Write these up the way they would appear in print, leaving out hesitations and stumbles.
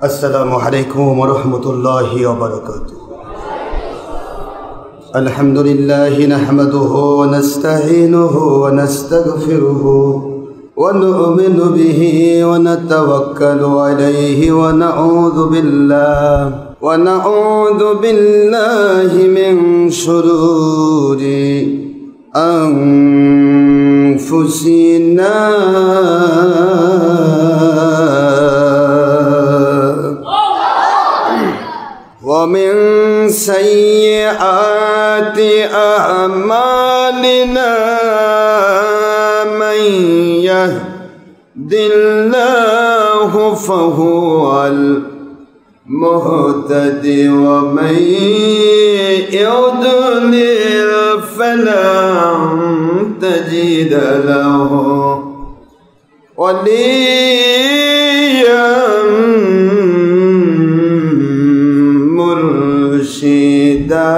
السلام عليكم ورحمة الله وبركاته. الحمد لله نحمده ونستعينه ونستغفره ونؤمن به ونتوكل عليه ونعوذ بالله من شرور أنفسنا ومن سيئات أعمالنا من يهد الله فهو المهتد ومن يضلل فلن تجد له وليا مرشدا.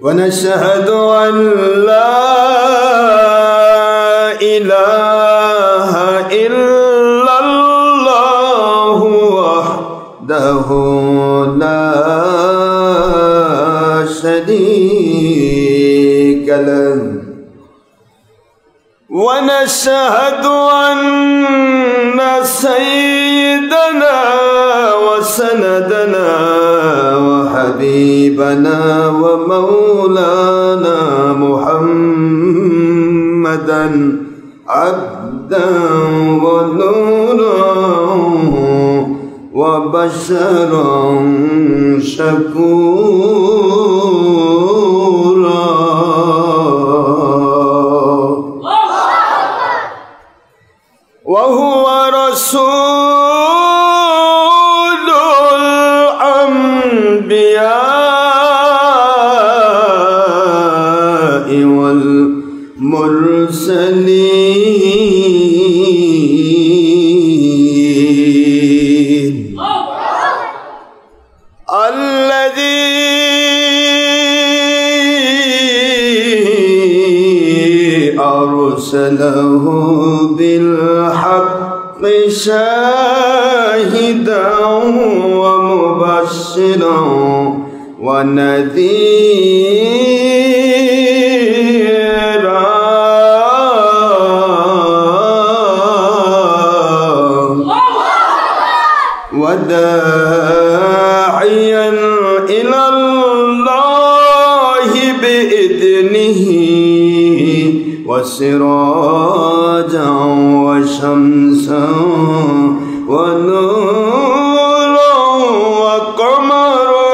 ونشهد أن لا إله إلا الله وحده لا شريك له ونشهد أن سيدنا وسندنا وحبيبنا ومولانا محمدا عبدا ونورا وبشرا شكورا. وهو رسول الأنبياء والمرسلين الذي أرسله بالحق شاهدا ومبشرا ونذيرا وداعيا إلى الله بإذنه وسراجا وشمسا ونورا وقمرا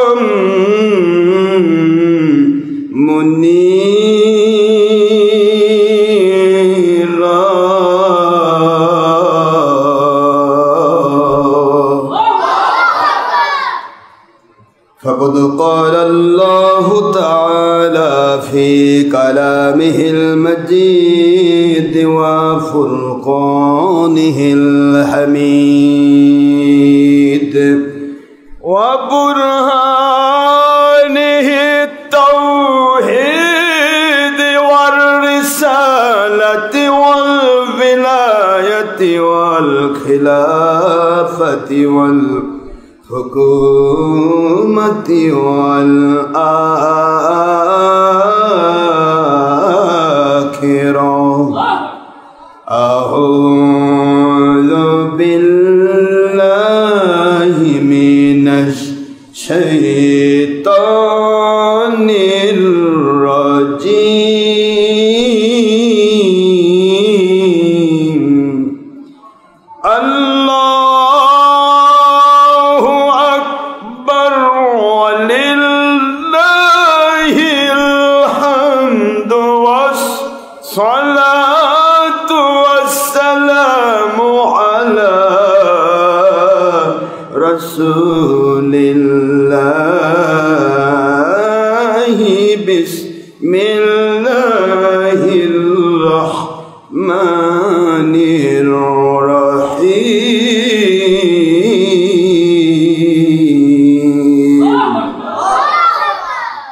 منيرا. فقد قال الله تعالى في كلامه المجيد وفرقانه الحميد وبرهانه التوحيد والرسالة والولاية والخلافة والحكومة والآخرة. أعوذ بالله من الشيطان الرجيم. الله أكبر ولله الحمد والصلاة والسلام على رسول الله. بسم الله الرحمن الرحيم.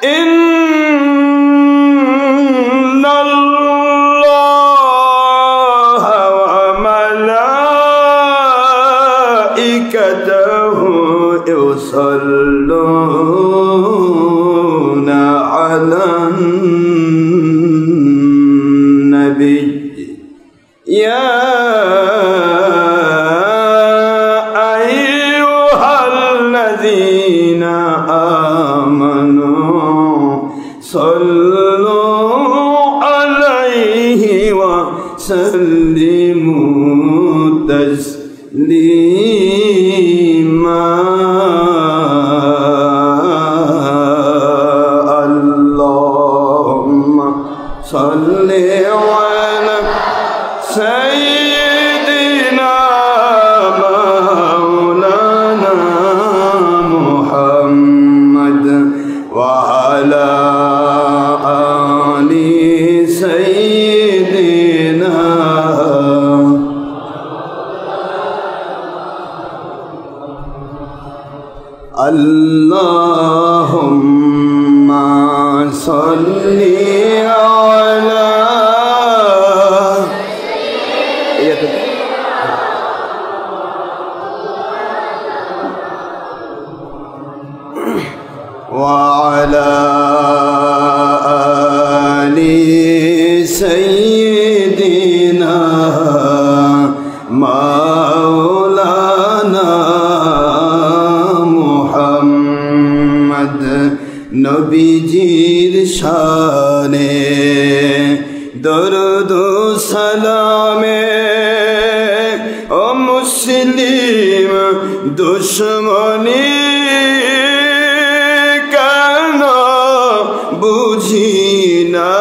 إن الله يصلون على النبي يا أيها الذين آمنوا صلوا عليه وسلموا تسليما اللهم صل على سيدنا مولانا محمد وعلى آل سيدنا اللهم صل على وعلى آل سيدنا مولانا محمد নবীজির শানে দরুদ ও সালামে ও মুসলিম দুশমনী কেন বুঝি না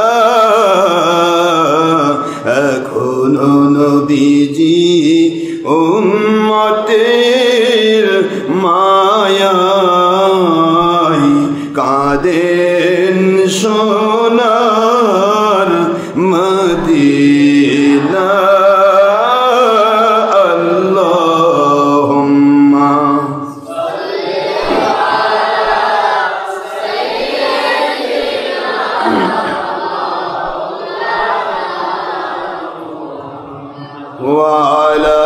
এখনো নবীজি উম্মতের মায়ায় কাঁদেন সোনার মদিনা আল্লাহুম্মা وعلى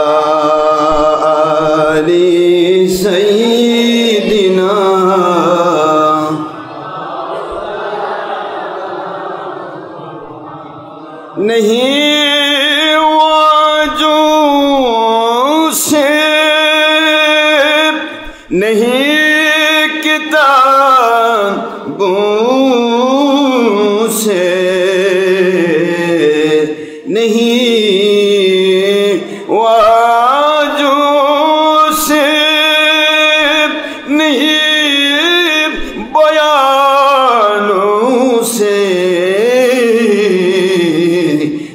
آل سيدنا नहीं वाजों से नहीं किताबों से नहीं वाजों से नहीं बयानों से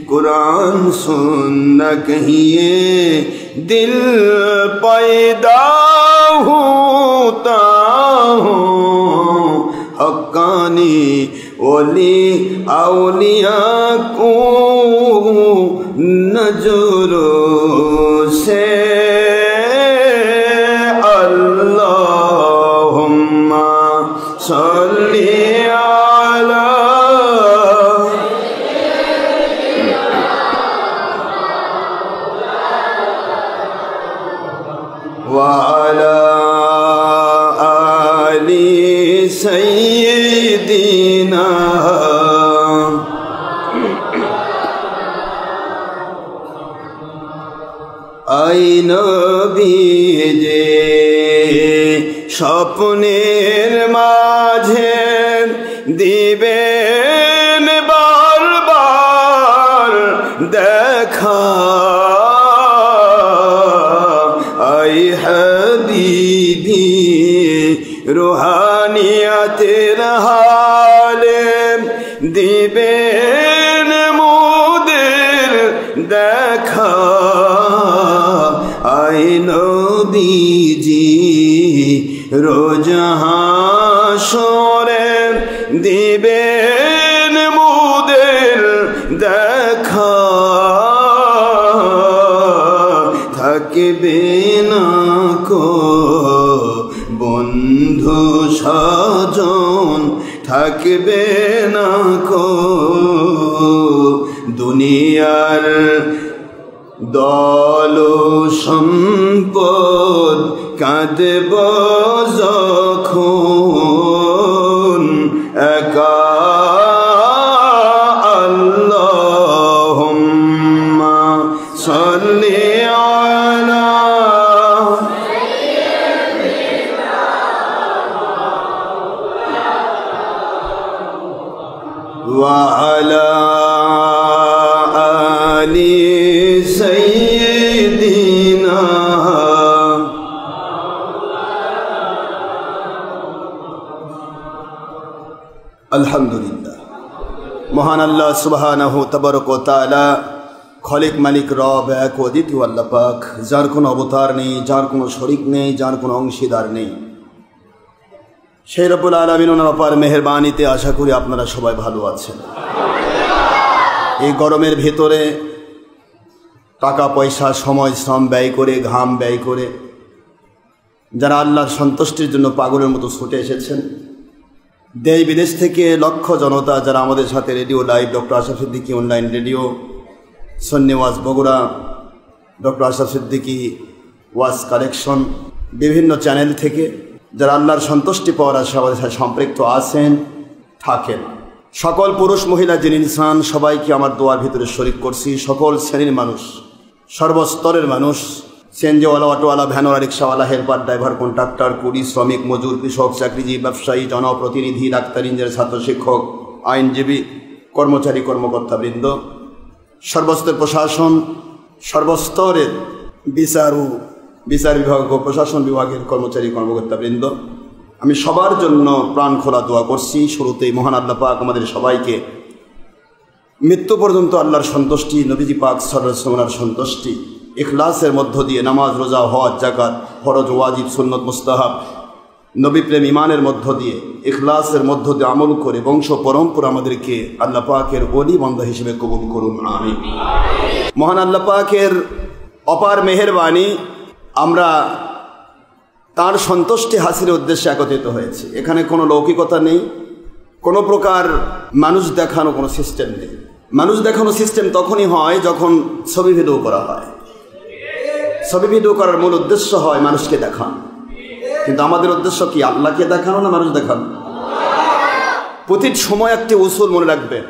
कुरान सुनना कहिए दिल पैदा होता हूँ हक्कानी ओली औलिया को नजरों से अल्लाहुम्मा सल्ली अला وعلى آل سيدنا আই নবীজি স্বপ্নের মাঝে দিবেন বারবার দেখা আই হাবিবি রুহানিয়াতের হালে দিবেন মোদের দেখা আই নবীজি রোজ হাসরে দিবেন মোদের দেখা থাকবে না কো বন্ধু সাজন থাকবে না কো দুনিয়ার দল সম্পদ কাঁদব আলি সাইয়্যিদিনা। আলহামদুলিল্লাহ। মহান আল্লাহ সুবহানাহু তাবারক ওয়া তাআলা খলিক মালিক রব এক অদ্বিতীয় আল্লাহ পাক, যার কোনো অবতার নেই, যার কোনো শরিক নেই, যার কোনো অংশীদার নেই। সেই রব্বুল আলামিন ওনার অপার মেহেরবানিতে আশা করি আপনারা সবাই ভালো আছেন। এই গরমের ভেতরে টাকা পয়সা, সময়, শ্রম ব্যয় করে, ঘাম ব্যয় করে যারা আল্লাহর সন্তুষ্টির জন্য পাগলের মতো ছুটে এসেছেন, দেশ বিদেশ থেকে লক্ষ জনতা যারা আমাদের সাথে radio live, doctor Ashraf Siddiqui online radio, Sunni Waz Bogura, doctor Ashraf Siddiqui Waz collection, বিভিন্ন চ্যানেল থেকে যারা আল্লাহর সন্তুষ্টি পাওয়ার আশায় আমাদের সাথে সম্পৃক্ত আছেন, থাকেন, সকল পুরুষ মহিলা যিনি ইনসান সবাইকে আমার দোয়ার ভিতরে শরিক করছি। সকল শ্রেণীর মানুষ, সর্বস্তরের মানুষ, সিএনজিওয়ালা, অটোওয়ালা, ভ্যানওয়ালা, রিক্সাওয়ালা, হেল্পার, ড্রাইভার, কন্ট্রাক্টর, কুলি, শ্রমিক, মজুর, কৃষক, চাকরিজীবী, ব্যবসায়ী, জনপ্রতিনিধি, ডাক্তার, ইঞ্জিনিয়ার, ছাত্র, শিক্ষক, আইনজীবী, কর্মচারী, কর্মকর্তাবৃন্দ, সর্বস্তরের প্রশাসন, সর্বস্তরের বিচার বিভাগ ও প্রশাসন বিভাগের কর্মচারী, কর্মকর্তাবৃন্দ, আমি সবার জন্য প্রাণ খোলা দোয়া করছি। শুরুতেই মহান আল্লাহ পাক আমাদের সবাইকে মৃত্যু পর্যন্ত আল্লাহর সন্তুষ্টি, নবীজি পাক সাল্লাল্লাহু আলাইহি ওয়াসাল্লামের সন্তুষ্টি, ইখলাসের মধ্য দিয়ে নামাজ, রোজা, হজ, যাকাত, ফরজ, ওয়াজিব, সুন্নত, মুস্তাহাব, নবী প্রেম, ইমানের মধ্য দিয়ে, ইখলাসের মধ্য দিয়ে আমল করে বংশ পরম্পরা আমাদেরকে আল্লাহ পাকের ওলি বান্দা হিসেবে কবুল করুন, আমিন। মহান আল্লাহ পাকের অপার মেহেরবানি, আমরা তার সন্তুষ্টি হাসিলের উদ্দেশ্যে একত্রিত হয়েছে। এখানে কোনো লৌকিকতা নেই, কোনো প্রকার মানুষ দেখানো কোনো সিস্টেম নেই। মানুষ দেখানো সিস্টেম তখনই হয় যখন ছবি ভিডিও করা হয়। ছবি ভিডিও করার মূল উদ্দেশ্য হয় মানুষকে দেখানো, কিন্তু আমাদের উদ্দেশ্য কি? আল্লাহকে দেখানো না মানুষ দেখানো? প্রতিটি সময় একটি উসুল মনে রাখবেন,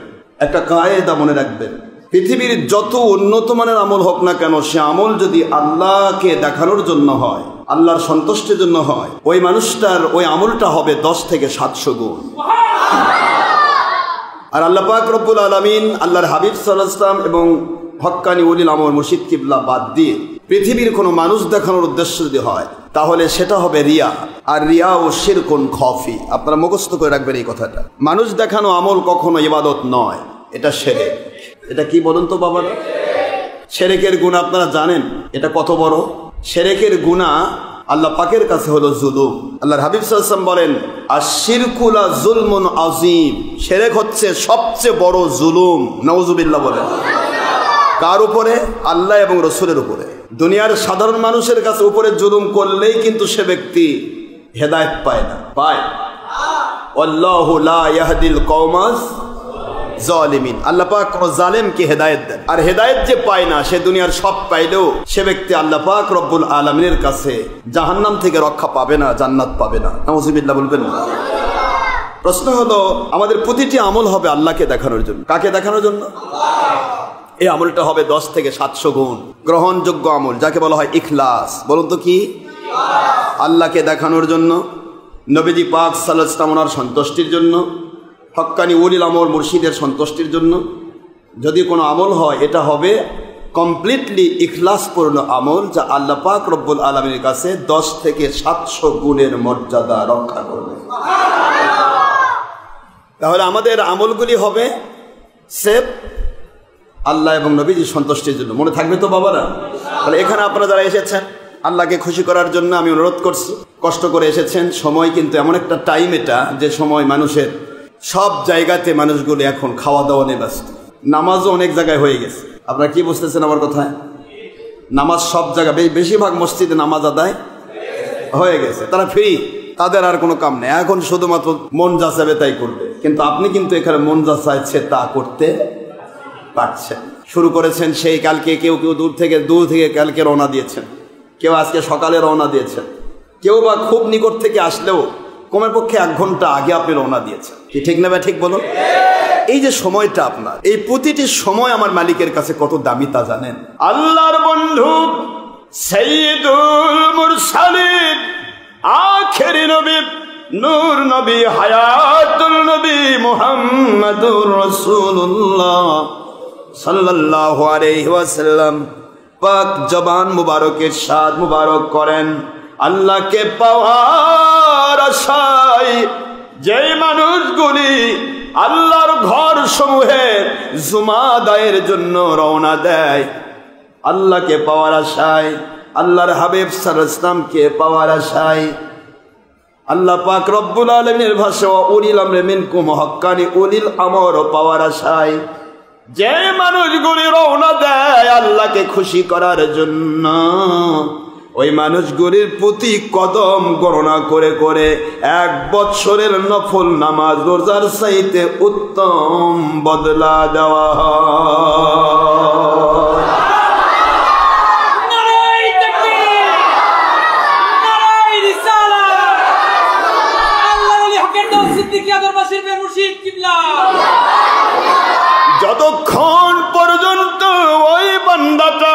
একটা কায়েদা মনে রাখবেন। পৃথিবীর যত উন্নত মানের আমল হোক না কেন, সে আমল যদি আল্লাহকে দেখানোর জন্য হয়, আল্লাহর সন্তুষ্টির জন্য হয়, ওই মানুষটার ওই আমলটা হবে 10 থেকে 700 গুণ। আর আল্লাহ পাক রব্বুল আলামিন আল্লাহর হাবিব সাল্লাল্লাহু আলাইহি ওয়াসাল্লাম এবং হক্কানি ওলিল আমর মুর্শিদ কিবলা বাদ দিয়ে পৃথিবীর কোনো মানুষ দেখানোর উদ্দেশ্য যদি হয়, তাহলে সেটা হবে রিয়া। আর রিয়া ও শিরকুন খফি। আপনারা মুখস্থ করে রাখবেন এই কথাটা। মানুষ দেখানো আমল কখনো ইবাদত নয়, এটা শিরক। এটা কি বলুন তো বাবারা? শিরকের গুনাহ আপনারা জানেন এটা কত বড়? শিরকের গুনাহ আল্লাহ পাকের কাছে হলো জুলুম। আল্লাহর হাবিব সাল্লাল্লাহু আলাইহি ওয়াসাল্লাম বলেন, আশ-শিরকু লা যুলমুন আযীম। শিরক হচ্ছে সবচেয়ে বড় জুলুম। নাউযুবিল্লাহ বলেন। কার উপরে? আল্লাহ এবং রাসূলের উপরে। দুনিয়ার সাধারণ মানুষের কাছে উপরে জুলুম করলেই কিন্তু সে ব্যক্তি হেদায়েত পায় না। পায়? আল্লাহু লা ইয়াহদিল কওমাজ জালিমিন। আল্লাহ পাক কোন জালেমকে হেদায়েত দেন। আর হেদায়েত যে পায় না, সে দুনিয়ার সব পাইলেও সে ব্যক্তি আল্লাহ পাক রব্বুল আলামিনের কাছে জাহান্নাম থেকে রক্ষা পাবে না, জান্নাত পাবে না। নাউযুবিল্লাহ বলবেন না? প্রশ্ন হলো, আমাদের প্রতিটি আমল হবে আল্লাহকে দেখানোর জন্য। কাকে দেখানোর জন্য? এই আমলটা হবে 10 থেকে 700 গুণ গ্রহণযোগ্য আমল, যাকে বলা হয় ইখলাস। বলুন তো কি? আল্লাহকে দেখানোর জন্য, নবীজি পাক সাল্লাল্লাহু আলাইহি ওয়াসাল্লাম ওনার সন্তুষ্টির জন্য, হক্কানি ওলিল আমর মুর্শিদের সন্তুষ্টির জন্য যদি কোনো আমল হয়, এটা হবে কমপ্লিটলি ইখলাসপূর্ণ আমল, যা আল্লাহ পাক রব্বুল আলামিনের কাছে 10 থেকে 700 গুণের মর্যাদা রক্ষা করবে। তাহলে আমাদের আমলগুলি হবে সেফ আল্লাহ এবং নবীজির সন্তুষ্টির জন্য। মনে থাকবে তো বাবারা? তাহলে এখানে আপনারা যারা এসেছেন আল্লাহকে খুশি করার জন্য, আমি অনুরোধ করছি, কষ্ট করে এসেছেন। সময় কিন্তু এমন একটা টাইম এটা, যে সময় মানুষের সব জায়গাতে মানুষগুলো এখন খাওয়া দাওয়া নিয়ে ব্যস্ত। নামাজও অনেক জায়গায় হয়ে গেছে। আপনারা কি বুঝতেছেন আমার কথায়? নামাজ সব জায়গায়, বেশিরভাগ মসজিদে নামাজ আদায় হয়ে গেছে। তারা ফ্রি, তাদের আর কোনো কাম নেই। এখন শুধুমাত্র মন যা চাইবে তাই করবে। কিন্তু আপনি কিন্তু এখানে মন যা চাইছে তা করতে পারছেন। শুরু করেছেন সেই কালকে, কেউ কেউ দূর থেকে কালকে রওনা দিয়েছেন, কেউ আজকে সকালে রওনা দিয়েছেন, কেউ বা খুব নিকট থেকে আসলেও কমের পক্ষে 1 ঘন্টা আগে আপনি রওনা দিয়েছেন। কি ঠিক না? ঠিক বলুন। এই যে সময়টা আপনার, এই প্রতিটি সময় আমার মালিকের কাছে কত দামি তা জানেন? আল্লাহর বন্ধু সাইয়্যিদুল মুরসালিন, আখেরি নবী নূর নবী হায়াতুল নবী মুহাম্মাদুর রাসূলুল্লাহ সাল্লাল্লাহু আলাইহি ওয়াসাল্লাম পাক জবান মুবারকের সাদ মুবারক করেন, আল্লাহকে পাওয়ার আশায় যে মানুষগুলি আল্লাহর ঘর সমূহে জুমা আদায়ের জন্য রওনা দেয়, আল্লাহকে পাওয়ার আশায়, আল্লাহর হাবিব সাল্লাল্লাহু আলাইহি ওয়াসাল্লামকে পাওয়ার আশায়, আল্লাহ পাক রব্বুল আলামিনের ভাষা উলিল আমরি মিনকুম হক্কানি উলিল আমর পাওয়ার আশায় যে মানুষগুলি রওনা দেয় আল্লাহকে খুশি করার জন্য, ওই মানুষগুলির প্রতি কদম গণনা করে করে 1 বৎসরের নফল নামাজ রোজার চাইতে উত্তম বদলা দেওয়া হয়। যতক্ষণ পর্যন্ত ওই বান্দাটা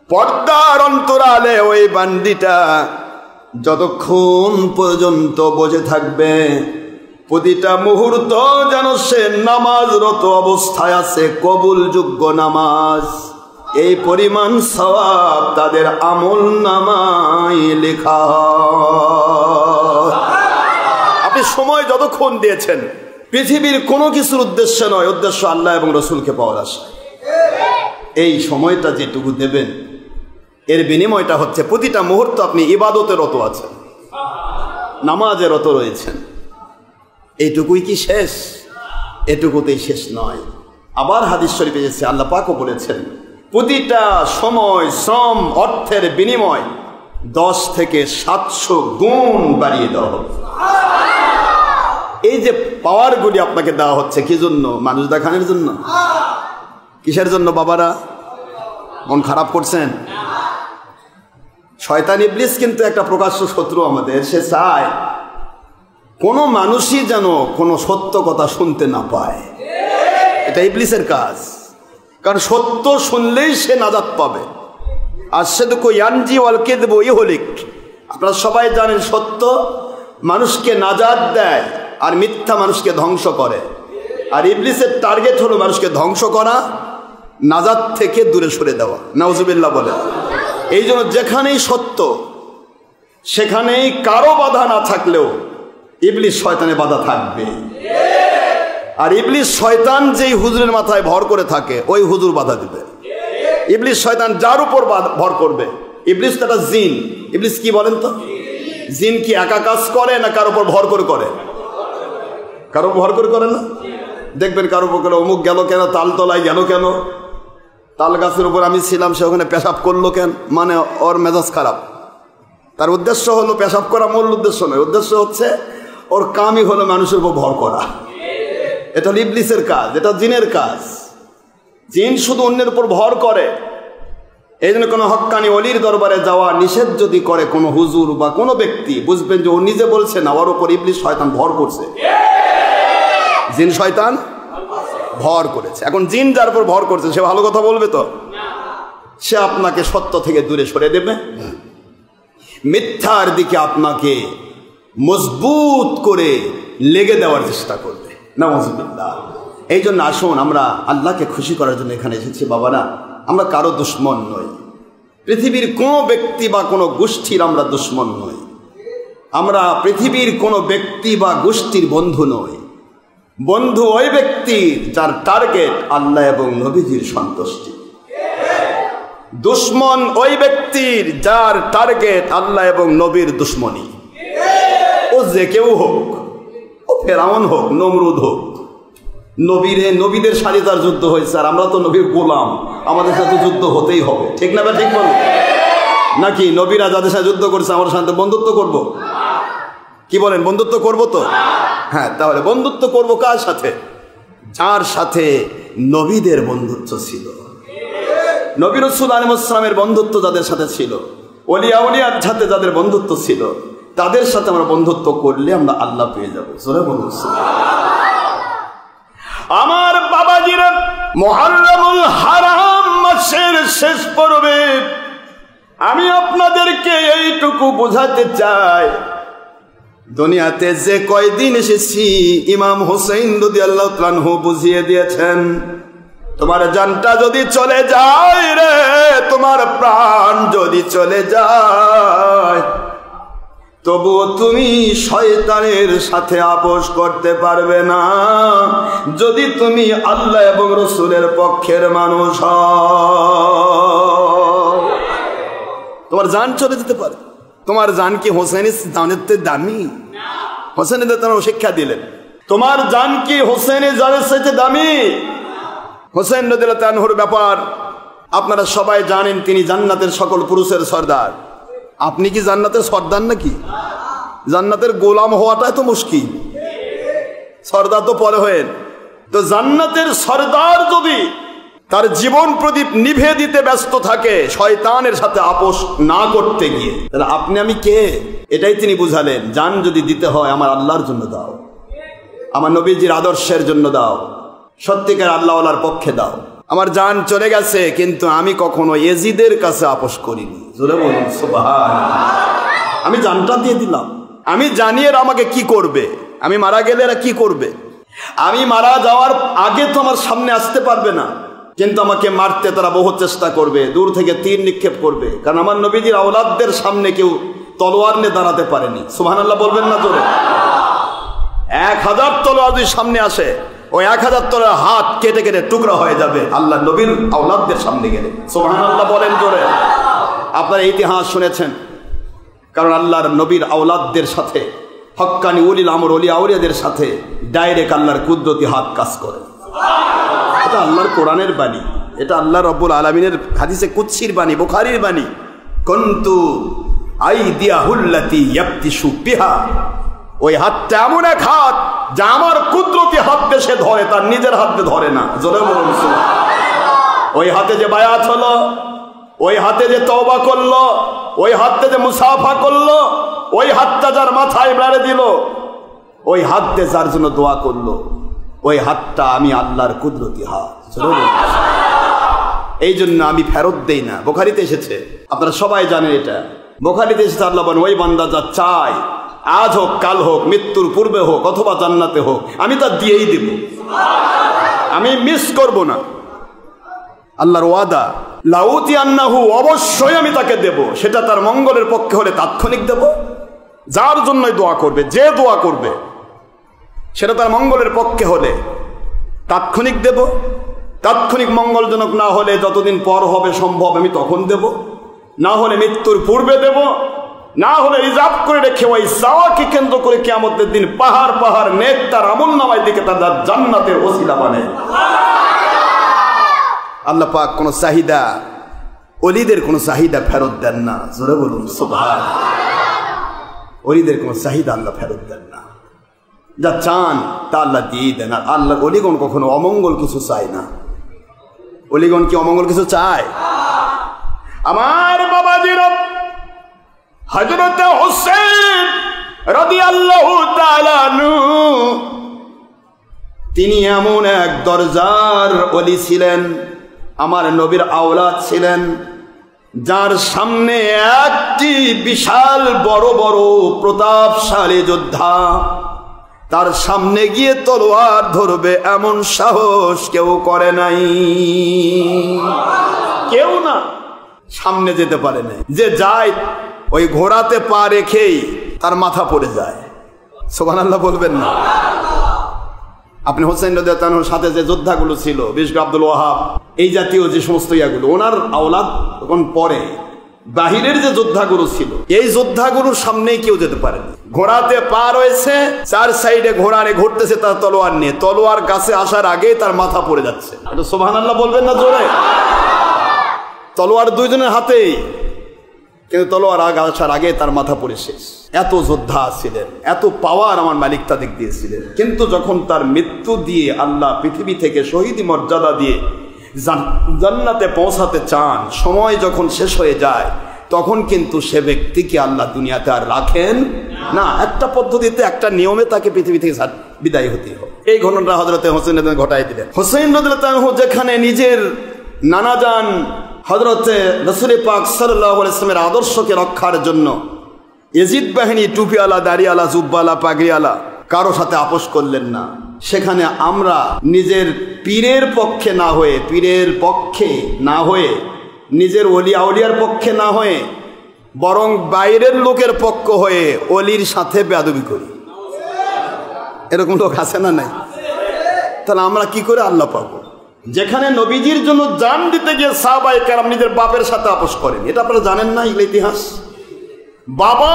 পর্দার অন্তরালে, ওই বান্দিটা যতক্ষণ পর্যন্ত বসে থাকবে, প্রতিটা মুহূর্ত যেন সে নামাজরত অবস্থায় আছে, কবুলযোগ্য নামাজ, এই পরিমাণ সওয়াব তাদের আমল নামায় লেখা হয়। আপনি সময় যতক্ষণ দিয়েছেন পৃথিবীর কোনো কিছুর উদ্দেশ্য নয়, উদ্দেশ্য আল্লাহ এবং রসুলকে পাওয়ার আশা। এই সময়টা যেটুকু দেবেন এর বিনিময়টা হচ্ছে প্রতিটা মুহূর্ত আপনি ইবাদতের রত আছেন, নামাজের রত রয়েছেন। এইটুকুই কি শেষ? এটুকুতেই শেষ নয়। আবার হাদিস শরীফে এসেছে, আল্লাহ পাকও বলেছেন প্রতিটা সময় শ্রম অর্থের বিনিময় 10 থেকে 700 গুণ বাড়িয়ে দেওয়া হবে। এই যে পাওয়ারগুলি আপনাকে দেওয়া হচ্ছে কি জন্য? মানুষ দেখানোর জন্য? কিসের জন্য বাবারা? মন খারাপ করছেন? শয়তান ইবলিস কিন্তু একটা প্রকাশ্য শত্রু আমাদের। সে চায় কোনো মানুষই যেন কোনো সত্য কথা শুনতে না পায়। এটা ইবলিসের কাজ, কারণ সত্য শুনলেই সে নাজাত পাবে। আর সে তো ইয়ানজি ওয়াল কিযবু ইহলিক। আপনারা সবাই জানেন সত্য মানুষকে নাজাত দেয় আর মিথ্যা মানুষকে ধ্বংস করে। আর ইবলিসের টার্গেট হলো মানুষকে ধ্বংস করা, নাজাত থেকে দূরে সরে দেওয়া। নাউজুবিল্লাহ বলে। এই জন্য যেখানেই সত্য সেখানেই কারো বাধা না থাকলেও ইবলিস শয়তানের বাধা থাকবে। আর ইবলিস শয়তান যেই হুজুরের মাথায় ভর করে থাকে ওই হুজুর বাধা দিবে। ইবলিস শয়তান যার উপর ভর করবে, ইবলিস তো একটা জিন। ইবলিস কি বলেন তো? জিন কি একা কাজ করে না কারো উপর ভর করে করে? কারো ভর করে করে না? দেখবেন কারো উপর করে অমুক গেল কেন, তালতলায় গেল কেন, তাল গাছের উপর আমি ছিলাম সে ওখানে পেশাব করলো কেন, মানে ওর মেজাজ খারাপ। তার উদ্দেশ্য হলো পেশাব করা, মূল উদ্দেশ্য নয়। উদ্দেশ্য হচ্ছে ওর কামই হলো মানুষের উপর ভর করা। এটা ইবলিসের কাজ, এটা জিনের কাজ। জিন শুধু অন্যের উপর ভর করে। এই জন্য কোনো হক্কানি ওলির দরবারে যাওয়া নিষেধ যদি করে কোনো হুজুর বা কোনো ব্যক্তি, বুঝবেন যে ও নিজে বলছে না, ওর উপর ইবলিস শয়তান ভর করছে। জিন শয়তান ভর করেছে। এখন জিন যার উপর ভর করছে সে ভালো কথা বলবে তো? সে আপনাকে সত্য থেকে দূরে সরে দেবে, মিথ্যার দিকে আপনাকে মজবুত করে লেগে দেওয়ার চেষ্টা করবে। নাউজুবিল্লাহ। এই জন্য আসুন আমরা আল্লাহকে খুশি করার জন্য এখানে এসেছি বাবারা। আমরা কারো দুশ্মন নই, পৃথিবীর কোনো ব্যক্তি বা কোনো গোষ্ঠীর আমরা দুশ্মন নই। আমরা পৃথিবীর কোনো ব্যক্তি বা গোষ্ঠীর বন্ধু নই। বন্ধু ওই ব্যক্তি যার টার্গেট আল্লাহ এবং নবীজির সন্তুষ্টি। দুশ্মন ওই ব্যক্তির যার টার্গেট আল্লাহ এবং নবীর দুশ্মনী। ও যে কেউ হোক, ও ফেরাউন হোক, নমরুদ হোক, নবীদের সাথে তার যুদ্ধ হয়েছে, আর আমরা তো নবীর গোলাম, আমাদের সাথে যুদ্ধ হতেই হবে। ঠিক না? ঠিক বলো নাকি? নবীরা যাদের সাথে যুদ্ধ করছে আমাদের সাথে বন্ধুত্ব করব? কি বলেন? বন্ধুত্ব করব তো? হ্যাঁ, তাহলে বন্ধুত্ব করব কার সাথে? যার সাথে নবীদের বন্ধুত্ব ছিল, নবী রাসূল আলাইহিস সালামের বন্ধুত্ব যাদের সাথে ছিল, ওলিয়া উলিয়ার সাথে যাদের বন্ধুত্ব ছিল, তাদের সাথে আমরা বন্ধুত্ব করলে আমরা আল্লাহ পেয়ে যাবো। জোরে বলুন আমার বাবাজিরা। মুহররমুল হারাম মাসের শেষ পর্বে আমি আপনাদেরকে এইটুকু বোঝাতে চাই, দুনিয়াতে যে কয়দিন এসেছি ইমাম হোসেন রাদিয়াল্লাহু তাআলা আনহু বুঝিয়ে দিয়েছেন, তোমার জানটা যদি চলে যায় রে, তোমার প্রাণ যদি চলে যায়, তবুও তুমি শয়তানের সাথে আপোষ করতে পারবে না, যদি তুমি আল্লাহ এবং রাসূলের পক্ষের মানুষ হও। তোমার জান চলে যেতে পারে। তোমার জান কি হোসেনের জানের চেয়ে দামি? হোসেনের তারা শিক্ষা দিলেন, তোমার জান কি হোসেনের জানের চাইতে দামি? হোসেন রাদিয়াল্লাহু আনহুর ব্যাপার আপনারা সবাই জানেন, তিনি জান্নাতের সকল পুরুষের সর্দার। আপনি কি জান্নাতের সর্দার নাকি? জান্নাতের গোলাম হওয়াটাই তো মুশকিল, সর্দার তো পরে হয়েন। তো জান্নাতের সর্দার যদি তার জীবন প্রদীপ নিভে দিতে ব্যস্ত থাকে শয়তানের সাথে আপোষ না করতে গিয়ে, তাহলে আপনি আমি কে? এটাই তিনি বুঝালেন, জান যদি দিতে হয় আমার আল্লাহর জন্য দাও, আমার নবীজির আদর্শের জন্য দাও, সত্যিকার আল্লাহওয়ালার পক্ষে দাও। আমার জান চলে গেছে, কিন্তু আমি কখনো এজিদের কাছে আপোষ করিনি। জোরে বলুন সুবহানাল্লাহ। আমি জানটা দিয়ে দিলাম। আমি জানি এরা আমাকে কি করবে, আমি মারা গেলে এরা কি করবে। আমি মারা যাওয়ার আগে তো আমার সামনে আসতে পারবে না, কিন্তু আমাকে মারতে তারা বহু চেষ্টা করবে, দূর থেকে তীর নিক্ষেপ করবে। কারণ আমার নবীজির আওলাদদের সামনে কেউ তলোয়ার নিয়ে দাঁড়াতে পারেনি। সুবহানাল্লাহ বলবেন না জোরে? 1000 তলোয়ার যদি সামনে আসে, ওই 1000 তলোয়ার হাত কেটে কেটে টুকরা হয়ে যাবে আল্লাহ নবীর আওলাদদের সামনে গেলে। সুবহানাল্লাহ বলেন জোরে? আপনারা ইতিহাস শুনেছেন, কারণ আল্লাহর নবীর আওলাদদের সাথে, হক্কানি উলিল আমর ওলি আউলিয়াদের সাথে ডাইরেক্ট আল্লাহর কুদরতি হাত কাজ করে। এটা আল্লাহর কোরআনের বাণী, এটা আল্লাহ রাব্বুল আলামিনের হাদিসে কুদসির বাণী, বুখারীর বাণী। কুনতু আইদিয়াহুল্লাতি ইয়াবতিশু বিহা, ওই হাতটা এমন এক হাত যা আমার কুদরতি হাত দিয়ে সে ধরে, তার নিজের হাত দিয়ে ধরে না। জোরে বলুন সুবহানাল্লাহ। ওই হাতে যে বায়াত হলো, ওই হাতে যে তওবা করলো, ওই হাতে যে মুসাফা করলো, ওই হাতটা যার মাথায় বেড়ে দিল, ওই হাত দিয়ে যার জন্য দোয়া করলো, ওই হাতটা আমি আল্লাহর কুদরতি হাত। এই জন্য আমি ফেরত দেই না। বুখারীতে এসেছে, আপনারা সবাই জানেন এটা। বুখারীতে এসেছে, আল্লাহ বলেন ওই বান্দা যা চায়, আজ হোক কাল হোক, মৃত্যুর পূর্বে হোক অথবা জান্নাতে হোক, আমি তা দিয়েই দেব, আমি মিস করব না। আল্লাহর ওয়াদা, লাউতি আন্নাহু, অবশ্যই আমি তাকে দেব। সেটা তার মঙ্গলের পক্ষে হলে তাৎক্ষণিক দেব, যার জন্যই দোয়া করবে, যে দোয়া করবে সেটা তার মঙ্গলের পক্ষে হলে তাৎক্ষণিক দেব, তাৎক্ষণিক মঙ্গলজনক না হলে যতদিন পর হবে সম্ভব আমি তখন দেব, না হলে মৃত্যুর পূর্বে দেব, না হলে রিজার্ভ করে রেখে ওই চাওয়াকে কেন্দ্র করে কিয়ামতের দিন পাহাড় পাহাড় নেক তার আমলনামায় দিকে তার জান্নাতের ওসিলা বানায়। আল্লাহ পাক কোন চাহিদা, ওলিদের কোন চাহিদা ফেরত দেন না। জোরে বলুন সুবহানাল্লাহ। ওলিদের কোন চাহিদা আল্লাহ ফেরত দেন না, যা চান তা আল্লাহ দিয়ে দেন। আর আল্লাহ অলিগণ কখনো অমঙ্গল কিছু চায় না। অলিগণ কি অমঙ্গল কিছু চায়? আমার বাবাজিরা, হযরত হোসেন রাদিয়াল্লাহু তাআলা আনহু, তিনি এমন এক দরজার ওলি ছিলেন, আমার নবীর আওলাদ ছিলেন, যার সামনে একটি বিশাল বড় বড় প্রতাপশালী যোদ্ধা তার সামনে গিয়ে তলোয়ার ধরবে এমন সাহস কেউ করে নাই। কেউ না, সামনে যেতে পারে নাই। যে যায় ওই ঘোড়াতে পা রেখেই তার মাথা পড়ে যায়। সুবহানাল্লাহ বলবেন না? আপনি হোসেন রাদিয়াল্লাহু আনহুর সাথে যে যোদ্ধাগুলো ছিল, বিশেষ করে আব্দুল ওয়াহাব, এই জাতীয় যে সমস্ত ইয়াগুলো, ওনার আওলাদ তখন পরে বাহিরের যে যোদ্ধাগুলো ছিল, এই যোদ্ধাগুলোর সামনেই কেউ যেতে পারেনি। ঘোড়াতে পা রয়েছে, চার সাইডে ঘোড়া নিয়ে ঘুরতেছে তার তলোয়ার নিয়ে, তলোয়ার কাছে আসার আগেই তার মাথা পড়ে যাচ্ছে। এটা সুবহানাল্লাহ বলবেন না জোরে? তলোয়ার দুইজনের হাতেই, কিন্তু তলোয়ার আসার আগে তার মাথা পড়ে শেষ। এত যোদ্ধা ছিলেন, এত পাওয়ার আমার মালিক তাদের দিয়েছিলেন। কিন্তু যখন তার মৃত্যু দিয়ে আল্লাহ পৃথিবী থেকে শহীদি মর্যাদা দিয়ে জান্নাতে পৌঁছাতে চান, সময় যখন শেষ হয়ে যায়, তখন কিন্তু সে ব্যক্তিকে আল্লাহ দুনিয়াতে আর রাখেন না। একটা পদ্ধতিতে, একটা নিয়মে তাকে পৃথিবী থেকে বিদায় হতে হবে। এই ঘটনাটা হযরতে হোসেন ঘটাই দিলেন। হোসেন রাদিয়াল্লাহু আনহু যেখানে নিজের নানাজান হযরতে রাসূল পাক সাল্লাল্লাহু আলাইহি ওয়াসাল্লামের আদর্শকে রক্ষার জন্য ইয়াজিদ বাহিনী টুপিওয়ালা, দাড়িওয়ালা, জুব্বাওয়ালা, পাগড়িওয়ালা কারো সাথে আপোষ করলেন না। সেখানে আমরা নিজের পীরের পক্ষে না হয়ে নিজের ওলি আউলিয়ার পক্ষে না হয়ে বরং বাইরের লোকের পক্ষ হয়ে ওলির সাথে বেয়াদবি করি। এরকম লোক আছে না নাই? তাহলে আমরা কি করে আল্লাহ পাবো? যেখানে নবীজির জন্য জান দিতে গিয়ে সাহাবায়ে কেরাম নিজের বাপের সাথে আপোষ করেন। এটা আপনারা জানেন না? এগুলো ইতিহাস। বাবা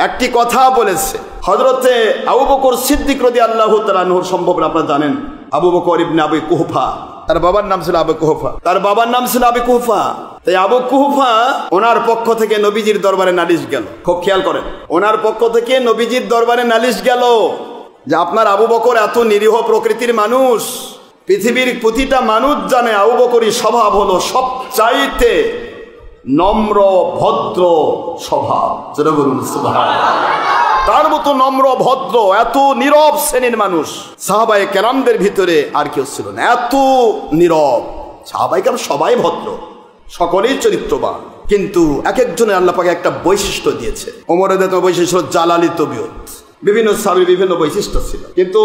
একটি কথা বলেছে, হযরতে আবু বকর সিদ্দিক রাদিয়াল্লাহু তাআলা আনহু, সম্ভব না আপনারা জানেন, আবু বকর ইবনে আবি কুহফা, তার বাবার নাম ছিল আবু কুহফা। তাই আবু কুহফা ওনার পক্ষ থেকে নবীজির দরবারে নালিশ গেল। খুব খেয়াল করেন, ওনার পক্ষ থেকে নবীজির দরবারে নালিশ গেল যে আপনার আবু বকর এত নিরীহ প্রকৃতির মানুষ, পৃথিবীর প্রতিটা মানুষ জানে আবু বকরের স্বভাব হলো সবচাইতে নম্র ভদ্র স্বভাব। যেটা বলুন সুবহানাল্লাহ। তার মতো নম্র ভদ্র এত নীরব শ্রেণীর মানুষ সাহাবায়ে কেরামদের ভিতরে আর কেউ ছিল না। এত নীরব সাহাবায়ে কেরাম সবাই ভদ্র, সকলেই চরিত্রবান, কিন্তু এক একজনের আল্লাহ পাক একটা বৈশিষ্ট্য দিয়েছে। ওমরের বৈশিষ্ট্য জালালি তবিয়ত, বিভিন্ন সাহাবীর বিভিন্ন বৈশিষ্ট্য ছিল, কিন্তু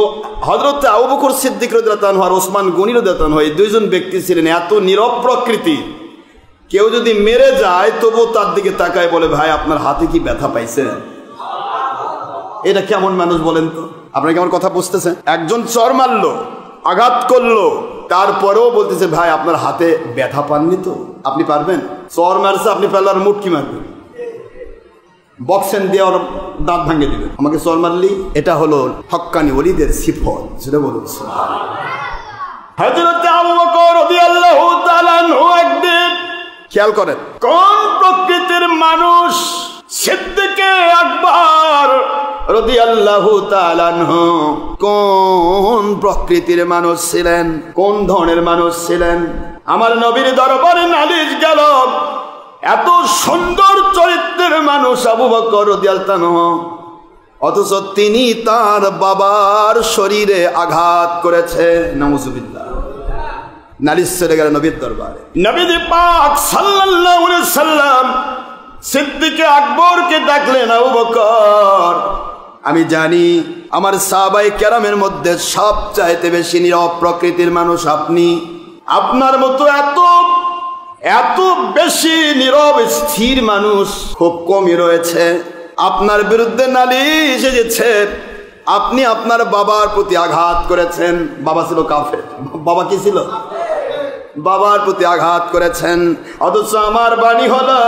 হযরত আবু বকর সিদ্দিক রাদিয়াল্লাহু আনহু আর ওসমান গনি রাদিয়াল্লাহু আনহু, এই দুইজন ব্যক্তি ছিলেন এত নীরব প্রকৃতি, কেউ যদি মেরে যায় তবু তার দিকে তাকায় বলে, ভাই আপনার হাতে কি ব্যথা পাইছে? এটা কেমন মানুষ বলেন তো? আপনারা কেমন কথা বুঝতেছেন? একজন চর মারলো, আঘাত করলো, তারপরেও বলতেছে ভাই আপনার হাতে ব্যথা পাননি তো? আপনি পারবেন? চর মারছে, আপনি পারলে আর মুটকি মারবেন, বক্সেন দিয়ে ওর দাঁত ভাঙে দিবেন, আমাকে চর মারলি। এটা হলো হক্কানি ওলিদের সিফত। সেটা বলুন সুবহানাল্লাহ। হযরত আবু বকর রাদিয়াল্লাহু তাআলা আনহু একদিন, খেয়াল করেন কোন প্রকৃতির মানুষ, সিদ্দিকে আকবর রাদিয়াল্লাহু তাআলা আনহু কোন প্রকৃতির মানুষ ছিলেন, কোন ধরনের মানুষ ছিলেন? আমার নবীর দরবারে নালিশ গেল, এত সুন্দর চরিত্রের মানুষ আবু বকর রাদিয়াল্লাহু আনহু, অথচ তিনি তার বাবার শরীরে আঘাত করেছে। নাউজুবিল্লাহ। নালিশ চলে গেল নবীর দরবারে। নবী পাক সাল্লাল্লাহু আলাইহি সাল্লাম সিদ্দিকে আকবরকে ডাকলেন, আবু বকর, আমি জানি আমার সাহাবায়ে কেরামের মধ্যে সবচাইতে বেশি নীরব প্রকৃতির মানুষ আপনি। আপনার মতো এত বেশি নীরব স্থির মানুষ খুব কমই রয়েছে। আপনার বিরুদ্ধে নালিশ এসেছে, আপনি আপনার বাবার প্রতি আঘাত করেছেন। বাবা ছিল কাফের। বাবা কি ছিল? বাবার প্রতি আঘাত করেছেন। অথচ আমার বাণী হলো,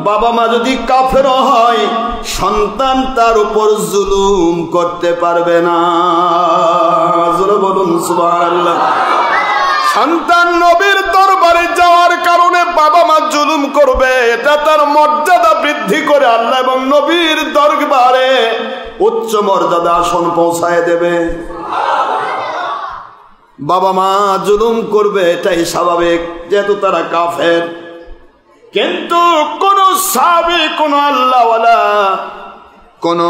বাবা মা যদি কাফের হয় সন্তান তার উপর জুলুম করতে পারবে না। জোরে বলুন সুবহানাল্লাহ। সন্তান নবীর দরবারে যাওয়ার কারণে বাবা মা জুলুম করবে, এটা তার মর্যাদা বৃদ্ধি করে আল্লাহ এবং নবীর দরবারে উচ্চ মর্যাদা আসন পৌঁছায় দেবে। বাবা মা জুলুম করবে, এটাই স্বাভাবিক, যেহেতু তারা কাফের। কিন্তু কোন সাহাবী, কোন আল্লাহওয়ালা কোন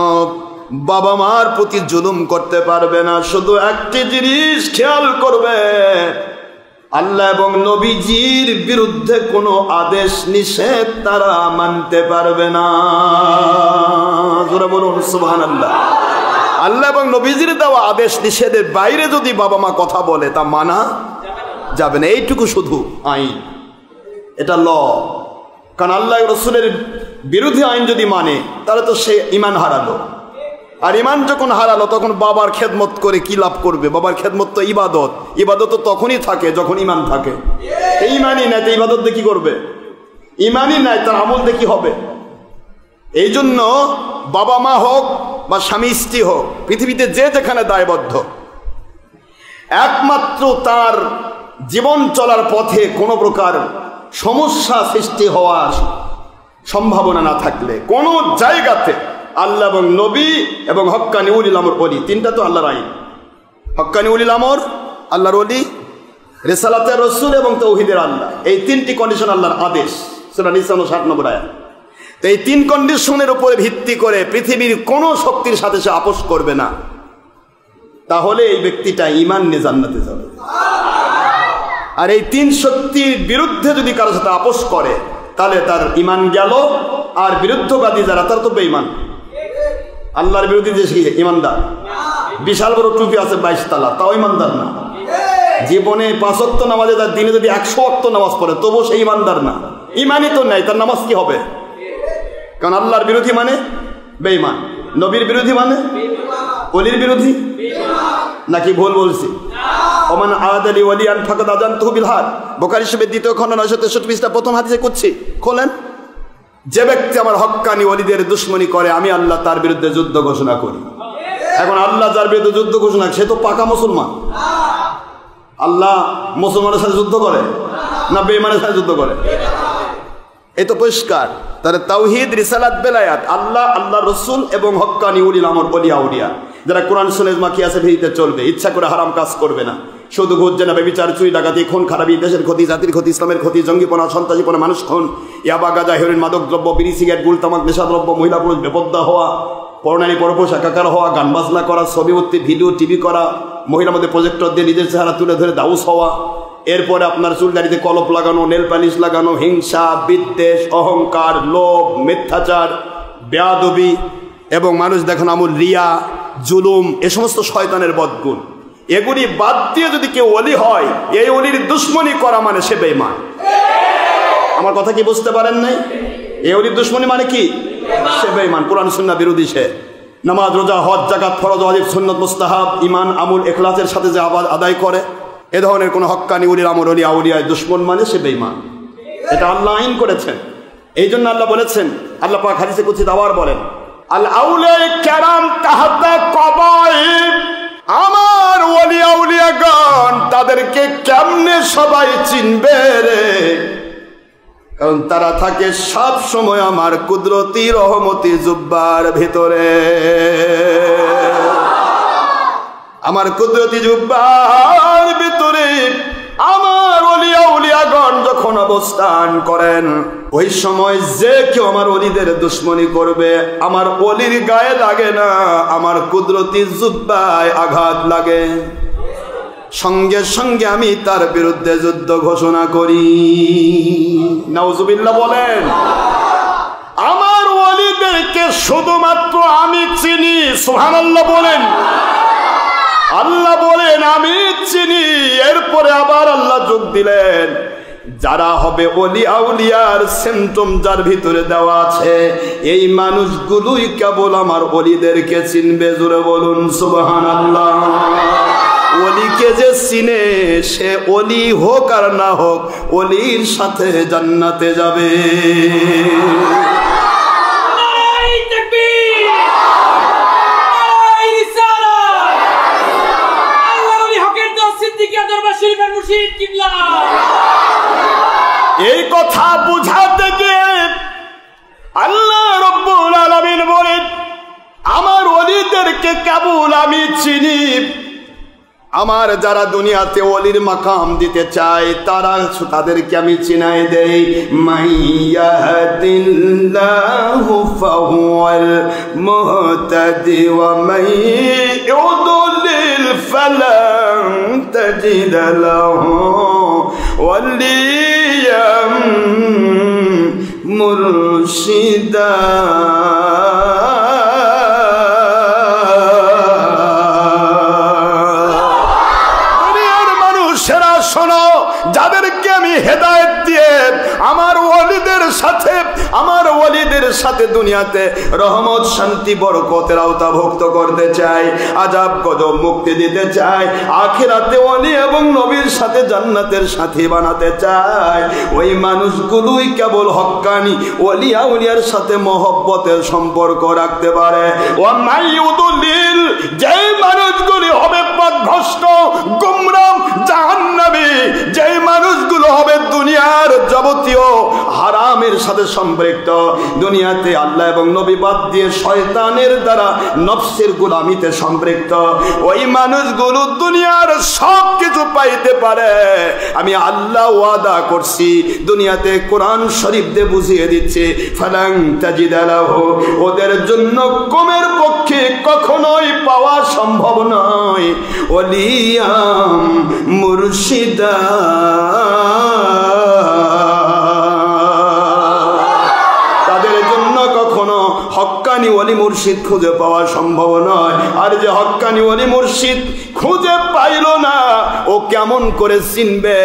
বাবা মার প্রতি জুলুম করতে পারবে না। শুধু একটি জিনিস খেয়াল করবে, আল্লাহ এবং নবীজির বিরুদ্ধে কোনো আদেশ নিষেধ তারা মানতে পারবে না। জোরে বলুন সুবহানাল্লাহ। আল্লাহ এবং নবীজির দেওয়া আদেশ নিষেধের বাইরে যদি বাবা মা কথা বলে তা মানা যাবে না। এইটুকু শুধু আইন, এটা ল। কারণ আল্লাহ রাসূলের বিরোধী আইন যদি মানে তাহলে তো সে ঈমান হারালো। আর ঈমান যখন হারালো তখন বাবার খেদমত করে কি লাভ করবে? বাবার খেদমত তো ইবাদত। ইবাদত তো তখনই থাকে যখন ঈমান থাকে। ঈমানই নাই তো ইবাদত দিয়ে কি করবে? ঈমানই নাই, তার আমল দিয়ে কি হবে? এই জন্য বাবা মা হোক বা স্বামী স্ত্রী হোক, পৃথিবীতে যে যেখানে দায়বদ্ধ, একমাত্র তার জীবন চলার পথে কোনো প্রকার সমস্যা সৃষ্টি হওয়ার সম্ভাবনা না থাকলে কোনো জায়গাতে আল্লাহ এবং নবী এবং হক্কানি উলিল আমর ওলি, তিনটা তো আল্লাহর আইন। হক্কানি উলিল আমর আল্লাহর ওলি, রিসালাতের রাসূল এবং তাওহীদের আল্লাহ, এই তিনটি কন্ডিশন আল্লাহর আদেশ। সূরা নিসা 59 নম্বর আয়াত। তো এই তিন কন্ডিশনের উপরে ভিত্তি করে পৃথিবীর কোনো শক্তির সাথে সে আপোষ করবে না, তাহলে এই ব্যক্তিটা ঈমান নিয়ে জান্নাতে যাবে। আর এই তিন শক্তির বিরুদ্ধে যদি কারোর সাথে আপোষ করে তাহলে তার ঈমান গেল, আর বিরুদ্ধবাদী যারা তারা তো বেঈমান। আল্লাহর বিরোধী দেশ কি ইমানদার? বিশাল বড় টুপি আছে 22 তলা, তাও ইমানদার না। জীবনে 5 ওয়াক্ত নামাজে তার দিনে যদি 100 ওয়াক্ত নামাজ পড়ে তবুও সে ইমানদার না। ইমানই তো নাই, তার নামাজ কি হবে? কারণ আল্লাহর বিরোধী মানে বেঈমান, নবীর বিরোধী মানে ওলির বিরোধী, নাকি ভুল বলছি? ওমান আদালি ওয়ালিয়ান ফাকাদ আযানতুহু বিল হাদ, বুখারী শরীফের 2 খণ্ড 963 পৃষ্ঠা প্রথম হাদিসে করছি, খোলেন। যে ব্যক্তি আমার হক্কানি ওলিদের দুশমনী করে আমি আল্লাহ তার বিরুদ্ধে যুদ্ধ ঘোষণা করি। এখন আল্লাহ যার বিরুদ্ধে যুদ্ধ ঘোষণা, সে তো পাকা মুসলমান। আল্লাহ মুসলমানের সাথে যুদ্ধ করে না বেঈমানের সাথে যুদ্ধ করে? এই তো পরিষ্কার। তাহলে তাওহীদ, রিসালাত, বেলায়াত, আল্লাহ, আল্লাহ রসুল এবং হক্কানি উলিল আমর ওলিয়া উলিয়া যারা কোরআন সুন্নাহ ইজমা কিয়াসের ভিত্তিতে চলবে, ইচ্ছা করে হারাম কাজ করবে না, শুধু ঘুষ জেনা ব্যভিচার চুরি ডাকাতি খুন খারাপি দেশের ক্ষতি জাতির ক্ষতি ইসলামের ক্ষতি জঙ্গিপনা সন্ত্রাসীপনা মানুষ খুন ইয়াবা গাঁজা হেরোইন মাদক দ্রব্য বিড়ি সিগারেট গুল তামাক নেশাদ্রব্য মহিলা পুরুষ বেপর্দা হওয়া পরনারী পরপুরুষ একাকার হওয়া গান বাজনা করা ছবি ভর্তি ভিডিও টিভি করা মহিলার মধ্যে প্রজেক্টর দিয়ে নিজের চেহারা তুলে ধরে দাউস হওয়া এরপরে আপনার চুলদাড়িতে কলপ লাগানো নেল পালিশ লাগানো হিংসা বিদ্বেষ অহংকার লোভ মিথ্যাচার বেয়াদবি এবং মানুষ দেখানো আমল রিয়া জুলুম এ সমস্ত শয়তানের বদগুণ এগুলি বাদ দিয়ে যদি কেউ ওলি হয় এই ওলির দুশমনি করা মানে সে বেঈমান। আমার কথা কি বুঝতে পারেন নাই? এই ওলির দুশমনি মানে কি? সে বেঈমান, কোরআন সুন্নাহ বিরোধী। সে নামাজ রোজা হজ যাকাত ফরজ ওয়াজিব সুন্নাত মুস্তাহাব ঈমান আমল ইখলাসের সাথে যে আদায় করে এ ধরনের কোন হক্কানি ওলির আমল ওলি আউলিয়ার দুশমন মানে সে বেঈমান। এটা আল্লাহ আইন করেছেন। এই জন্য আল্লাহ বলেছেন, আল্লাহ পাক হাদিসে কুদসিতে আবার বলেন আল আউলিয়া কেরাম তাহাতা কবাইব, আমার ওলি আউলিয়াগণ তাদেরকে কেমনে সবাই চিনবে রে? কারণ তারা থাকে সব সময় আমার কুদরতি রহমতি জুব্বার ভিতরে, আমার কুদরতি জুব্বার ভিতরে আমার ওলি আউলিয়াগণ যখন অবস্থান করেন ওই সময় যে কেউ আমার ওলিদের দুশমনি করবে আমার ওলির গায়ে লাগে না, আমার কুদরতি জুব্বায় আঘাত লাগে, সঙ্গে সঙ্গে আমি তার বিরুদ্ধে যুদ্ধ ঘোষণা করি। নাউজুবিল্লাহ বলেন। আমার ওলিদেরকে শুধুমাত্র আমি চিনি, সুবহানাল্লাহ বলেন। আল্লাহ বলেন আমি চিনি। এরপরে আবার আল্লাহ যোগ দিলেন যারা হবে ওলি আউলিয়ার সিমটম যার ভিতরে দেওয়া আছে এই মানুষগুলোই কেবল আমার ওলিদেরকে চিনবে। জোরে বলুন সুবহানাল্লাহ। ওলিকে যে চিনে সে ওলি হোক আর না হোক ওলির সাথে জান্নাতে যাবে। এই কথা বুঝাতে গিয়ে আল্লাহ রাব্বুল আলামিন বলেন আমার ওলিদেরকে কেবল আমি চিনি। আমার যারা দুনিয়াতে ওলির মাকাম দিতে চায় তারা তাদেরকে আমি চিনাই দেই। মাইয়াহদিল্লাহু ফাহুয়াল মুহতাদি ওয়া মাইয়ুদলিল ফালান তাজিদ লাহু ওয়ালিয়াম মুরশিদা। শোনো, যাদেরকে আমি হেদায়েত দিয়ে আমার ওলিদের সাথে দুনিয়াতে রহমত শান্তি বরকতের আওতাভুক্ত করতে চাই, আযাব গজব মুক্তি দিতে চাই, আখিরাতে ওলি এবং নবীর সাথে জান্নাতের সাথী বানাতে চাই, ওই মানুষগুলোই কেবল হক্কানি ওলি আউলিয়ার সাথে মহব্বতের সম্পর্ক রাখতে পারে। ওয়া মাইয়ুদলিল, যেই মানুষগুলি হবে পথভ্রষ্ট গুমরাহ জাহান্নামী, যেই মানুষগুলো হবে দুনিয়ার যাবতীয় হারামের সাথে সম্পৃক্ত, দুনিয়াতে আল্লাহ এবং নবী বাদ দিয়ে শয়তানের দ্বারা নফসের গোলামিতে সম্পৃক্ত, ওই মানুষগুলো দুনিয়ার সব কিছু পাইতে পারে। আমি আল্লাহ ওয়াদা করছি দুনিয়াতে কোরআন শরীফ দিয়ে বুঝিয়ে দিচ্ছে ফালাং তাজিদ লাহু, ওদের জন্য কমের পক্ষে কখনোই পাওয়া সম্ভব নয় ওলিয়াম মুরশিদা। তাদের জন্য ওলি মুর্শিদ খুঁজে পাওয়া সম্ভব নয়। আর যে হক্কানি ওলি মুর্শিদ খুঁজে পাইল না, ও কেমন করে চিনবে?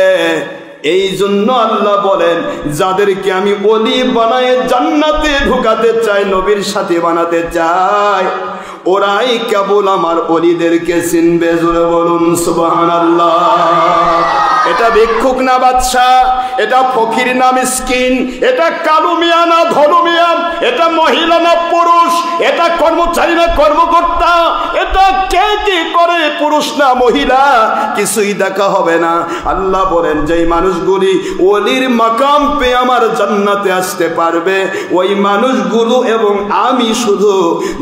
এই জন্য আল্লাহ বলেন, যাদেরকে আমি ওলি বানায় জান্নাতে ঢুকাতে চাই, নবীর সাথে বানাতে চাই, ওরাই কেবল আমার ওলিদেরকে চিনবে। জোরে বলুন সুবহানাল্লাহ। এটা ভিক্ষুক না বাদশা, এটা ফকির না মিসকিন, এটা কালু মিয়া না ধনু মিয়া, এটা মহিলা না পুরুষ, এটা কর্মচারী না কর্মকর্তা, এটা কে কি করে, পুরুষ না মহিলা, কিছুই দেখা হবে না। আল্লাহ বলেন, যেই মানুষগুলি ওলির মাকাম পেয়ে আমার জান্নাতে আসতে পারবে, ওই মানুষগুলো এবং আমি শুধু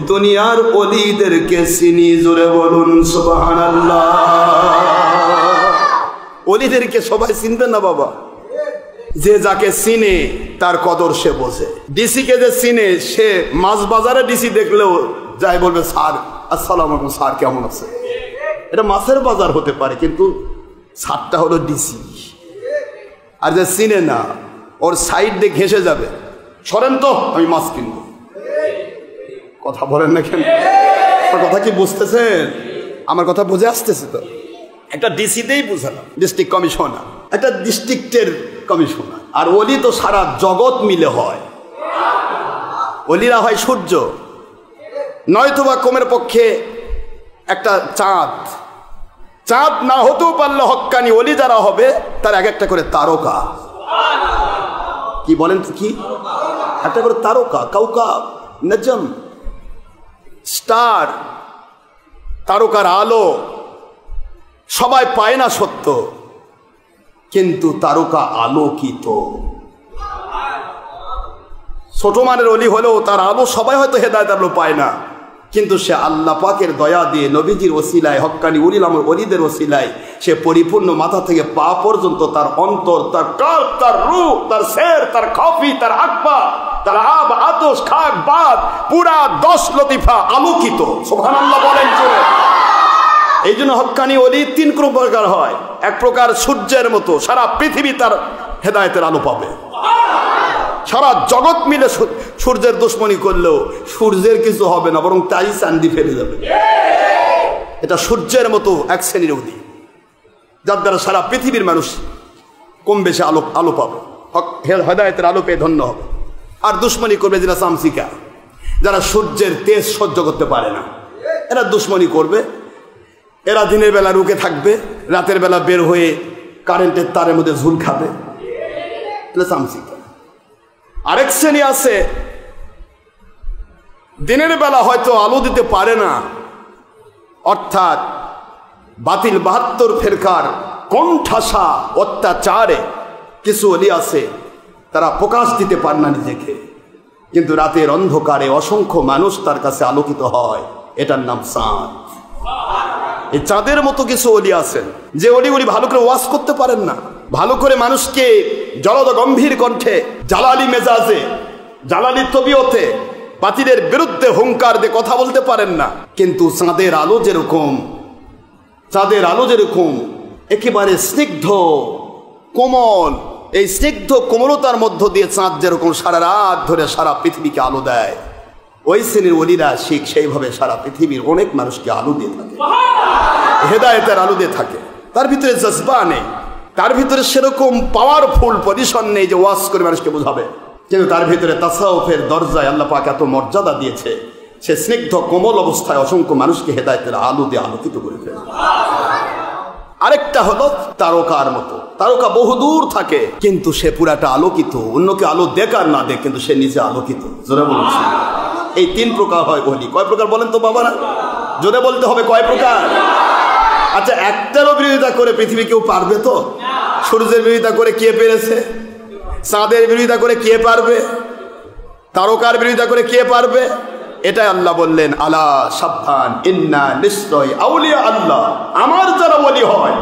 দুনিয়ার ওলিদেরকে চিনি। জোরে বলুন সুবহানাল্লাহ। ওলিদেরকে সবাই চিনবে না বাবা। যে যাকে চিনে তার কদর সে বোঝে। ডিসি কে যে চিনে, সে মাছ বাজারে ডিসি দেখলেও যাই বলবে, স্যার আসসালামু আলাইকুম, স্যার কেমন আছে। এটা মাছের বাজার হতে পারে, কিন্তু স্যারটা হলো ডিসি। আর যে চিনে না, ওর সাইড দিয়ে ঘেঁষে যাবে, সরেন তো আমি মাছ কিনবো। কথা বলেন না কেন? আমার কথা কি বুঝতেছেন? আমার কথা বুঝে আসতেছে তো? একটা ডিসিতেই বুঝালাম, ডিস্ট্রিক্ট কমিশনার, একটা ডিস্ট্রিক্টের কমিশনার। আর ওলি তো সারা জগৎ মিলে হয়। ওলিরা হয় সূর্য, নয়তোবা কমের পক্ষে একটা চাঁদ। চাঁদ না হতেও পারলে হক্কানি ওলি যারা হবে, তার এক একটা করে তারকা। কি বলেন তো? কি একটা করে তারকা, কাউকাব, নজম, স্টার, তারকার আলো। সবাই পায় না সত্য, কিন্তু তারকা আলোকিত। ছোট মানের ওলি হলেও তার আলো সবাই হয়তো হেদায়েত আলো পায় না, কিন্তু সে আল্লাহ পাকের দয়া দিয়ে নবীজির ওসিলায়, হক্কানি উলিল আমর ওলিদের ওসিলায় সে পরিপূর্ণ মাথা থেকে পা পর্যন্ত, তার অন্তর, তার কল্ব, তার রূহ, তার শের, তার খফি, তার আকবা, তার আব, আতশ, খাক, বাদ, পুরা 10 লতিফা আলোকিত। সুবহানাল্লাহ বলেন জোরে। এই জন্য হক্কানি ওলি 3 প্রকার হয়। এক প্রকার সূর্যের মতো, সারা পৃথিবী তার হেদায়েতের আলো পাবে। সারা জগৎ মিলে সূর্যের দুশ্মনী করলেও সূর্যের কিছু হবে না, বরং তাই চান্দি ফেলে যাবে। এটা সূর্যের মতো এক শ্রেণীর ওলি, যার দ্বারা সারা পৃথিবীর মানুষ কম বেশি আলো পাবে, হেদায়েতের আলো পেয়ে ধন্য হবে। আর দুশ্মনী করবে যারা চামচিকা, যারা সূর্যের তেজ সহ্য করতে পারে না, এরা দুশ্মনী করবে। এরা দিনের বেলা রুকে থাকবে, রাতের বেলা বের হয়ে কারেন্টের তারের মধ্যে ঝুল খাবে। চামচিকা। আরেক শ্রেণী আছে, দিনের বেলা হয়তো আলো দিতে পারে না, অর্থাৎ বাতিল 72 ফেরকার কোণঠাসা অত্যাচারে কিছু ওলি আছে, তারা প্রকাশ দিতে পারে না নিজেকে, কিন্তু রাতের অন্ধকারে অসংখ্য মানুষ তার কাছে আলোকিত হয়। এটার নাম চাঁদ। এই চাঁদের মতো কিছু ওলি আছেন, যে ওলিগুলি ভালো করে ওয়াজ করতে পারেন না, ভালো করে মানুষকে জলদ গম্ভীর কণ্ঠে, জালালি মেজাজে, জালালি তবিয়তে বাতিলের বিরুদ্ধে হুঙ্কার দিয়ে কথা বলতে পারেন না। কিন্তু চাঁদের আলো যেরকম একেবারে স্নিগ্ধ কোমল, এই স্নিগ্ধ কোমলতার মধ্য দিয়ে চাঁদ যেরকম সারা রাত ধরে সারা পৃথিবীকে আলো দেয়, ওই শ্রেণীর ওলিরা শিখ সেইভাবে সারা পৃথিবীর অনেক মানুষকে আলো দিয়ে থাকে, হেদায়েতের আলো দিয়ে থাকে। তার ভিতরে জজবা নেই, তার ভিতরে সেরকম পাওয়ারফুল পজিশন নেই যে ওয়াজ করে মানুষকে বোঝাবে, কিন্তু তার ভিতরে তাসাউফের দরজায় আল্লাহ পাক এত মর্যাদা দিয়েছে, সে স্নিগ্ধ কোমল অবস্থায় অসংখ্য মানুষকে হেদায়েতের আলো দিয়ে আলোকিত করে ফেলে। আরেকটা হলো তারকার মতো, তারকা বহুদূর থাকে কিন্তু সে পুরাটা আলোকিত, অন্যকে আলো দেখ আর না দেখ, কিন্তু সে নিজে আলোকিত। জোরে বলছি। এই 3 প্রকার হয় ওলি। কয় প্রকার বলেন তো বাবারা? জোরে বলতে হবে, কয় প্রকার? আচ্ছা, একটারও বিরোধিতা করে পৃথিবী কেউ পারবে তো? সূর্যের বিরোধিতা করে কে পেরেছে? চাঁদের বিরোধিতা করে কে পারবে? তারকার বিরোধিতা করে কে পারবে? এটাই আল্লাহ বললেন, আলা সাবধান, ইন্না নিশ্চয় আউলিয়া আল্লাহ, আমার যারা ওলি হয়,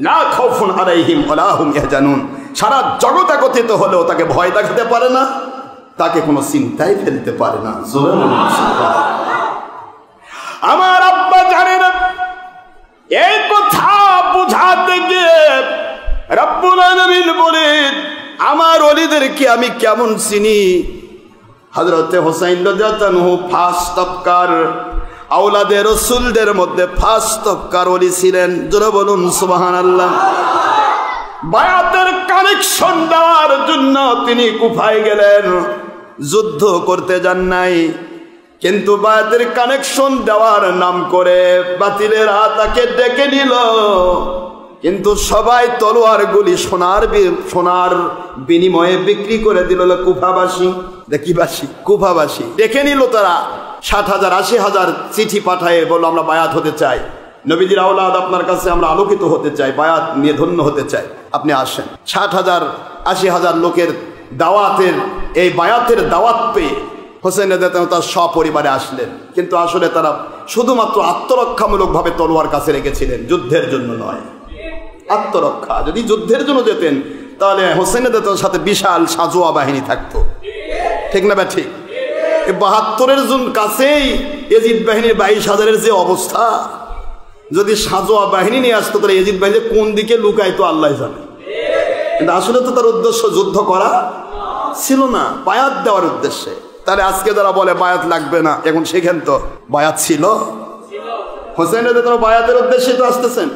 লা খাউফুন আলাইহিম ওয়ালা হুম ইয়াহজানুন, সারা জগৎ একত্রিত হলেও তাকে ভয় দেখাতে পারে না, তাকে কোনো চিন্তায় ফেলতে পারে না। জোরে বলুন সুবহানাল্লাহ। আমার আব্বা জানেন এই কথা বুঝাতে গিয়ে রব্বুল আলামিন বলেন, আমার ওলিদেরকে আমি কেমন চিনি? হযরতে হুসাইন রাদিয়াল্লাহু আনহু ফার্স্ট তবকার আওলাদে রাসূলদের মধ্যে ফার্স্ট তবকার ওলি ছিলেন। জোরে বলুন সুবহানাল্লাহ। বায়াতের কানেকশন দেওয়ার জন্য তিনি কুফায় গেলেন, যুদ্ধ করতে যান নাই, কিন্তু বায়াতের কানেকশন দেওয়ার নাম করে বাতিলেরা তাকে ডেকে নিল। কিন্তু সবাই তলোয়ার গুলি সোনার বিনিময়ে বিক্রি করে দিল কুফাবাসী। দেখিবাসী কুফাবাসী ডেকে নিল, তারা 60,000 80,000 চিঠি পাঠায় বলল আমরা বায়াত হতে চাই, নবীজির আওলাদ আপনার কাছে আমরা আলোকিত হতে চাই, বায়াত নিয়ে ধন্য হতে চাই, আপনি আসেন। 60,000 80,000 লোকের দাওয়াতের এই বায়াতের দাওয়াত পেয়ে হোসেন রাদিয়াল্লাহু তার সপরিবারে আসলেন। কিন্তু আসলে তারা শুধুমাত্র আত্মরক্ষামূলকভাবে তলোয়ার কাছে রেখেছিলেন, যুদ্ধের জন্য নয়। আত্মরক্ষা, যদি যুদ্ধের জন্য যেতেন তাহলে হোসেন রাদিয়াল্লাহুর সাথে বিশাল সাজোয়া বাহিনী থাকতো, ঠিক না বা ঠিক? 72-এর কাছেই এজিদ বাহিনীর 22,000-এর যে অবস্থা, যদি সাজোয়া বাহিনী নিয়ে আসতো তাহলে এজিদ বাহিনী কোন দিকে লুকাইতো আল্লাহ জানে। কিন্তু আসলে তো তার উদ্দেশ্য যুদ্ধ করা ছিল না, বায়াত দেওয়ার উদ্দেশ্যে। তাহলে আজকে যারা বলে বায়াত লাগবে না, এখন সেখান তো বায়াত ছিল। হোসেন রাদিয়াল্লাহু বায়াতের উদ্দেশ্যে তো আসতেছেন।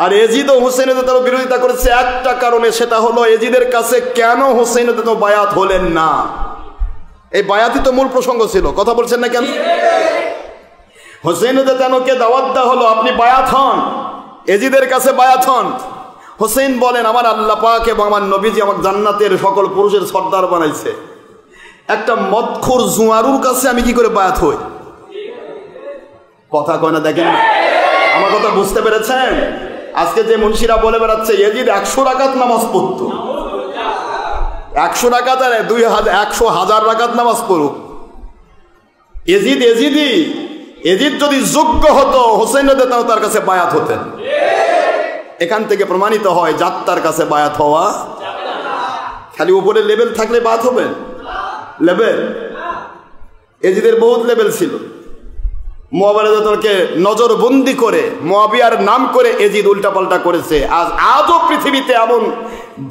আর এজিদ ও হোসেন রাদিয়াল্লাহু বিরোধিতা করেছে একটা কারণে, সেটা হলো এজিদের কাছে কেন হোসেন রাদিয়াল্লাহু বায়াত হলেন না। এই বায়াতই তো মূল প্রসঙ্গ ছিল, কথা বলছেন না কেন? হোসেন রাদিয়াল্লাহুকে দাওয়াত দেওয়া হলো আপনি বায়াত হন, এজিদের কাছে বায়াত হন। হোসেন বলেন আমার আল্লাহ পাক এবং আমার নবীজি আমাকে জান্নাতের সকল পুরুষের সর্দার বানাইছে, একটা মদখোর জুয়ারুর কাছে আমি কি করে বায়াত হই? কথা কয় না, দেখেন আমার কথা বুঝতে পেরেছেন? আজকে যে মুন্সিরা বলে বেড়াচ্ছে এজিদ 100 রাকাত নামাজ পড়তো, 100 রাকাত আর 100,000 রাকাত নামাজ পড়ুক, এজিদ যদি যোগ্য হতো হোসেন রাদিয়াল্লাহু তার কাছে বায়াত হতেন। এখান থেকে প্রমাণিত হয় জাত্তার কাছে বায়াত হওয়া খালি উপরে লেভেল থাকলে বায়াত হবেন। লেভেল এজিদের বহুত লেভেল ছিল। মুআবিয়াকে নজরবন্দি করে মুআবিয়ার নাম করে এজিদ উল্টাপাল্টা করেছে। আজও পৃথিবীতে এমন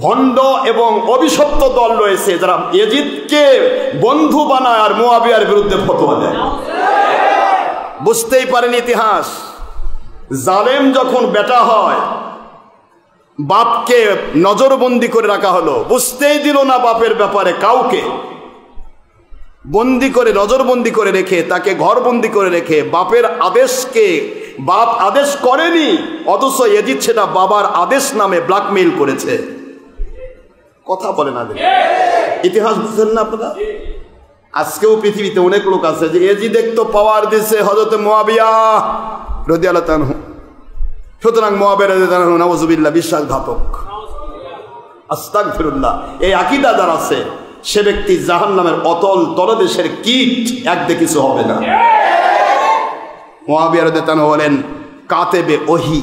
ভণ্ড এবং অভিশপ্ত দল রয়েছে যারা এজিদকে বন্ধু বানায় আর মুআবিয়ার বিরুদ্ধে ফতোয়া দেয়। বুঝতেই পারেন ইতিহাস, জালেম যখন বেটা হয় বাপকে নজরবন্দি করে রাখা হলো, বুঝতেই দিল না বাপের ব্যাপারে কাউকে, বন্দি করে নজরবন্দি করে রেখে তাকে ঘরবন্দি করে রেখে বাপের আদেশকে বাপ আদেশ করেনি, অথচ এজিদ সেটা বাবার আদেশ নামে ব্ল্যাকমেইল করেছে। কথা বলে না, ইতিহাস বুঝছেন না আপনারা? আজকেও পৃথিবীতে অনেক লোক আছে যে এজিদ একটু পাওয়ার দিছে হযরত মুআবিয়া রাদিয়াল্লাহু আনহু, সুতরাং মুআবিয়া রাদিয়াল্লাহু আনহু নাউযুবিল্লাহ বিশ্বাসঘাতক, আস্তাগফিরুল্লাহ। এই আকীদা যার আছে সে ব্যক্তি জাহান্নামের অতল তলদেশের কীট, একদে কিছু হবে না। মুআবিয়া রাদিয়াল্লাহু আনহু হলেন কাতেবে ওহী,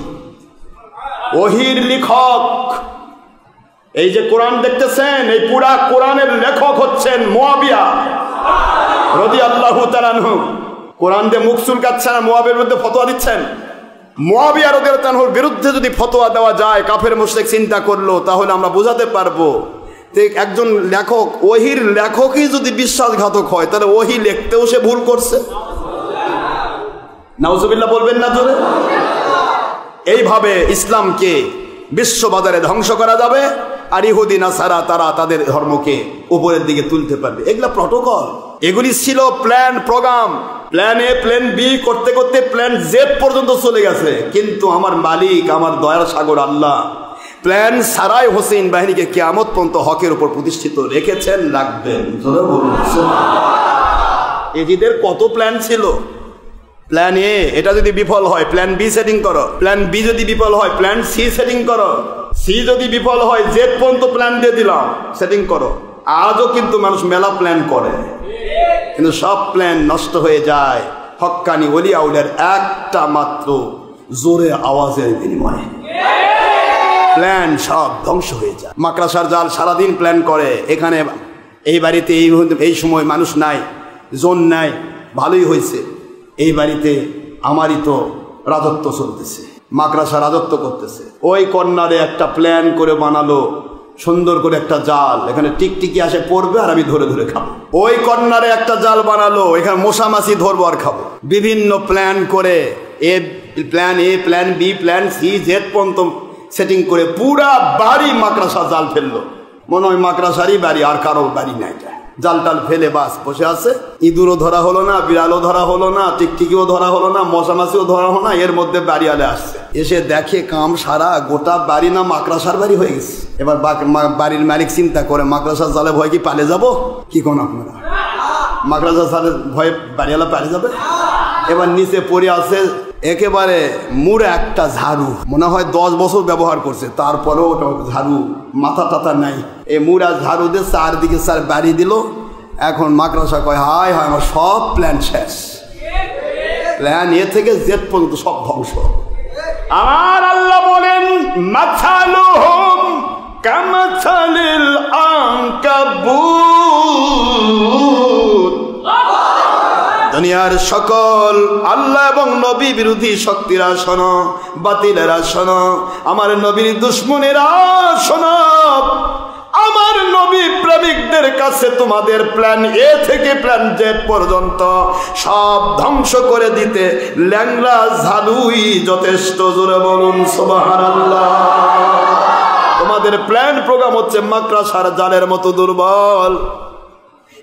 ওহীর লেখক। এই যে কোরআন দেখতেছেন, এই পুরা কোরআনের লেখক হচ্ছেন মুআবিয়া রাদিয়াল্লাহু তাআলা আনহু। কোরআন দিয়ে মুখ চুলকাচ্ছেন আর মুআবিয়ার বিরুদ্ধে ফতোয়া দিচ্ছেন। মুআবিয়া রাদিয়াল্লাহু আনহুর বিরুদ্ধে যদি ফতোয়া দেওয়া যায়, কাফের মুশরিক চিন্তা করলো, তাহলে আমরা বোঝাতে পারবো যে একজন লেখক, ওহীর লেখকই যদি বিশ্বাসঘাতক হয় তাহলে ওহী লিখতেও সে ভুল করছে। নাউজুবিল্লাহ বলবেন না জোরে? এইভাবে ইসলামকে বিশ্ববাজারে ধ্বংস করা যাবে, আর ইহুদি নাসারা তারা তাদের ধর্মকে উপরের দিকে তুলতে পারবে। এগুলা প্রটোকল, এগুলি ছিল plan, program. Plan A plan B করতে করতে প্ল্যান জেড পর্যন্ত চলে গেছে, কিন্তু আমার মালিক, আমার দয়ার সাগর আল্লাহ প্ল্যান ছাড়াই হোসেন বাহিনীকে কিয়ামত পর্যন্ত হকের উপর প্রতিষ্ঠিত রেখেছেন, রাখবেন। এজিদের কত প্ল্যান ছিল। প্ল্যান এ এটা যদি বিফল হয় প্ল্যান বি সেটিং করো, প্ল্যান বি যদি বিফল হয় প্ল্যান সি সেটিং করো, সি যদি বিফল হয় জেড পর্যন্ত প্ল্যান দিয়ে দিলাম, সেটিং করো। আজও কিন্তু মানুষ মেলা প্ল্যান করে, কিন্তু সব প্ল্যান নষ্ট হয়ে যায় হক্কানি ওলি আউলিয়ার একটা মাত্র জোরে আওয়াজের বিনিময়ে। প্ল্যান সব ধ্বংস হয়ে যায়। মাকড়াসার জাল সারাদিন প্ল্যান করে, এখানে এই বাড়িতে এই সময় মানুষ নাই, জোন নাই, ভালোই হয়েছে, এই বাড়িতে আমারই তো রাজত্ব চলতেছে, মাকড়াসা রাজত্ব করতেছে। ওই কর্নারে একটা প্ল্যান করে বানালো সুন্দর করে একটা জাল, এখানে টিকটিকি আসে পড়বে আর আমি ধরে ধরে খাবো। ওই কর্নারে একটা জাল বানালো, এখানে মশা মাছি ধরবো আর খাবো। বিভিন্ন প্ল্যান করে plan A, plan B, plan C, Z পর্যন্ত সেটিং করে পুরা বাড়ি মাকড়সা জাল ফেললো। মনে হয় মাকড়সারই বাড়ি, আর কারো বাড়ি নাই। জাল টাল ফেলে বাস বসে আছে। ইঁদুরও ধরা হলো না, বিড়ালও ধরা হলো না, টিকটিকিও ধরা হলো না, মশা মাছিও ধরা হলো না। এর মধ্যে বাড়িওয়ালা আসছে, এসে দেখে কাম সারা, গোটা বাড়ি না মাকড়সার বাড়ি হয়ে গেছে। এবার বাড়ির মালিক চিন্তা করে, মাকড়সার জালে ভয় কি পালে যাব? কি কোন আপনারা মাকড়সার জালে ভয়ে বাড়িওয়ালা পালে যাবে? এবার নিচে পড়ে আছে একেবারে মুড়ে একটা ঝাড়ু, মনে হয় 10 বছর ব্যবহার করছে, তারপরেও ওটা ঝাড়ু মাথা টাথা নাই। এই মুড়া ঝাড়ু দিয়ে চারদিকে স্যার বাড়ি দিল। এখন মাকড়সা কয়, হায় হায় আমার সব প্ল্যান শেষ, প্ল্যান এ থেকে জেড পর্যন্ত সব ধ্বংস। আমার আল্লাহ বলেন, মাথালুহুম কামাথালিল আনকাবুত। দুনিয়ার সকল আল্লাহ এবং নবী বিরোধী শক্তিরা শোনো, বাতিলেরা শোনো, আমার নবীর দুশ্মনেরা শোনো, আমার নবী প্রেমিকদের কাছে তোমাদের প্ল্যান এ থেকে প্ল্যান জেড পর্যন্ত সব ধ্বংস করে দিতে ল্যাংড়া ঝালুই যথেষ্ট। জোরে বলুন সুবহানাল্লাহ। তোমাদের প্ল্যান প্রোগ্রাম হচ্ছে মাকড়সার জালের মতো দুর্বল।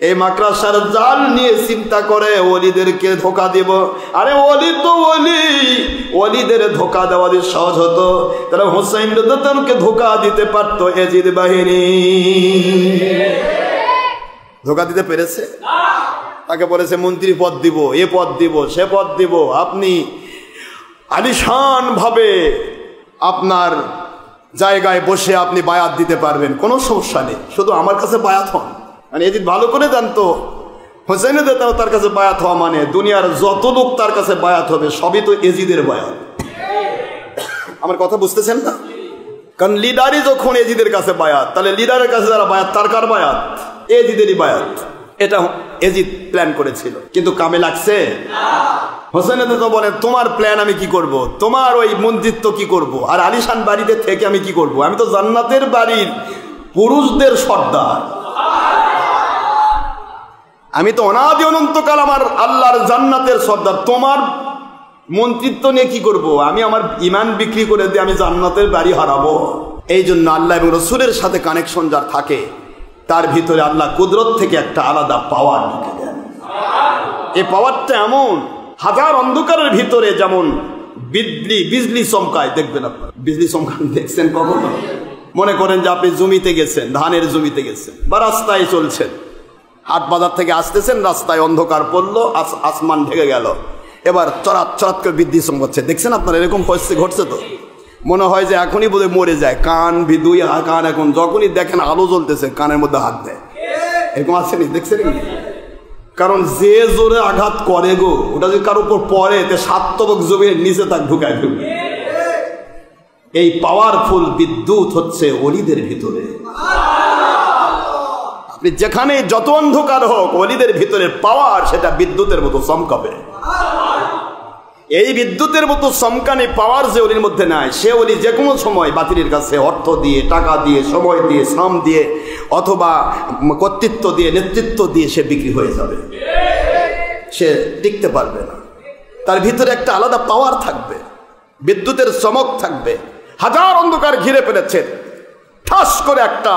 এই মাকড়সার জাল নিয়ে চিন্তা করে ওলিদেরকে ধোকা দিব। আরে ওলি তো ওলি, ওলিদের ধোকা দেওয়া দিয়ে সহজ হতো, তারা হোসেন রাদিয়াল্লাহু ধোকা দিতে পারত। এজিদ বাহিনী ধোকা দিতে পেরেছে? তাকে বলেছে মন্ত্রী পদ দিব, এ পদ দিব, সে পদ দিব, আপনি আলিশান ভাবে আপনার জায়গায় বসে আপনি বায়াত দিতে পারবেন, কোনো সমস্যা নেই, শুধু আমার কাছে বায়াত হন। মানে এজিদ ভালো করে জানতো হোসেন রাদিয়াল্লাহু তার কাছে বায়াত হওয়া মানে দুনিয়ার যত লোক তার কাছে বায়াত হবে সবই তো এজিদের বায়াত। আমার কথা বুঝতেছেন না? কারণ লিডারই যখন এজিদের কাছে বায়াত, তাহলে লিডারের কাছে যারা বায়াত তার কার বায়াত? এজিদেরই বায়াত। এটা এজিদ প্ল্যান করেছিল, কিন্তু কামে লাগছে? হোসেন রাদিয়াল্লাহু বলে, তোমার প্ল্যান আমি কি করব, তোমার ওই মন্ত্রিত্ব কি করব, আর আলিশান বাড়িতে থেকে আমি কি করব? আমি তো জান্নাতের বাড়ির পুরুষদের সর্দার, আমি তো অনাদি অনন্তকাল আমার আল্লাহর জান্নাতের সর্দার, তোমার মন্ত্রিত্ব নিয়ে কি করব? আমি আমার ইমান বিক্রি করে দিয়ে আমি জান্নাতের বাড়ি হারাবো? এই জন্য আল্লাহ এবং রসুলের সাথে কানেকশন যার থাকে তার ভিতরে আল্লাহ কুদরত থেকে একটা আলাদা পাওয়ার ঢুকে দেন। এই পাওয়ারটা এমন, হাজার অন্ধকারের ভিতরে যেমন বিজলি চমকায়, দেখবেন আপনার বিজলি চমকান দেখছেন কখনো? মনে করেন যে আপনি জমিতে গেছেন, ধানের জমিতে গেছেন বা রাস্তায় চলছেন, হাট বাজার থেকে আসতেছেন, রাস্তায় অন্ধকার পড়লো, আসমান ঢেকে গেল, এবার চরাত চরাত করে বিদ্যুৎ চমকাচ্ছে, দেখছেন আপনার? এরকম ঘটছে তো? মনে হয় যে এখনই বোধহয় মরে যায়, কান দুই কান এখন যখনই দেখেন আলো জ্বলতেছে কানের মধ্যে হাত দেয়, এরকম আসেনি? দেখছেন? কারণ যে জোরে আঘাত করে গো, ওটা যদি কারোর উপর পড়ে তে 7 তবক জমির নিচে তাক ঢুকায় ঢুকে। এই পাওয়ারফুল বিদ্যুৎ হচ্ছে ওলিদের ভিতরে। আপনি যেখানে যত অন্ধকার হোক, ওলিদের ভিতরে পাওয়ার সেটা বিদ্যুতের মতো চমকাবে। এই বিদ্যুতের মতো চমকানি পাওয়ার যে ওলির মধ্যে নাই, সে ওলি যে কোনো সময় বাতিলের কাছে অর্থ দিয়ে, টাকা দিয়ে, সময় দিয়ে, শ্রম দিয়ে, অথবা কর্তৃত্ব দিয়ে, নেতৃত্ব দিয়ে সে বিক্রি হয়ে যাবে, সে টিকতে পারবে না। তার ভিতরে একটা আলাদা পাওয়ার থাকবে, বিদ্যুতের চমক থাকবে। হাজার অন্ধকার ঘিরে ফেলেছে, ঠাস করে একটা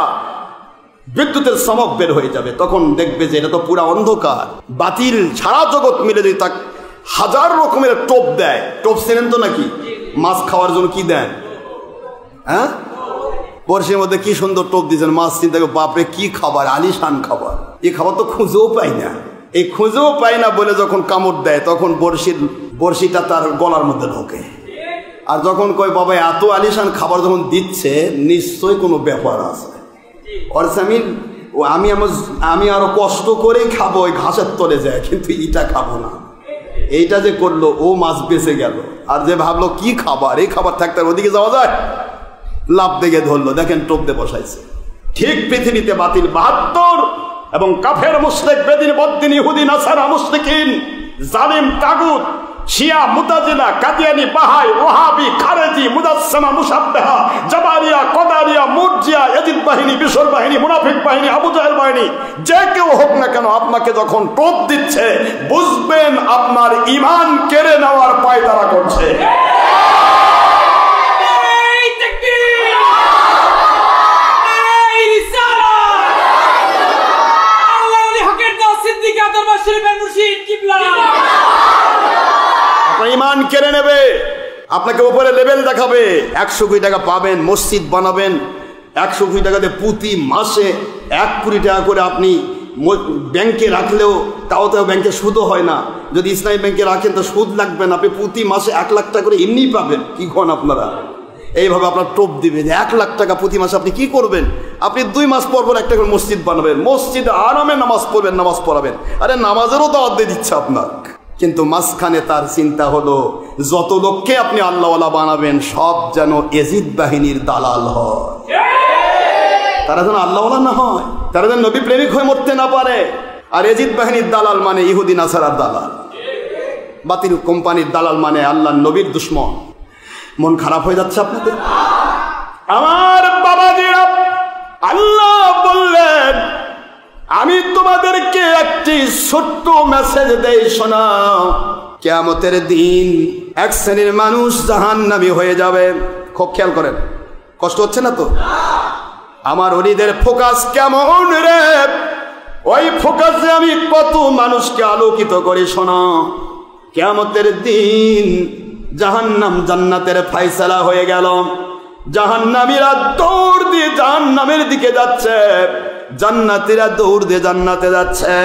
বিদ্যুতের চমক বের হয়ে যাবে, তখন দেখবে যে এটা তো পুরা অন্ধকার। বাতিল সারা জগৎ মিলে যদি তাকে হাজার রকমের টোপ দেয়, টোপ চেনেন তো নাকি? মাছ খাওয়ার জন্য কি দেন? হ্যাঁ, বর্ষের মধ্যে কি সুন্দর টোপ দিয়েছেন, মাছ চিন্তা করে বাপরে কি খাবার, আলিশান খাবার, এই খাবার তো খুঁজেও পাই না। এই খুঁজেও পাই না বলে যখন কামড় দেয়, তখন বড়শিটা তার গলার মধ্যে ঢোকে। আর যখন কয় বাবা এত আলিশান খাবার যখন দিচ্ছে, নিশ্চয়ই কোনো ব্যাপার আছে। আমি আরো কষ্ট করে খাবো, ওই ঘাসের তলে যায়, কিন্তু এটা খাবো না। এইটা যে করলো, ও মাছ বেঁচে গেল। আর যে ভাবলো কি খাবার, এই খাবার থাকতে ওদিকে যাওয়া যায়, লাভ দেখে ধরলো, দেখেন টোপ দিয়ে বসাইছে। ঠিক পৃথিবীতে বাতিল 72 এবং কাফের মুশরিক, বেদিন, বদ্দিন, ইহুদি, নাসারা, মুশরিকিন, জালিম, তাগুত, শিয়া, মুতাজিলা, কাদিয়ানি, বাহাই, ওয়াহাবি, খারেজি, মুদাসসামা, মুশাব্বিহা, জাবারিয়া, কদারিয়া, মুরজিয়া, ইয়াজিদ বাহিনী, বিশর বাহিনী, মুনাফিক বাহিনী, আবু জাহেল বাহিনী, যে কেউ হোক না কেন, আপনাকে যখন টোপ দিচ্ছে বুঝবেন আপনার ঈমান কেড়ে নেওয়ার পায়তারা করছে। আপনার ঈমান কেড়ে নেবে, আপনাকে উপরে লেভেল দেখাবে। 100 কোটি টাকা পাবেন, মসজিদ বানাবেন, 100 কোটি টাকাতে প্রতি মাসে 1 কোটি টাকা করে আপনি ব্যাংকে রাখলেও তাও ব্যাংকে সুদও হয় না। যদি ইসলামী ব্যাংকে রাখেন তো সুদ লাগবে না, আপনি প্রতি মাসে 1 লাখ টাকা করে এমনিই পাবেন। কি করেন আপনারা? এইভাবে আপনার টোপ দিবে যে 1 লাখ টাকা প্রতি মাসে আপনি কি করবেন? আপনি 2 মাস পর পর একটা করে মসজিদ বানাবেন, মসজিদে আরামে নামাজ পড়বেন, নামাজ পড়াবেন। আরে নামাজেরও তো অর্ধেক দিচ্ছে আপনার। কিন্তু মাঝখানে তার চিন্তা হলো যত লোককে আপনি আল্লাহওয়ালা বানাবেন সব যেন এজিদ বাহিনীর দালাল হয়, তারা যেন আল্লাহওয়ালা না হয়, তারা যেন নবী প্রেমিক হয়ে মরতে না পারে। আর এজিদ বাহিনীর দালাল মানে ইহুদি নাসারার দালাল, বাতিল কোম্পানির দালাল মানে আল্লাহ নবীর দুশ্মন। মন খারাপ হয়ে যাচ্ছে আপনাদের? আমার বাবাজিরা, আল্লাহ বললেন আমি তোমাদেরকে একটি ছোট্ট মেসেজ দেই, শোনাও। কিয়ামতের দিন এক শ্রেণীর মানুষ জাহান্নামী হয়ে যাবে। খুব খেয়াল করেন, কষ্ট হচ্ছে না তো? আমার ওলিদের ফোকাস কেমন রে, ওই ফোকাসে আমি কত মানুষকে আলোকিত করি। শোনো, কিয়ামতের দিন জাহান্নাম জান্নাতের ফায়সালা হয়ে গেল। জাহান্নামীরা দৌড় দিয়ে জাহান্নামের দিকে যাচ্ছে, জান্নাতীরা দৌড় দিয়ে জান্নাতে যাচ্ছে।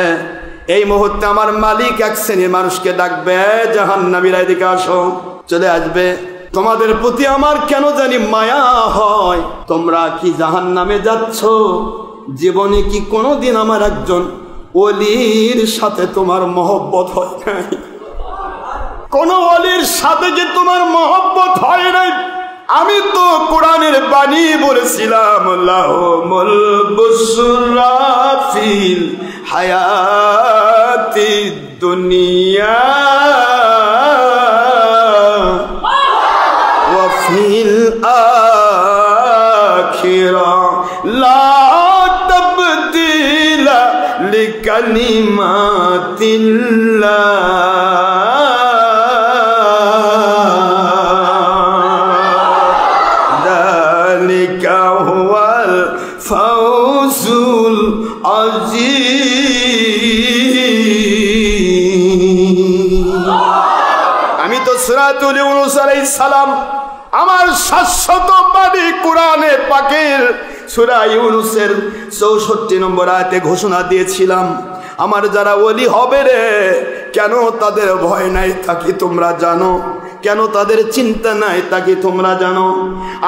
এই মুহূর্তে আমার মালিক এক শ্রেণীর মানুষকে ডাকবে, জাহান্নামীরা এদিকে আসো। চলে আসবে। তোমাদের প্রতি আমার কেন জানি মায়া হয়, তোমরা কি জাহান্নামে যাচ্ছ? জীবনে কি কোনোদিন আমার একজন ওলির সাথে তোমার মহব্বত হয় নাই? কোন ওলির সাথে কি তোমার মহব্বত হয় নাই? আমি তো কোরআনের বাণী বলেছিলাম, লাহুমুল বুশরা ফিল হায়াতিদ দুনিয়া ওয়া ফিল আখিরা লা তাবদীলা লিকালিমাতিল্লাহ। আমি তো সূরাতুল ইউনূস আলাইহিস সালাম আমার শাশ্বত বাণী কোরআনে পাকের সূরা ইউনূসের 64 নম্বর আয়াতে ঘোষণা দিয়েছিলাম, আমার যারা ওলি হবে রে, কেন তাদের ভয় নাই তা কি তোমরা জানো? কেন তাদের চিন্তা নাই তা কি তোমরা জানো?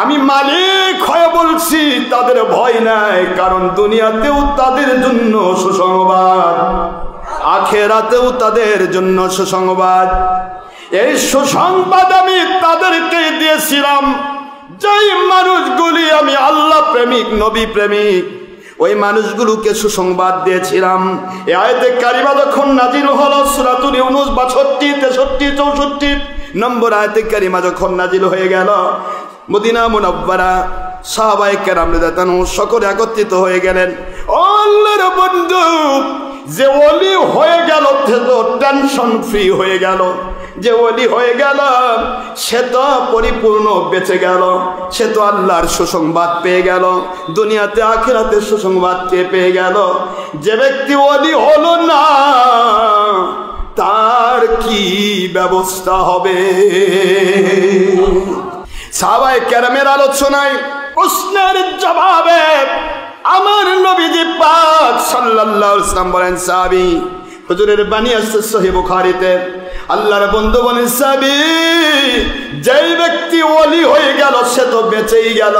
আমি মালিক হয়ে বলছি তাদের ভয় নাই, কারণ দুনিয়াতেও তাদের জন্য সুসংবাদ, আখিরাতেও তাদের জন্য সুসংবাদ। এই সুসংবাদ আমি তাদেরকে দিয়েছিলাম যেই মানুষগুলি আমি আল্লাহ প্রেমিক, নবী প্রেমিক, ওই মানুষগুলোকে সুসংবাদ দিয়েছিলাম। এই আয়াতে কারিমা যখন নাজিল হলো, সূরাতুল ইউনূস 62, 63, 64 নম্বর আয়াতে কারিমা যখন নাজিল হয়ে গেল, মদিনা মুনাওয়ারা সাহাবায়ে কেরাম রাদিয়াল্লাহু আনহুম সকলে একত্রিত হয়ে গেলেন। আল্লাহর বন্ধু, যে ওলি হয়ে গেল সে তো টেনশন ফ্রি হয়ে গেল, যে ওলি হয়ে গেল সে তো পরিপূর্ণ বেঁচে গেল, সে তো আল্লাহর সুসংবাদ পেয়ে গেল, দুনিয়াতে আখিরাতে সুসংবাদ পেয়ে গেল। যে ব্যক্তি ওলি হলো না তার কি ব্যবস্থা হবে? সাহাবায়ে কেরামের আলোচনায় প্রশ্নের জবাবে আমার নবীজি পাক সাল্লাল্লাহু আলাইহি ওয়াসাল্লাম বলেন, সাহাবী, হুজুরের বাণী আসছে সহিহ বুখারীতে, আল্লাহর বন্ধু বলেন, সাহাবী, যেই ব্যক্তি ওলি হয়ে গেল সে তো বেঁচেই গেল,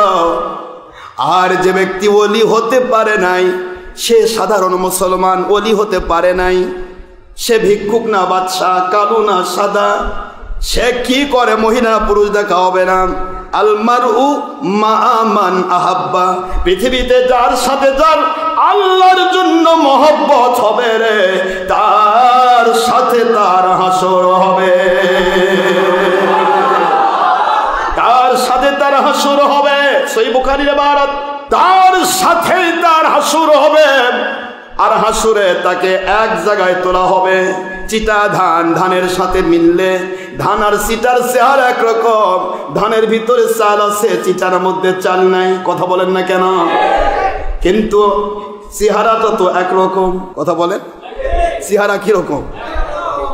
আর যে ব্যক্তি ওলি হতে পারে নাই, সে সাধারণ মুসলমান, ওলি হতে পারে নাই, সে ভিক্ষুক না বাদশা, কালো না সাদা, সে কি করে? মহিলা পুরুষ দেখা হবে না। আল মারউ মা মান আহাব্বা, পৃথিবীতে যার সাথে যার আল্লাহর জন্য মহব্বত হবে রে, তার সাথে তার হাসর হবে, তার সাথে তার হাসর হবে। সহিহ বুখারীর ইবারত, তার সাথেই তার হাসুর হবে। আর হাসুরে তাকে এক জায়গায় তোলা হবে। চিটা ধান ধানের সাথে মিললে ধান আর চিটার চেহার একরকম, ধানের ভিতরে চাল আছে, চিটার মধ্যে চাল নাই। কথা বলেন না কেন? কিন্তু চেহারাটা তো একরকম। কথা বলেন, চেহারা কিরকম?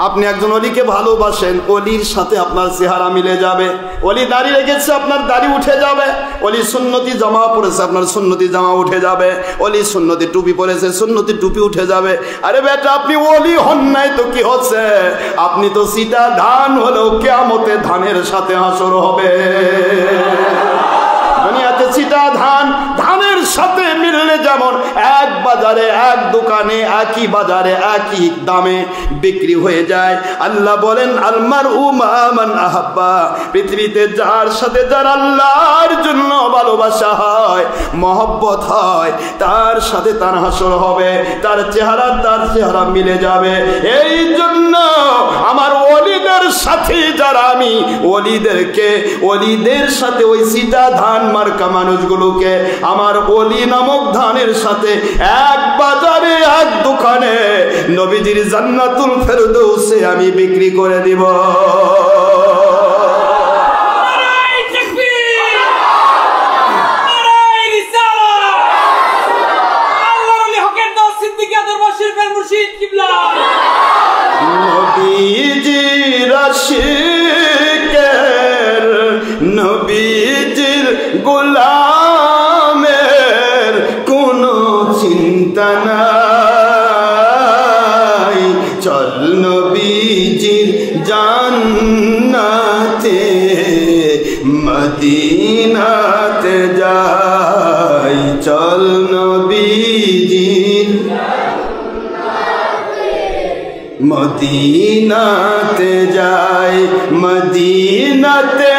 আপনি একজন অলিকে ভালোবাসেন, অলির সাথে আপনার চেহারা মিলে যাবে। অলি দাড়ি রেখেছে, আপনার দাড়ি উঠে যাবে। অলি সুন্নতি জামা পরেছে, আপনার সুন্নতি জামা উঠে যাবে। অলি সুন্নতি টুপি পরেছে, সুন্নতি টুপি উঠে যাবে। আরে বেটা, আপনি অলি হন নাই তো কি হচ্ছে? আপনি তো সিটা ধান হলেও কিয়ামতে ধানের সাথে হাসর হবে। দুনিয়াতে চিটা ধান ধানের সাথে মিললে যেমন এক বাজারে এক দোকানে একই বাজারে একই দামে বিক্রি হয়ে যায়, আল্লাহ বলেন আলমারউ মা মান আহাব্বা, পৃথিবীতে যার সাথে যার আল্লাহর জন্য ভালোবাসা হয়, মহব্বত হয়, তার সাথে তার হাসর হবে, তার চেহারা মিলে যাবে। এই জন্য আমার ওলিদের সাথে যারা, আমি ওলিদের সাথে ওই সিটা ধান মার্কা মানুষগুলোকে আমার ওলি নামক ধানের সাথে এক বাজারে এক দোকানে নবীজির জান্নাতুল ফেরদৌসে আমি বিক্রি করে দিব। নবীজির আশিকের, নবীজির গোলামের কোনো চিন্তা নাই। চল নবীজির জান্নাতে মদিনাতে যাই, চল নবীজির মদিনাতে যাই, মদিনাতে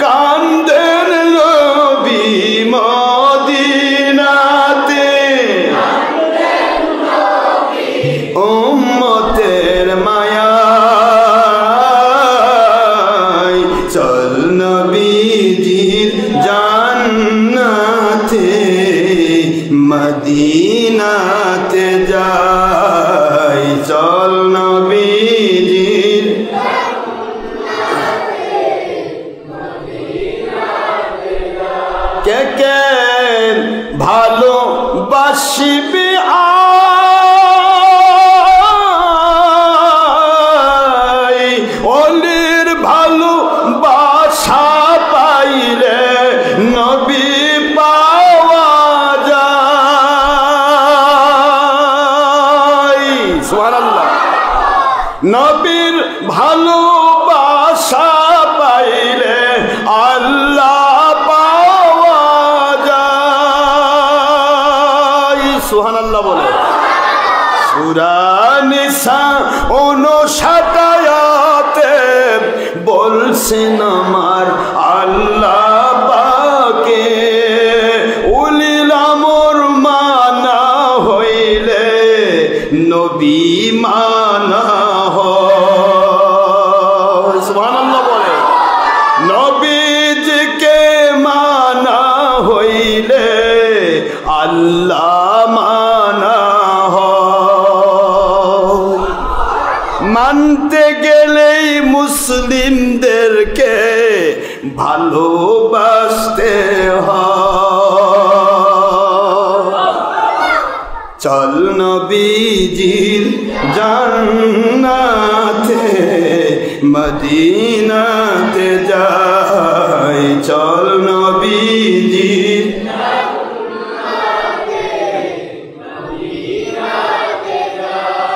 কান্দেন নবী, মদিনাতে উম্মতের মায়ায়, চল নবীজির জান্নাতে মদিনাতে যাই, চল নবীজির কে কে ভালোবাসিবি আয়, ওলির ভালোবাসা পাইলে নবী পাওয়া যায়। সুবহানাল্লাহ। নবীর ভালোবাসা পাইলে আল্লাহ পাওয়া যায়। সুবহানাল্লাহ বলে। সূরা নিসা ৫৯ আয়াতে বলছেন আমার আল্লাহ পাকে, উলিল আমর মানা হইলে নবী মানা হয়। সুবহানাল্লাহ বলে। নবীজিকে মানা হইলে আল্লাহ মানা হয়। মানতে গেলেই মুসলিমদেরকে ভালোবাসতে হয়। চল নবীজির জান্নাতে মদিনাতে যাই, চল নবীজির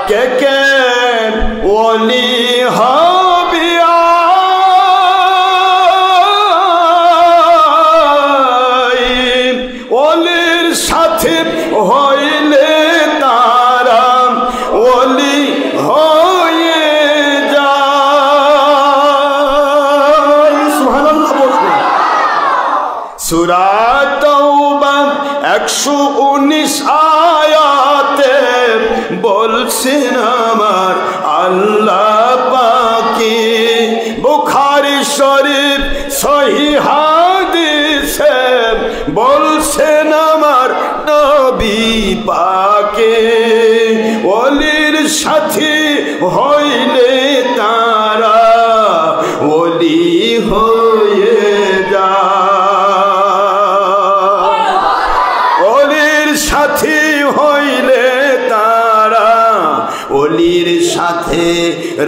কে কে ওলি হবি আয়, ওলির সাথে হইলে তারা ওলি হয়ে যায়। সুবহানাল্লাহ বলুন। সূরা তাওবা ১১৯ আয়াতে বলছেন আমার আল্লাহ পাকি, বুখারী শরীফ সহিহ হাদিসে বলছেন আমার পাকে ওলির সাথে হইলে তারা ওলি হয়ে যায়। ওলির সাথে হইলে তারা ওলির সাথে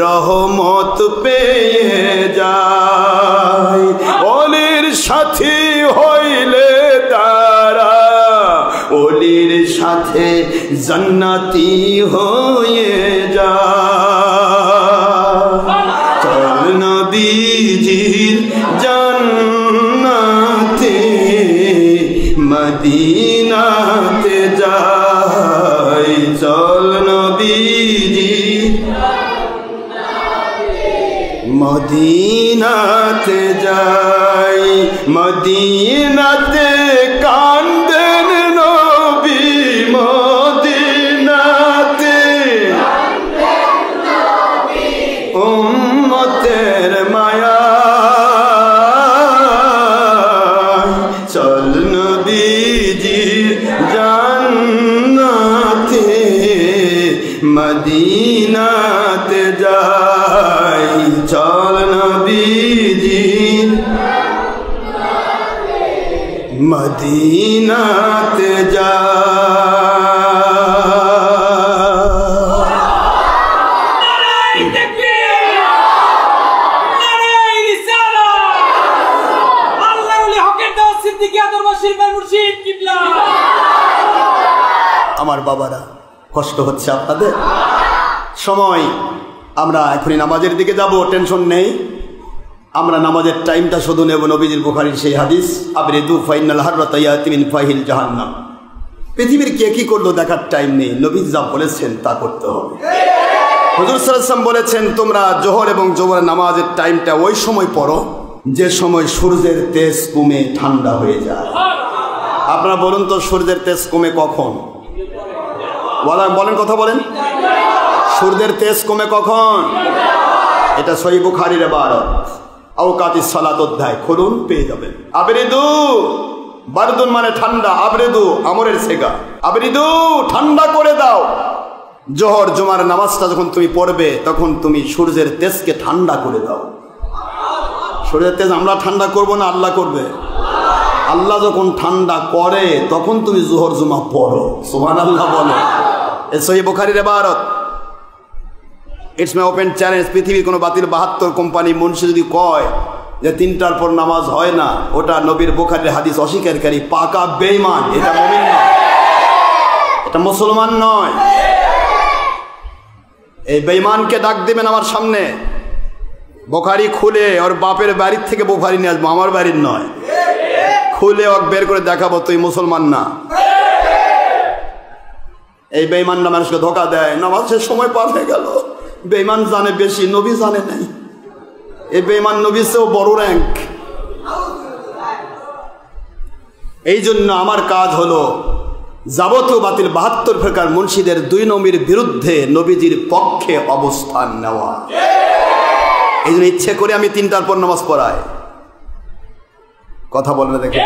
রহমত পেয়ে যায়। ওলির সাথে হইলে তারা ওলির সাথে জান্নাতি হয়ে যায়। চল নবীজির জান্নাতে মদিনাতে যাই। চল নবীজি মদিনাতে যাই। মদিনাতে কান্দেন নবী মদিনাতে উম্মতের মায়া। চল নবীজির জান্নাতে মদিনাতে যাই। চল নবীজির মদিনাতে যাই। আমার বাবারা, কষ্ট হচ্ছে আপনাদের? সময়, আমরা এখনই নামাজের দিকে যাব, টেনশন নেই। আমরা নামাজের টাইমটা শুধু নেব নবীজির বুখারীর সেই হাদিস, আবরিদু ফাইনাল হাররাতা ইয়াতি মিন ফাহিল জাহান্নাম। পৃথিবীর কে কি করলো দেখার টাইম নেই, নবীজি যা বলেছেন তা করতে হবে। হুজুর সাল্লাল্লাহু আলাইহি ওয়াসাল্লাম বলেছেন, তোমরা জোহর এবং জোহরের নামাজের টাইমটা ওই সময় পড়ো যে সময় সূর্যের তেজ কমে ঠান্ডা হয়ে যায়। আপনারা বলুন তো, সূর্যের তেজ কমে কখন? বলেন, কথা বলেন। সূর্যের তেজ কমে কখন? এটা সহিহ বুখারীর ইবারত, আওকাতিস সালাত অধ্যায় খুলুন, পেয়ে যাবেন। আবরিদু, বারদুন মানে ঠান্ডা, আবরিদু আমরের সেগা, আবরিদু ঠান্ডা করে দাও। জোহর জুমার নামাজটা যখন তুমি পড়বে তখন তুমি সূর্যের তেজকে ঠান্ডা করে দাও। সূর্যের তেজ আমরা ঠান্ডা করব না, আল্লাহ করবে? আল্লাহ যখন ঠান্ডা করে তখন তুমি জোহর জুমা পড়ো, সুবহানাল্লাহ বলো। এই সহিহ বুখারীর ইবারত। ইটস মাই ওপেন চ্যালেঞ্জ, পৃথিবীর কোনো বাতিল 72 কোম্পানি মুন্সি যদি কয় যে 3টার পর নামাজ হয় না, ওটা নবীর বুখারীর হাদিস অস্বীকারী, পাকা বেঈমান। এটা মুমিন নয়, এটা মুসলমান নয়। এই বেঈমানকে ডাক দিবেন আমার সামনে, বুখারী খুলে ওর বাপের বাড়ির থেকে বুখারী নিয়ে আসবো, আমার বাড়ির নয়। খুলে ওকে বের করে দেখাবো তুই মুসলমান না। এই বেঈমানরা মানুষকে ধোকা দেয়, নামাজের সময় পার হয়ে গেল। বেঈমান জানে বেশি, নবী জানে নাই। এই বেঈমান নবীর চেয়েও বড় র্যাঙ্ক। এই জন্য আমার কাজ হলো যাবতীয় বাতিল 72 ফেরকার মুন্সিদের 2 নবীর বিরুদ্ধে নবীজির পক্ষে অবস্থান নেওয়া। এই জন্য ইচ্ছে করে আমি 3টার পর নামাজ পড়াই। কথা বলবে দেখে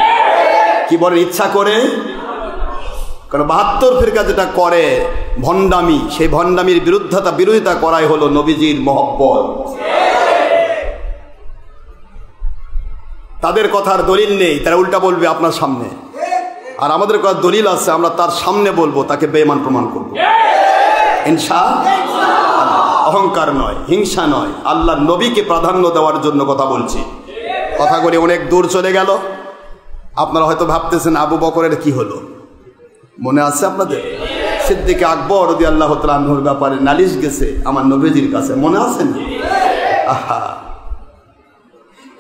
কি বলেন? ইচ্ছা করে। কারণ 72 ফিরকা যেটা করে ভণ্ডামি, সেই ভণ্ডামির বিরোধিতা করাই হলো নবীজির মহব্বত। তাদের কথার দলিল নেই, তারা উল্টা বলবে আপনার সামনে, আর আমাদের কথা দলিল আছে, আমরা তার সামনে বলবো, তাকে বেঈমান প্রমাণ করবো ইনশাআল্লাহ। অহংকার নয়, হিংসা নয়, আল্লাহর নবীকে প্রাধান্য দেওয়ার জন্য কথা বলছি। কথাগুলি অনেক দূর চলে গেল। আপনারা হয়তো ভাবতেছেন আবু বকরের কি হলো, মনে আছে আপনাদের? সিদ্দিক আকবর রাদিয়াল্লাহু তাআলা আনহুর ব্যাপারে নালিশ গেছে আমার নবীজির কাছে, মনে আছে না? আহা,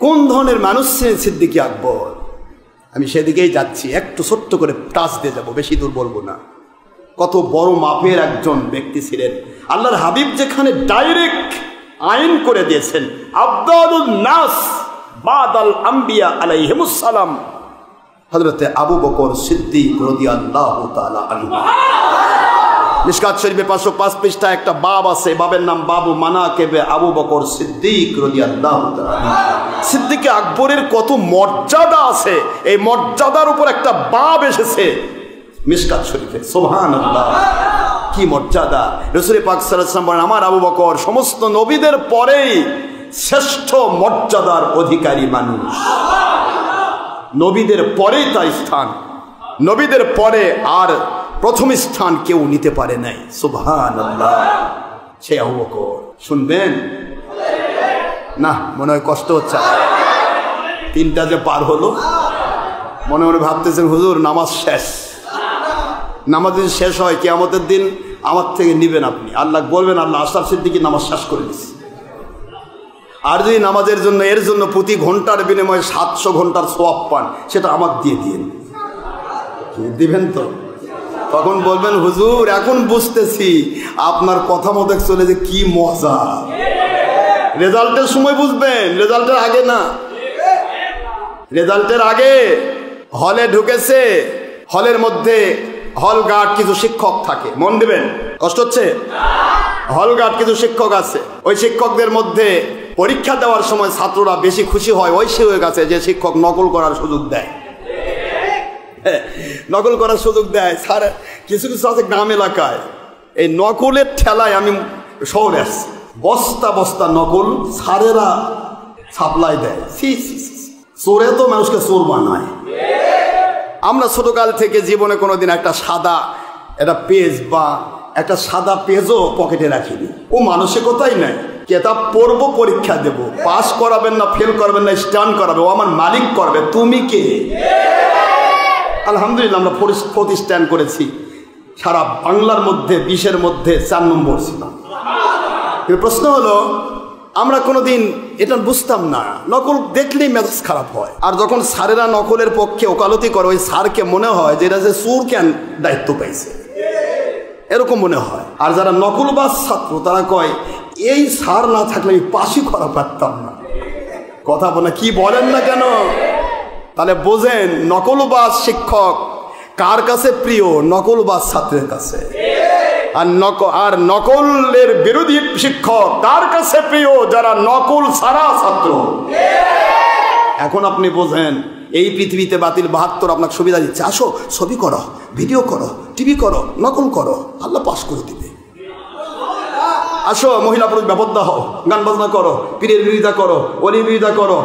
কোন ধরনের মানুষ ছিলেন সিদ্দিক আকবর? আমি সেদিকেই যাচ্ছি, একটু ছোট্ট করে টাচ দিয়ে যাব, বেশি দূর বলবো না। কত বড় মাপের একজন ব্যক্তি ছিলেন। আল্লাহর হাবিব যেখানে ডাইরেক্ট আইন করে দিয়েছেন, আফদালুন নাস বাদাল আম্বিয়া আলাইহিমুস সালাম, হযরতে আবু বকর সিদ্দিক রাদিয়াল্লাহু তাআলা আনহু। মিশকাত শরীফে 505 পৃষ্ঠায় একটা বাব আছে, বাবের নাম বাবু মানাকিবে আবু বকর সিদ্দিক রাদিয়াল্লাহু তাআলা আনহু। সিদ্দিক আকবরের কত মর্যাদা আছে, এই মর্যাদার উপর একটা বাব এসেছে। মিশকাত শরীফে। সুবহানাল্লাহ, কি মর্যাদা! রাসূল পাক সাল্লাল্লাহু আলাইহি ওয়াসাল্লাম বলেন, আমার আবু বকর সমস্ত নবীদের পরেই শ্রেষ্ঠ মর্যাদার অধিকারী মানুষ। নবীদের পরেই তার স্থান, নবীদের পরে আর প্রথম স্থান কেউ নিতে পারে নাই। সুবহানাল্লাহ, সে আবু বকর। শুনবেন না? মনে হয় কষ্ট হচ্ছে। 3টা যে পার হলো, মনে মনে ভাবতেছেন হুজুর নামাজ শেষ। নামাজ যদি শেষ হয় কিয়ামতের দিন আমার থেকে নিবেন আপনি, আল্লাহ বলবেন আল্লাহ আশরাফ সিদ্দিকী নামাজ শেষ করে দিচ্ছি। আর যদি নামাজের জন্য এর জন্য প্রতি ঘন্টার বিনিময়ে 700 ঘন্টার সওয়াব পান, সেটা আমাকে দিয়ে দিন। দিবেন তো? তখন বলবেন হুজুর এখন বুঝতেছি আপনার কথা মতো চলে যে কি মজা। রেজাল্টের সময় বুঝবেন, রেজাল্টের আগে না। রেজাল্টের আগে হলে ঢুকেছে, হলের মধ্যে হল গার্ড কিছু শিক্ষক থাকে, মন দিবেন, কষ্ট হচ্ছে। হল গার্ড কিছু শিক্ষক আছে, ওই শিক্ষকদের মধ্যে পরীক্ষা দেওয়ার সময় ছাত্ররা বেশি খুশি হয় ওই সে হয়ে গেছে যে শিক্ষক নকল করার সুযোগ দেয়। নকল করার সুযোগ দেয়। স্যার কিছু কিছু আছে গ্রাম এলাকায়, এই নকলের ঠেলায় আমি শহরে আসছি, বস্তা বস্তা নকল স্যারেরা সাপ্লাই দেয়। চোরে তো মানুষকে চোর বানায়। আমরা ছোটকাল থেকে জীবনে কোনোদিন একটা সাদা একটা পেজ বা একটা সাদা পেজও পকেটে রাখিনি। ও মানসিকতাই নাই, কেতাব পড়বো, পরীক্ষা দেব, পাস করাবেন না ফেল করবেন না স্ট্যান্ড করাবে, ও আমার মালিক করবে, তুমি কে? আলহামদুলিল্লাহ আমরা প্রতিষ্ঠান করেছি, সারা বাংলার মধ্যে 20-এর মধ্যে 4 নম্বর ছিলাম। প্রশ্ন হলো আমরা কোনোদিন এটা বুঝতাম না, নকল দেখলেই মেজাজ খারাপ হয়। আর যখন স্যারেরা নকলের পক্ষে ওকালতি করে, ওই স্যারকে মনে হয় যে এটা যে সুর কেন দায়িত্ব পাইছে, এরকম মনে হয়। আর যারা নকলবাজ ছাত্র তারা কয় এই স্যার না থাকলে আমি পাশই করা পারতাম না। কথা বলে কি বলেন না কেন? তাহলে বোঝেন নকলবাজ শিক্ষক কার কাছে প্রিয়? নকলবাজ ছাত্রের কাছে। আর নকলের বিরোধী শিক্ষক কার কাছে প্রিয়? যারা নকল ছাড়া ছাত্র। এখন আপনি বোঝেন এই পৃথিবীতে বাতিল 72 আপনাকে সুবিধা দিচ্ছে, আসো ছবি করো, ভিডিও করো, টিভি করো, নকল করো, আল্লাহ পাস করে দিবে। আসো মহিলা পুরুষ ব্যাপারটা হও, গান বাজনা করো, পীরের বিরোধিতা করো, অলির বিরোধিতা করো,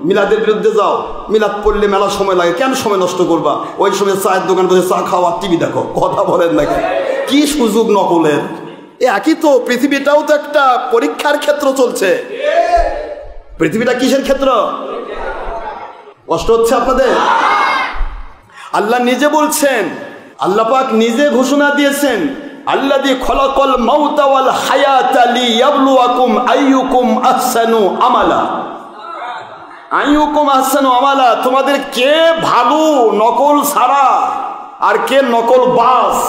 মিলাদের বিরুদ্ধে যাও। মিলাদ পড়লে মেলা সময় লাগে, কেন সময় নষ্ট করবা? ওই সময় চায়ের দোকান বসে চা খাওয়া, টিভি দেখো। কথা বলেন নাকি? কি সুযোগ নকলের! একই তো, পৃথিবীটাও তো একটা পরীক্ষার ক্ষেত্র চলছে। পৃথিবীটা কিসের ক্ষেত্র? কষ্ট হচ্ছে আপনাদের? আল্লাহ নিজে বলছেন, আল্লাহ পাক নিজে ঘোষণা দিয়েছেন, আল্লাযী খলাকাল মাউতা ওয়াল হায়াতা লিয়াবলুয়াকুম আইয়ুকুম আহসানু আমালা। আইয়ুকুম আহসানু আমালা, তোমাদের কে ভালো নকল ছাড়া আর কে নকল বাস,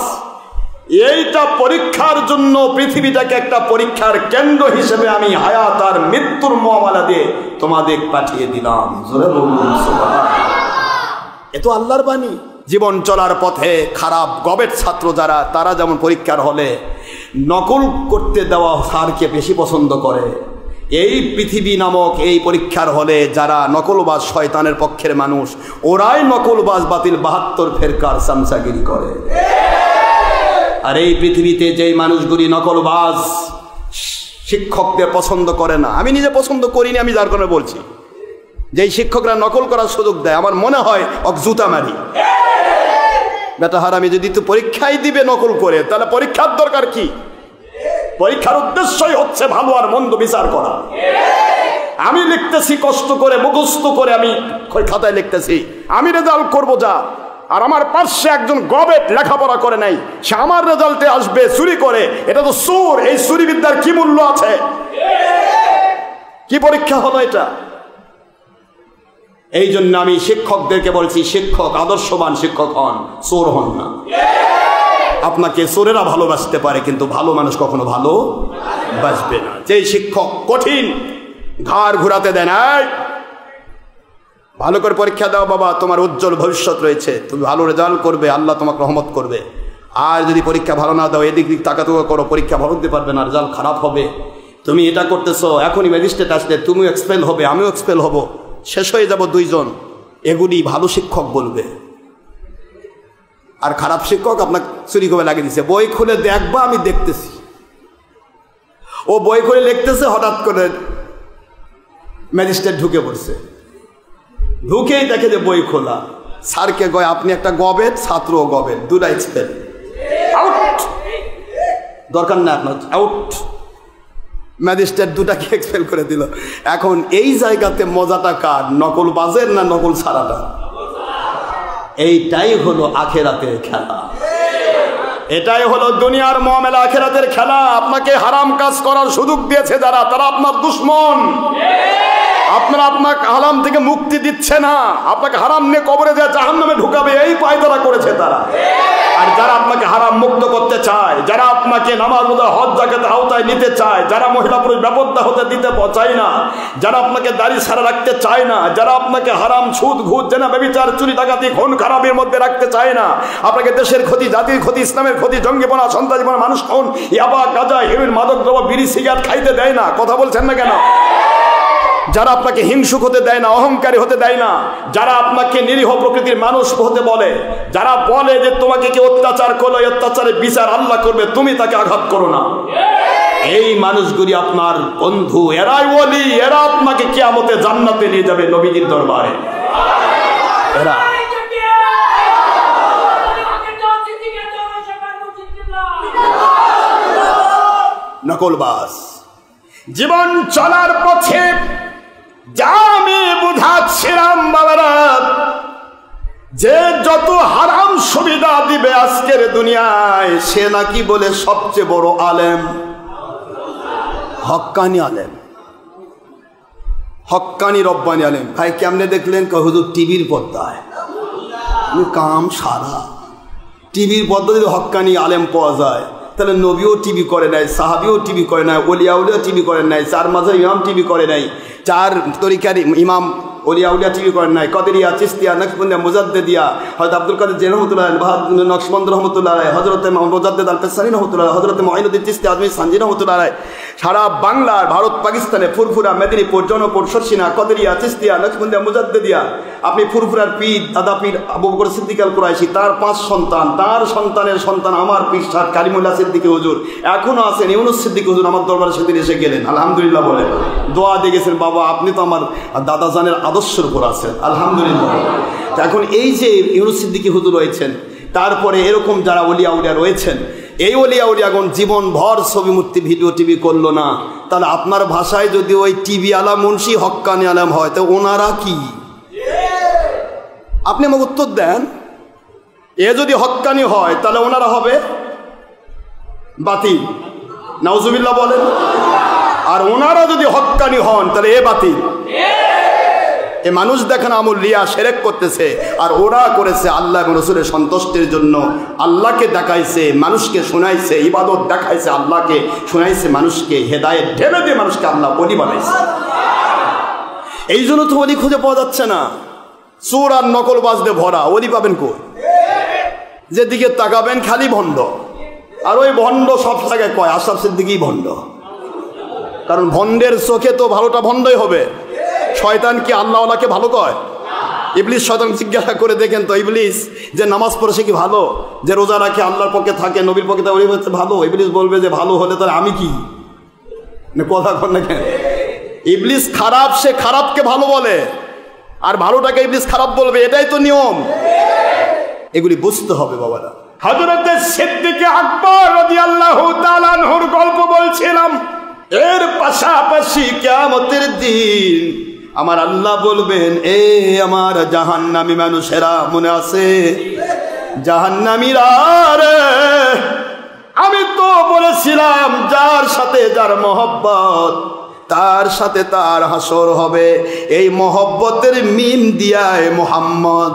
এইটা পরীক্ষার জন্য পৃথিবীটাকে একটা পরীক্ষার কেন্দ্র হিসেবে আমি হায়াত আর মৃত্যুর মুআমালা দিয়ে তোমাদের পাঠিয়ে দিলাম। জোরে বলুন সুবহানাল্লাহ। এ তো আল্লাহর বাণী। জীবন চলার পথে খারাপ গবেট ছাত্র যারা, তারা যেমন পরীক্ষার হলে নকল করতে দেওয়া স্যারকে বেশি পছন্দ করে, এই পৃথিবী নামক এই পরীক্ষার হলে যারা নকলবাজ শয়তানের পক্ষের মানুষ, ওরাই নকলবাজ বাতিল 72 ফেরকার চামচাগিরি করে। আর এই পৃথিবীতে যেই মানুষগুলি নকলবাজ শিক্ষকদের পছন্দ করে না, আমি নিজে পছন্দ করিনি, আমি যার কারণে বলছি, যেই শিক্ষকরা নকল করার সুযোগ দেয় আমার মনে হয় অক জুতা মারি। বেটা হারামি, যদি তুই পরীক্ষাই দিবে নকল করে, তাহলে পরীক্ষার দরকার কি? পরীক্ষার উদ্দেশ্যই হচ্ছে ভালো আর মন্দ বিচার করা। আমি লিখতেছি কষ্ট করে, মুখস্থ করে, আমি খাতায় লিখতেছি, আমি রেজাল্ট করবো যা, আর আমার পাশে একজন গবেট লেখাপড়া করে নাই, সে আমার রেজাল্টে আসবে চুরি করে, এটা তো চোর। এই চুরি বিদ্যার কি মূল্য আছে? কি পরীক্ষা হলো এটা? এই জন্য আমি শিক্ষকদেরকে বলছি, শিক্ষক আদর্শবান শিক্ষক হন, চোর হন না। আপনাকে চোরেরা ভালোবাসতে পারে, কিন্তু ভালো মানুষ কখনো ভালো বাসবে না। যেই শিক্ষক কঠিন, ঘাড় ঘুরাতে দেন, ভালো করে পরীক্ষা দাও বাবা, তোমার উজ্জ্বল ভবিষ্যৎ রয়েছে, তুমি ভালো রেজাল্ট করবে, আল্লাহ তোমাকে রহমত করবে। আর যদি পরীক্ষা ভালো না দাও, এদিক দিক তাকাতুকা করো, পরীক্ষা ভালো দিতে পারবে না, রেজাল্ট খারাপ হবে। তুমি এটা করতেছো, এখনই ম্যাজিস্ট্রেট আসলে তুমিও এক্সপেল হবে, আমিও এক্সপেল হব, শেষ হয়ে যাব দুইজন। এগুলি ভালো শিক্ষক বলবে। আর খারাপ শিক্ষক আপনাকে চুরি করে লাগিয়ে দিচ্ছে, বই খুলে দেখবা আমি দেখতেছি। ও বই খুলে লিখতেছে, হঠাৎ করে ম্যাজিস্ট্রেট ঢুকে পড়ছে, ঢুকেই দেখে যে বই খোলা। স্যারকে কয় আপনি একটা গবেন, ছাত্রও গবেন, দুটা এক্সপেল, আউট, দরকার না আপনার, আউট। ম্যাজিস্ট্রেট দুটাকে এক্সপেল করে দিল। এখন এই জায়গাতে মজাটা কার, নকল বাজের না নকল ছাড়াটা? এইটাই হলো আখেরাতের খেলা, এটাই হলো দুনিয়ার মামলা, আখেরাতের খেলা। আপনাকে হারাম কাজ করার সুযোগ দিয়েছে যারা, তারা আপনার দুশমন। আপনাকে হারাম থেকে মুক্তি দিচ্ছে না, আপনাকে হারাম নিয়ে কবরে যায় জাহান্নামে ঢুকাবে, এই পায়তারা করেছে তারা। আর যারা আপনাকে হারাম মুক্ত করতে চায়, যারা আপনাকে নামাজ রোজা হজ যাকাত আওতায় নিতে চায়, যারা মহিলা পুরুষ ব্যবস্থা হতে দিতে চায় না, যারা আপনাকে দাড়ি ছাড়া রাখতে চায় না, যারা আপনাকে হারাম সুদ ঘুষ জেনা ব্যভিচার চুরি ডাকাতি খুন খারাপের মধ্যে রাখতে চায় না, আপনাকে দেশের ক্ষতি, জাতির ক্ষতি, ইসলামের ক্ষতি, জঙ্গিপনা, সন্ত্রাসীপনা, মানুষ খুন, ইয়াবা, গাঁজা, হেরোইন, মাদক দ্রব্য, বিড়ি, সিগারেট খাইতে দেয় না, কথা বলছেন না কেন? যারা আপনাকে হিংসুক হতে দেয় না, অহংকারী হতে দেয় না, যারা আপনাকে নিরীহ প্রকৃতির মানুষ হতে বলে, যারা বলে যে তোমাকে কেউ অত্যাচার করলো, অত্যাচারের বিচার আল্লাহ করবে, তুমি তাকে আঘাত করো না, এই মানুষগুলি আপনার বন্ধু, এরাই ওলি, এরা আপনাকে কিয়ামতে জান্নাতে নিয়ে যাবে নবীজির দরবারে। এরা নকলবাজ। জীবন চলার পথে যা আমি বুঝাচ্ছিলাম বাবারা, যে যত হারাম সুবিধা দিবে আজকের দুনিয়ায়, সে নাকি বলে সবচেয়ে বড় আলেম, হক্কানি আলেম, হক্কানি রব্বানি আলেম। ভাই কেমনে দেখলেন? হুজুর টিভির পর্দায়, কাম সারা টিভির পর্দা যদি হক্কানি আলেম পাওয়া যায়, তাহলে নবীও টিভি করে নাই, সাহাবিও টিভি করে নাই, ওলিয়াউলিয়া টিভি করেন নাই, চার মাঝে ইমাম টিভি করে নাই, চার তরিকার ইমাম ওলিয়াউলিয়া টিভি করেন নাই, কদরিয়া, চিস্তিয়া, নকশবন্দিয়া, মুজাদ্দেদিয়া, হযরত আব্দুল কাদের জিলানী রহমাতুল্লাহ আলাইহি, নকশবন্দ রহমাতুল্লাহ আলাইহি, হযরত মুজাদ্দেদ আল পেসানি রহমাতুল্লাহ আলাইহি, হযরত মুঈনুদ্দিন চিশতি আজমির সানজি রহমাতুল্লাহ আলাইহি, সারা বাংলার, ভারত পাকিস্তানে, ফুরফুরা, মেদিনীপুর, জনপুর, শর্ষিনা, কদরিয়া, চিস্তিয়া, নকশবন্দিয়া, মুজাদ্দেদিয়া, আপনি ফুরফুরার পীর, দাদা পীর আবু বকর সিদ্দিক আল কুরাইশি, তার 5 সন্তান, তার সন্তানের সন্তান আমার পীর সাহেব কালিমুল্লাহ সিদ্দিকী হুজুর, এখনো আছেন ইউনুস সিদ্দিকী হুজুর, আমার দরবারে সেদিন এসে গেলেন, আলহামদুলিল্লাহ বলে দোয়া দিয়ে গেছেন, বাবা আপনি তো আমার দাদা জানের আদর্শের উপর আছেন, আলহামদুলিল্লাহ। এখন এই যে ইউনুস সিদ্দিকী হুজুর রয়েছেন, তারপরে এরকম যারা ওলিয়া উলিয়া রয়েছেন, এই ওলিয়া উলিয়াগণ জীবন ভর ছবি মূর্তি ভিডিও টিভি করলো না, তাহলে আপনার ভাষায় যদি ওই টিভি আলা মুন্সি হক্কানি আলম হয়, তো ওনারা কি? আপনি আমাকে উত্তর দেন। এ যদি হক্কানি হয় তাহলে ওনারা হবে বাতিল, নাউজুবিল্লাহ বলেন। আর ওনারা যদি হক্কানি হন তাহলে এ বাতিল। এ মানুষ দেখেন আমল লিয়া শিরক করতেছে, আর ওরা করেছে আল্লাহ এবং রাসূলের সন্তুষ্টির জন্য, আল্লাহকে দেখাইছে, মানুষকে শোনাইছে, ইবাদত দেখাইছে, আল্লাহকে শোনাইছে, মানুষকে হেদায়েত ঢেলে দিয়ে মানুষকে আল্লাহ ওলি বানাইছে। এই জন্য তো ওলি খুঁজে পাওয়া যাচ্ছে না, চোর আর নকলবাজদের ভরা, ওলি পাবেন কই? যেদিকে তাকাবেন খালি ভণ্ড, আর ওই ভণ্ড সব জায়গায় কয় আশরাফ সিদ্দিকী ভণ্ড, কারণ ভণ্ডের চোখে তো ভালোটা ভণ্ডই হবে। শয়তান কি আল্লাহওয়ালাকে ভালো কয়? ইবলিস শয়তান জিজ্ঞাসা করে দেখেন তো, ইবলিস যে নামাজ পড়ে সে কি ভালো? যে রোজা রাখে, আল্লাহর পক্ষে থাকে, নবীর পক্ষে থাকে, ওই হচ্ছে ভালো? ইবলিস বলবে যে ভালো হলে তাহলে আমি কি? কথা কর না কেন? ইবলিস খারাপ, সে খারাপকে ভালো বলে, আর ভালোটাকে ইবলিস খারাপ বলবে, এটাই তো নিয়ম। এগুলি বুঝতে হবে বাবারা। হযরত সিদ্দিক আকবর রাদিয়াল্লাহু তাআলা আনহুর গল্প বলছিলাম। এর পাশাপাশি কিয়ামতের দিন আমার আল্লাহ বলবেন, এ আমার জাহান্নামী মানুষেরা, মনে আছে জাহান্নামীরা রে, আমি তো বলেছিলাম যার সাথে যার মহব্বত, তার সাথে তার হাসর হবে। এই মহব্বতের মিম দিয়ায় মুহাম্মদ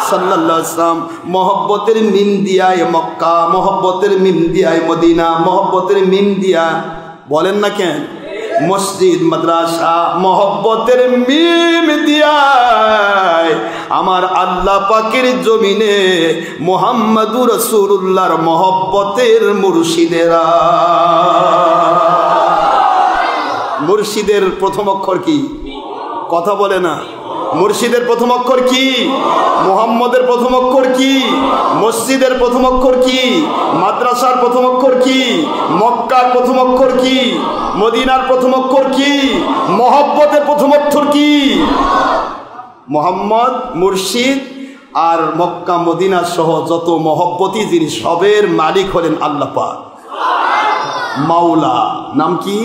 সাল্লাল্লাহু আলাইহি ওয়াসাল্লাম, মহব্বতের মিম দিয়ায় মক্কা, মহব্বতের মিম দিয়ায় মদিনা, মহব্বতের মিম দিয়া বলেন না কেন মসজিদ মাদ্রাসা, মহব্বতের মিম দিয়ায় আমার আল্লাহ পাকের জমিনে মুহাম্মাদুর রাসূলুল্লাহর মহব্বতের মুর্শিদেরা। মুর্শিদের প্রথম অক্ষর কি? কথা বলে না। মুর্শিদের প্রথম অক্ষর কি? মুহাম্মদের প্রথম অক্ষর কি? মসজিদের প্রথম অক্ষর কি? মাদ্রাসার প্রথম অক্ষর কি? মক্কার প্রথম অক্ষর কি? মদিনার প্রথম অক্ষর কি? মহব্বতের প্রথম অক্ষর কি? মুহাম্মদ, মুর্শিদ আর মক্কা মদিনা সহ যত মহব্বতী জিনিস সবের মালিক হলেন আল্লাহ পাক। মাওলা নাম কি?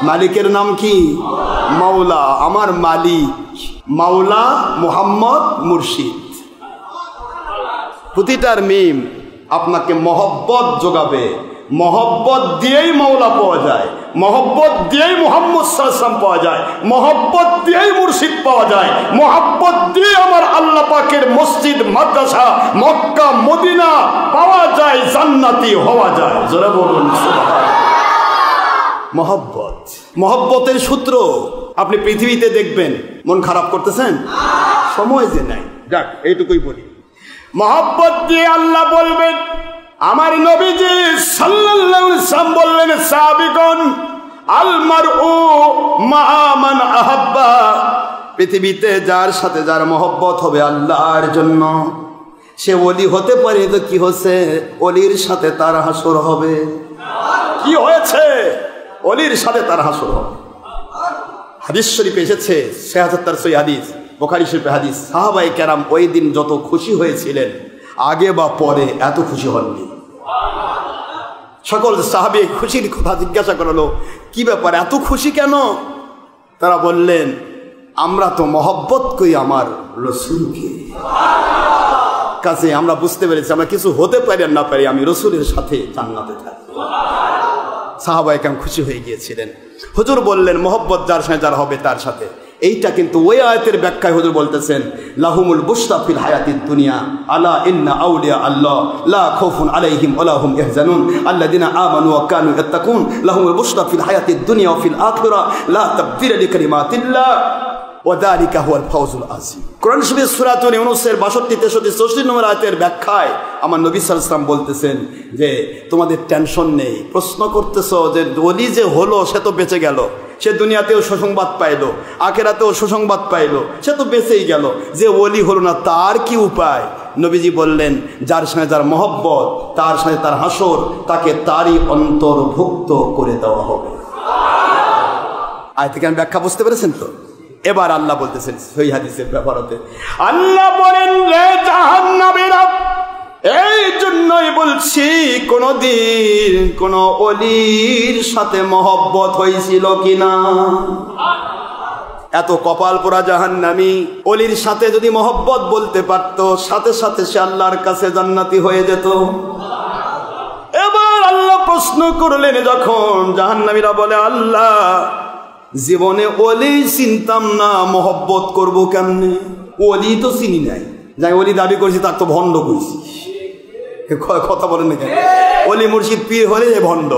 মালিকের নাম কি? মাওলা, আমার মালিক মাওলা মুহাম্মদ মুর্শিদ। প্রতিটার মিম আপনাকে মহব্বত যোগাবে। মহব্বত দিয়েই মাওলা পাওয়া যায়, মহব্বত দিয়েই মুহাম্মদ সাল্লাল্লাহু আলাইহি ওয়াসাল্লাম পাওয়া যায়, মহব্বত দিয়েই মুর্শিদ পাওয়া যায়, মহব্বত দিয়ে আমার আল্লাহ পাকের মসজিদ মাদ্রাসা মক্কা মদিনা পাওয়া যায়, জান্নাতি হওয়া যায়। জোরে বলুন সুবহানাল্লাহ। মহব্বত, মহব্বতের সূত্র আপনি পৃথিবীতে দেখবেন। মন খারাপ করতেছেন? সময় যে নাই, যাক এইটুকুই বলি। মহব্বত দিয়ে আল্লাহ বলবেন, আমার নবীজি সাল্লাল্লাহু আলাইহি ওয়াসাল্লাম বললেন, সাহাবীগণ আল মারউ মা মান আহাব্বা, পৃথিবীতে যার সাথে যার মহব্বত হবে আল্লাহর জন্য, সে ওলি হতে পারে। তো কি হচ্ছে? ওলির সাথে তার হাসর হবে। কি হয়েছে? ওলির সাথে তার হাসর হবে। হাদিস শরীফে এসেছে, ৭৬ হাদিস, বুখারী শরীফে হাদিস, সাহাবায়ে কেরাম ওই দিন যত খুশি হয়েছিলেন আগে বা পরে এত খুশি হননি। সকল সাহাবী খুশির কথা জিজ্ঞাসা করলো, কি ব্যাপার এত খুশি কেন? তারা বললেন, আমরা তো মহব্বত করি আমার রসুলকে, কাছে আমরা বুঝতে পেরেছি আমরা কিছু হতে পারি আর না পারি, আমি রসুলের সাথে জান্নাতে থাকি। সাহাবায়ে কেরাম খুশি হয়ে গিয়েছিলেন। হুজুর বললেন, মহব্বত যার সাথে যার হবে তার সাথে। এইটা কিন্তু ওই আয়াতের ব্যাখ্যায় হুজুর বলতেছেন, লাহুমুল বুশরা ফিল হায়াতিদ দুনিয়া আলা ইন্না আউলিয়া আল্লাহ লা খাউফুন আলাইহিম ওয়া লা হুম ইয়াহজানুন আল্লাযিনা আমানু ওয়া কানু ইয়াত্তাকুন লাহুমুল বুশরা ফিল হায়াতিদ দুনিয়া ওয়া ফিল আখিরাহ লা তাবদীলা লিকালিমাতিল্লাহ ওয়া যালিকা হুয়াল ফাওজুল আযীম। কোরআন শরীফের সূরা ইউনূসের 62, 63, 64 নম্বর আয়াতের ব্যাখ্যায় আমার নবী সাল্লাল্লাহু আলাইহি ওয়াসাল্লাম বলতেছেন যে তোমাদের টেনশন নেই। প্রশ্ন করতেছো যে ওলি যে হলো সে তো বেঁচে গেল, সে দুনিয়াতেও সুসংবাদ পাইলো, আখিরাতেও সুসংবাদ পাইলো, সে তো বেঁচেই গেল। যে ওলি হলো না তার কি উপায়? নবীজি বললেন, যার সঙ্গে যার মহব্বত তার সঙ্গে তার হাসর, তাকে তারই অন্তর্ভুক্ত করে দেওয়া হবে। আয়াত থেকে আমি ব্যাখ্যা বুঝতে পেরেছেন তো? এবার আল্লাহ বলতেছেন সহিহ হাদিসের ব্যাপারতে, আল্লাহ বলেন, রে জাহান্নামীরা, এই জন্যই বলছি কোনদিন কোন ওলির সাথে মহব্বত হয়েছিল কিনা? এত কপাল পোড়া জাহান্নামী, ওলির সাথে যদি মহব্বত বলতে পারতো সাথে সাথে সে আল্লাহর কাছে জান্নাতি হয়ে যেত। এবার আল্লাহ প্রশ্ন করলেন, যখন জাহান্নামীরা বলে, আল্লাহ জীবনে ওলি চিনতাম না, মহব্বত করবো কেমনে? ওলি তো চিনি নাই, যাই ওলি দাবি করছি তার তো ভণ্ড করছি। কথা বলেন না কেন? ওলি মুর্শিদ পীর হলে যে ভণ্ড,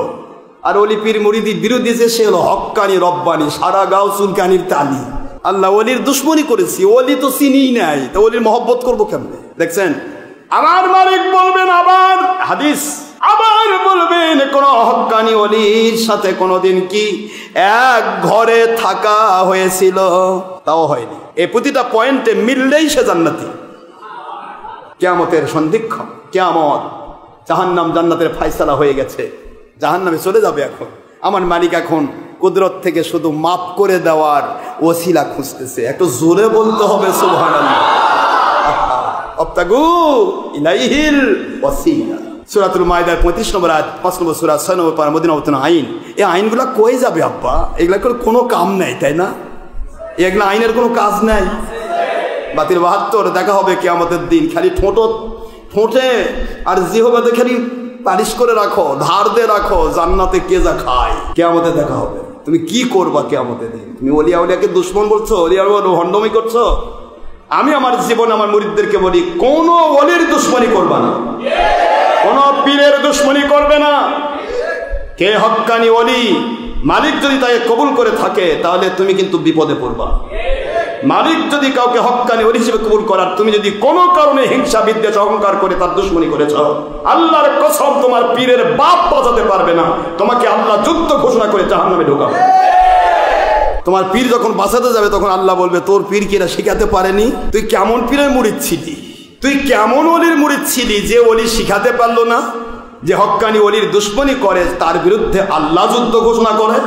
আর ওলি পীর মুরিদির বিরুদ্ধে যে সে হলো হক্কানি রব্বানি, সারা গাও চুলকানির তালি। আল্লাহ ওলির দুশ্মনী করেছি, ওলি তো চিনি নাই, তো ওলির মহব্বত করবো কেমনে? দেখছেন, আমার মালিক বলবেন, আবার হাদিস, আবার বলবেন, কোন হক্কানি ওলির সাথে কোনদিন কি এক ঘরে থাকা হয়েছিল? তাও হয়নি। এই প্রতিটা পয়েন্টে মিললেই সে জান্নাতি। কিয়ামতের সন্ধিক্ষণ, কিয়ামত, জাহান্নাম জান্নাতের ফায়সালা হয়ে গেছে, জাহান্নামে চলে যাবে। এখন আমার মালিক এখন কুদরত থেকে শুধু মাফ করে দেওয়ার ওসিলা খুঁজতেছে। একটু জোরে বলতে হবে সুবহানাল্লাহ। আবতাগু ইলাইহিল ওয়াসিলা। সূরাতুল মাইদার 35 নম্বর আয়াত, 5 নম্বর সূরা, 6 নম্বর পারা, মদিনা অবতীর্ণ আইন। এই আইনগুলো কই যাবে আব্বা? এগুলা কোনো কাম নাই, তাই না? এগুলা আইনের কোনো কাজ নাই। বাতিল 72 দেখা হবে কিয়ামতের দিন। খালি ঠোঁটে আর জিহবাতে খালি পালিশ করে রাখো, ধার দিয়ে রাখো, জান্নাতে কে যা খায়। কিয়ামতে দেখা হবে। তুমি কি করবা কিয়ামতের দিন? তুমি ওলিয়া উলিয়াকে দুশমন বলছো, ওলিয়া ভণ্ডামি করছো? আমি আমার জীবন আমার মুরিদদেরকে বলি, কোনো ওলির দুশমনি করবা না, কোনো পীরের দুশমনি করবে না। কে হক্কানি ওলি, মালিক যদি তাকে কবুল করে থাকে তাহলে তুমি কিন্তু বিপদে পড়বা। মালিক যদি কাউকে হক্কানি ওলি হিসেবে কবুল করার, তুমি যদি কোনো কারণে হিংসা বিদ্বেষ অহংকার করে তার দুশমনি করেছ, আল্লাহর কসম তোমার পীরের বাপ বাঁচাতে পারবে না। তোমাকে আল্লাহ যুদ্ধ ঘোষণা করে জাহান্নামে ঢোকাবে। তোমার পীর যখন বাঁচাতে যাবে তখন আল্লাহ বলবে তোর পীর কি এটা শিখাতে পারেনি? তুই কেমন পীরের মুরিদ ছিলি, তুই কেমন ওলির মুরিদ ছিলি যে ওলি শিখাতে পারলো না, যে হক্কানি ওলির দুশ্মনী করে, তার বিরুদ্ধে আল্লাহ যুদ্ধ ঘোষণা করে।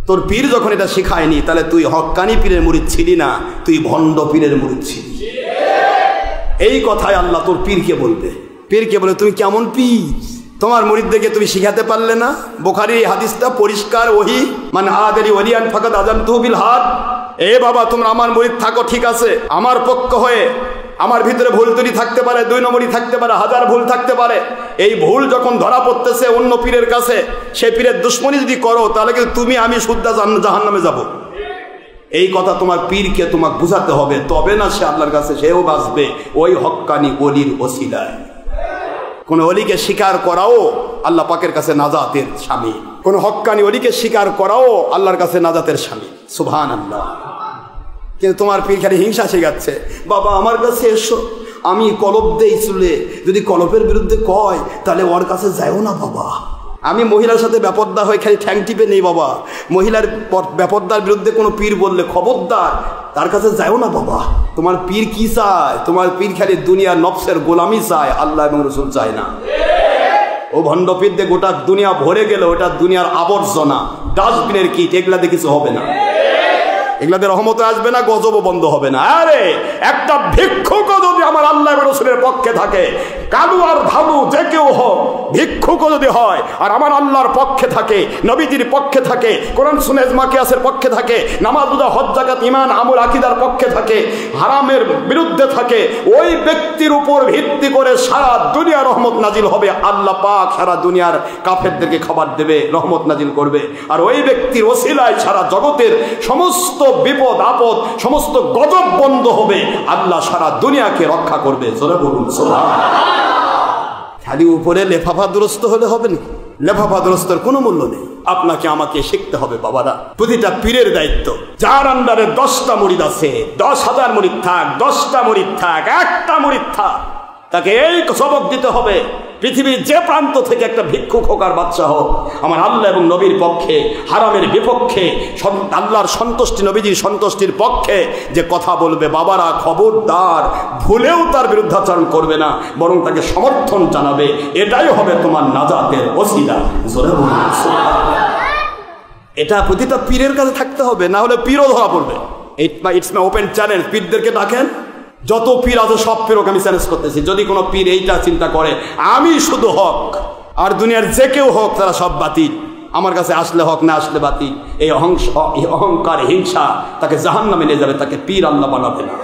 তোর পীর যখন এটা শিখায়নি তাহলে তুই হক্কানি পীরের মুরিদ ছিলি না, তুই ভণ্ড পীরের মুরিদ ছিলি। এই কথাই আল্লাহ তোর পীরকে বলবে। পীরকে বলে তুমি কেমন পীর, তোমার মুরিদদেরকে তুমি শিখাতে পারলে না? বুখারীর এই হাদিসটা পরিষ্কার ওহী, মানে আদেরি ওলিয়ান ফাকাদ আযানতুহু বিল হাদ। এ বাবা তোমরা আমার মুরিদ থাকো, ঠিক আছে, আমার পক্ষ হয়ে, আমার ভিতরে ভুল ত্রুটি থাকতে পারে, 2 নম্বরই থাকতে পারে, হাজার ভুল থাকতে পারে। এই ভুল যখন ধরা পড়তেছে অন্য পীরের কাছে, সেই পীরের দুশ্মনী যদি করো তাহলে কিন্তু তুমি আমি শুদ্ধা জাহান্নামে যাব। এই কথা তোমার পীরকে তোমাকে বুঝাতে হবে, তবে না সে আল্লাহর কাছে সেও বাঁচবে ওই হক্কানি ওলির ওসিলায়। কোন ওলিকে স্বীকার করাও আল্লাহ পাকের কাছে নাজাতের শামিল, কোন হক্কানি ওলিকে স্বীকার করাও আল্লাহর কাছে নাজাতের শামিল। সুবহানাল্লাহ। কিন্তু তোমার পীর খালি হিংসা শেখাচ্ছে, বাবা আমার কাছে এসো, আমি কলব দেই চুলে, যদি কলপের বিরুদ্ধে কয় তাহলে ওর কাছে যাও না বাবা। আমি মহিলার সাথে ব্যাপরদা হয়ে খালি ঠ্যাং টিপে নেই বাবা, মহিলার ব্যাপরদার বিরুদ্ধে কোনো পীর বললে খবরদার তার কাছে যাও না বাবা। তোমার পীর কি চায়? তোমার পীর খালি দুনিয়ার নফসের গোলামি চায়, আল্লাহ এবং রসুল চায় না। ও ভণ্ড পীর দিয়ে গোটা দুনিয়া ভরে গেল, ওটা দুনিয়ার আবর্জনা, ডাস্টবিনের কিট, এগুলাতে কিছু হবে না, এগুলাতে রহমত আসবে না, গজবও বন্ধ হবে না। আরে একটা ভিক্ষুক যদি আমার আল্লাহ এবং রসুলের পক্ষে থাকে, কালু আর ধালু যে কেউ হোক, ভিক্ষুক যদি হয় আর আমার আল্লাহর পক্ষে থাকে, নবীজির পক্ষে থাকে, কোরআন সুন্নাহ ইজমা কিয়াসের পক্ষে থাকে, নামাজ রোজা হজ যাকাত ঈমান আমল আকীদার পক্ষে থাকে, হারামের বিরুদ্ধে থাকে, ওই ব্যক্তির উপর ভিত্তি করে সারা দুনিয়া রহমত নাজিল হবে। আল্লাহ পাক সারা দুনিয়ার কাফেরদেরকে খাবার দেবে, রহমত নাজিল করবে। আর ওই ব্যক্তির ওসিলায় সারা জগতের সমস্ত বিপদ আপদ, সমস্ত গজব বন্ধ হবে, আল্লাহ সারা দুনিয়াকে রক্ষা করবে। জোরে বলুন সুবহানাল্লাহ। খালি উপরে লেফাফা দুরস্ত হলে হবে না, লেফাফা দুরস্তর কোনো মূল্য নেই। আপনাকে আমাকে শিখতে হবে বাবারা। প্রতিটা পীরের দায়িত্ব, যার আন্ডারে 10টা মুরিদ আছে, 10,000 মুরিদ থাক, 10টা মুরিদ থাক, 1টা মুরিদ থাক, তাকে এই সবক দিতে হবে, পৃথিবীর যে প্রান্ত থেকে একটা ভিক্ষুক হোক আর বাদশা হোক, আমার আল্লাহ এবং নবীর পক্ষে, হারামের বিপক্ষে, আল্লাহর সন্তুষ্টি নবীজির সন্তুষ্টির পক্ষে যে কথা বলবে, বাবারা খবরদার ভুলেও তার বিরুদ্ধাচরণ করবে না, বরং তাকে সমর্থন জানাবে। এটাই হবে তোমার নাজাতের ওসিলা। জোরে বলুন সুবহানাল্লাহ। এটা প্রতিটা পীরের কাছে থাকতে হবে, না হলে পীরও ধরা পড়বে। It's my open challenge. পীরদেরকে ডাকেন, যত পীর আছে সব পীরকে আমি চ্যালেঞ্জ করতেছি। যদি কোনো পীর এইটা চিন্তা করে আমি শুধু হক আর দুনিয়ার যে কেউ হোক তারা সব বাতিল, আমার কাছে আসলে হক, না আসলে বাতিল, এই অহংকার হিংসা তাকে জাহান্নামে নিয়ে যাবে, তাকে পীর আল্লাহ বানাবে না।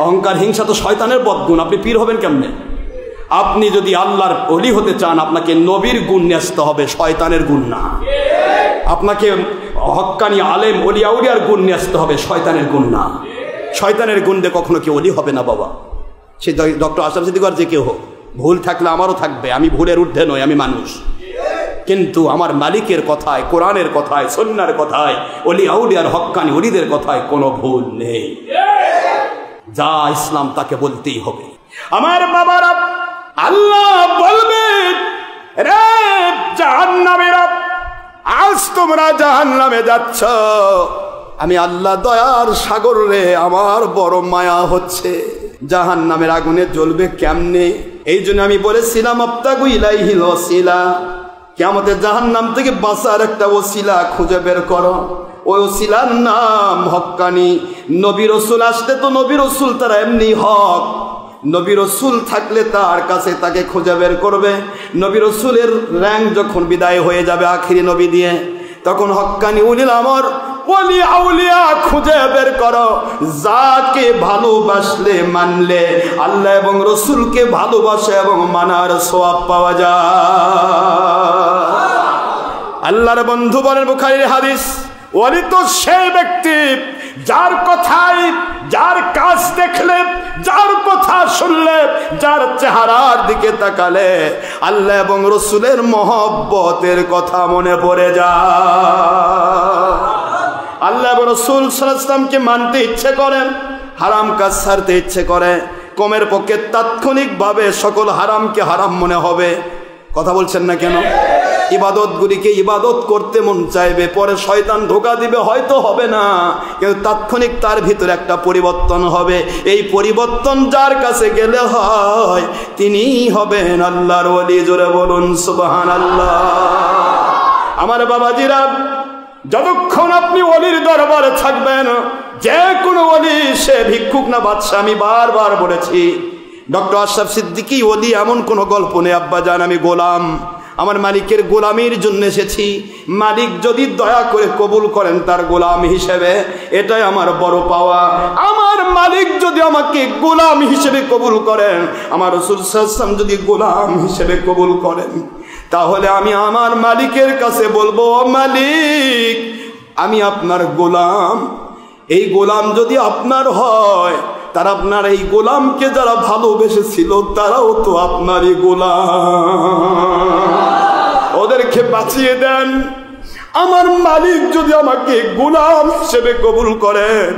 অহংকার হিংসা তো শয়তানের বদগুণ, আপনি পীর হবেন কেমনে? আপনি যদি আল্লাহর ওলি হতে চান আপনাকে নবীর গুণ নিয়ে আসতে হবে, শয়তানের গুণ না। আপনাকে হক্কানি আলেম ওলি আউলিয়ার গুণ নিয়ে আসতে হবে, শয়তানের গুণ না। শয়তানের গুণ দিয়ে কখনো কেউ ওলি হবে না বাবা। সে ডক্টর আশরাফ সিদ্দিকী যে কেউ হোক, ভুল থাকলে আমারও থাকবে, আমি ভুলের ঊর্ধ্বে নই, আমি মানুষ। কিন্তু আমার মালিকের কথায়, কোরআনের কথায়, সুন্নাহর কথায়, ওলি আউলিয়ার হক্কানি ওলিদের কথায় কোনো ভুল নেই। যা ইসলাম তাকে বলতেই হবে। আমার বাবারা, আল্লাহ বলবেন, রে জাহান্নামীরা, আজ তোমরা জাহান্নামে যাচ্ছ, আমি আল্লাহ দয়ার সাগর রে, আমার বড় মায়া হচ্ছে। জাহান্নামের আগুনে জ্বলবে কেমনে? এই জন্য আমি বলেছিলাম আবতাগু ইলাইহিল ওসিলা, কিয়ামতে জাহান্নাম থেকে বাঁচার একটা ওসিলা খুঁজে বের করো। ওই ওসিলার নাম হক্কানি। নবী রাসূল আসলে তো নবী রাসূল তারা এমনি হক, নবী রাসূল থাকলে তার কাছে তাকে খুঁজে বের করবে। নবী রাসূলের র্যাঙ্ক যখন বিদায় হয়ে যাবে আখিরি নবী দিয়ে, তখন হক্কানি উলিল আমর ওলি আউলিয়া খুঁজে বের করো, যাকে ভালোবাসলে মানলে আল্লাহ এবং রসুলকে ভালোবাসে এবং মানার সওয়াব পাওয়া যায়। আল্লাহর বন্ধু বলেন বুখারীর হাদিস, ওলি তো সেই ব্যক্তি যার কথায়, যার কাজ দেখলে, যার কথা শুনলে, যার চেহারার দিকে তাকালে আল্লাহ এবং রসুলের মহব্বতের কথা মনে পড়ে যায়। আল্লাহ এবং রসুল সাল্লাল্লাহু আলাইহি ওয়াসাল্লামকে মানতে ইচ্ছে করেন, হারাম কাজ ছাড়তে ইচ্ছে করে, কমের পক্ষে তাৎক্ষণিকভাবে সকল হারামকে হারাম মনে হবে। কথা বলছেন না কেন? ইবাদতগুলিকে ইবাদত করতে মন চাইবে, পরে শয়তান ধোঁকা দিবে, হয়তো হবে না, কিন্তু তাৎক্ষণিক তার ভিতরে একটা পরিবর্তন হবে। এই পরিবর্তন যার কাছে গেলে হয় তিনিই হবেন আল্লাহর ওলি। জোরে বলুন সুবহানাল্লাহ। আমার বাবাজিরা, যতক্ষণ আপনি ওলির দরবারে থাকবেন, যে কোনো ওলি, সে ভিক্ষুক না বাদশা, আমি বারবার বলেছি, ডক্টর আশরাফ সিদ্দিকী ওলি এমন কোনো গল্প নেই। আব্বা জান, আমি গোলাম, আমার মালিকের গোলামির জন্য এসেছি, মালিক যদি দয়া করে কবুল করেন তার গোলাম হিসেবে, এটাই আমার বড় পাওয়া। আমার মালিক যদি আমাকে গোলাম হিসেবে কবুল করেন, আমার রাসূল সাল্লাল্লাহু আলাইহি ওয়াসাল্লাম যদি গোলাম হিসেবে কবুল করেন, তাহলে আমি আমার মালিকের কাছে বলবো, মালিক আমি আপনার গোলাম। এই গোলাম যদি আপনার হয়, তার আপনার এই গোলামকে যারা ভালোবেসেছিল তারাও তো আপনারই গোলাম, ওদেরকে বাঁচিয়ে দেন। আমার মালিক যদি আমাকে গোলাম হিসেবে কবুল করেন,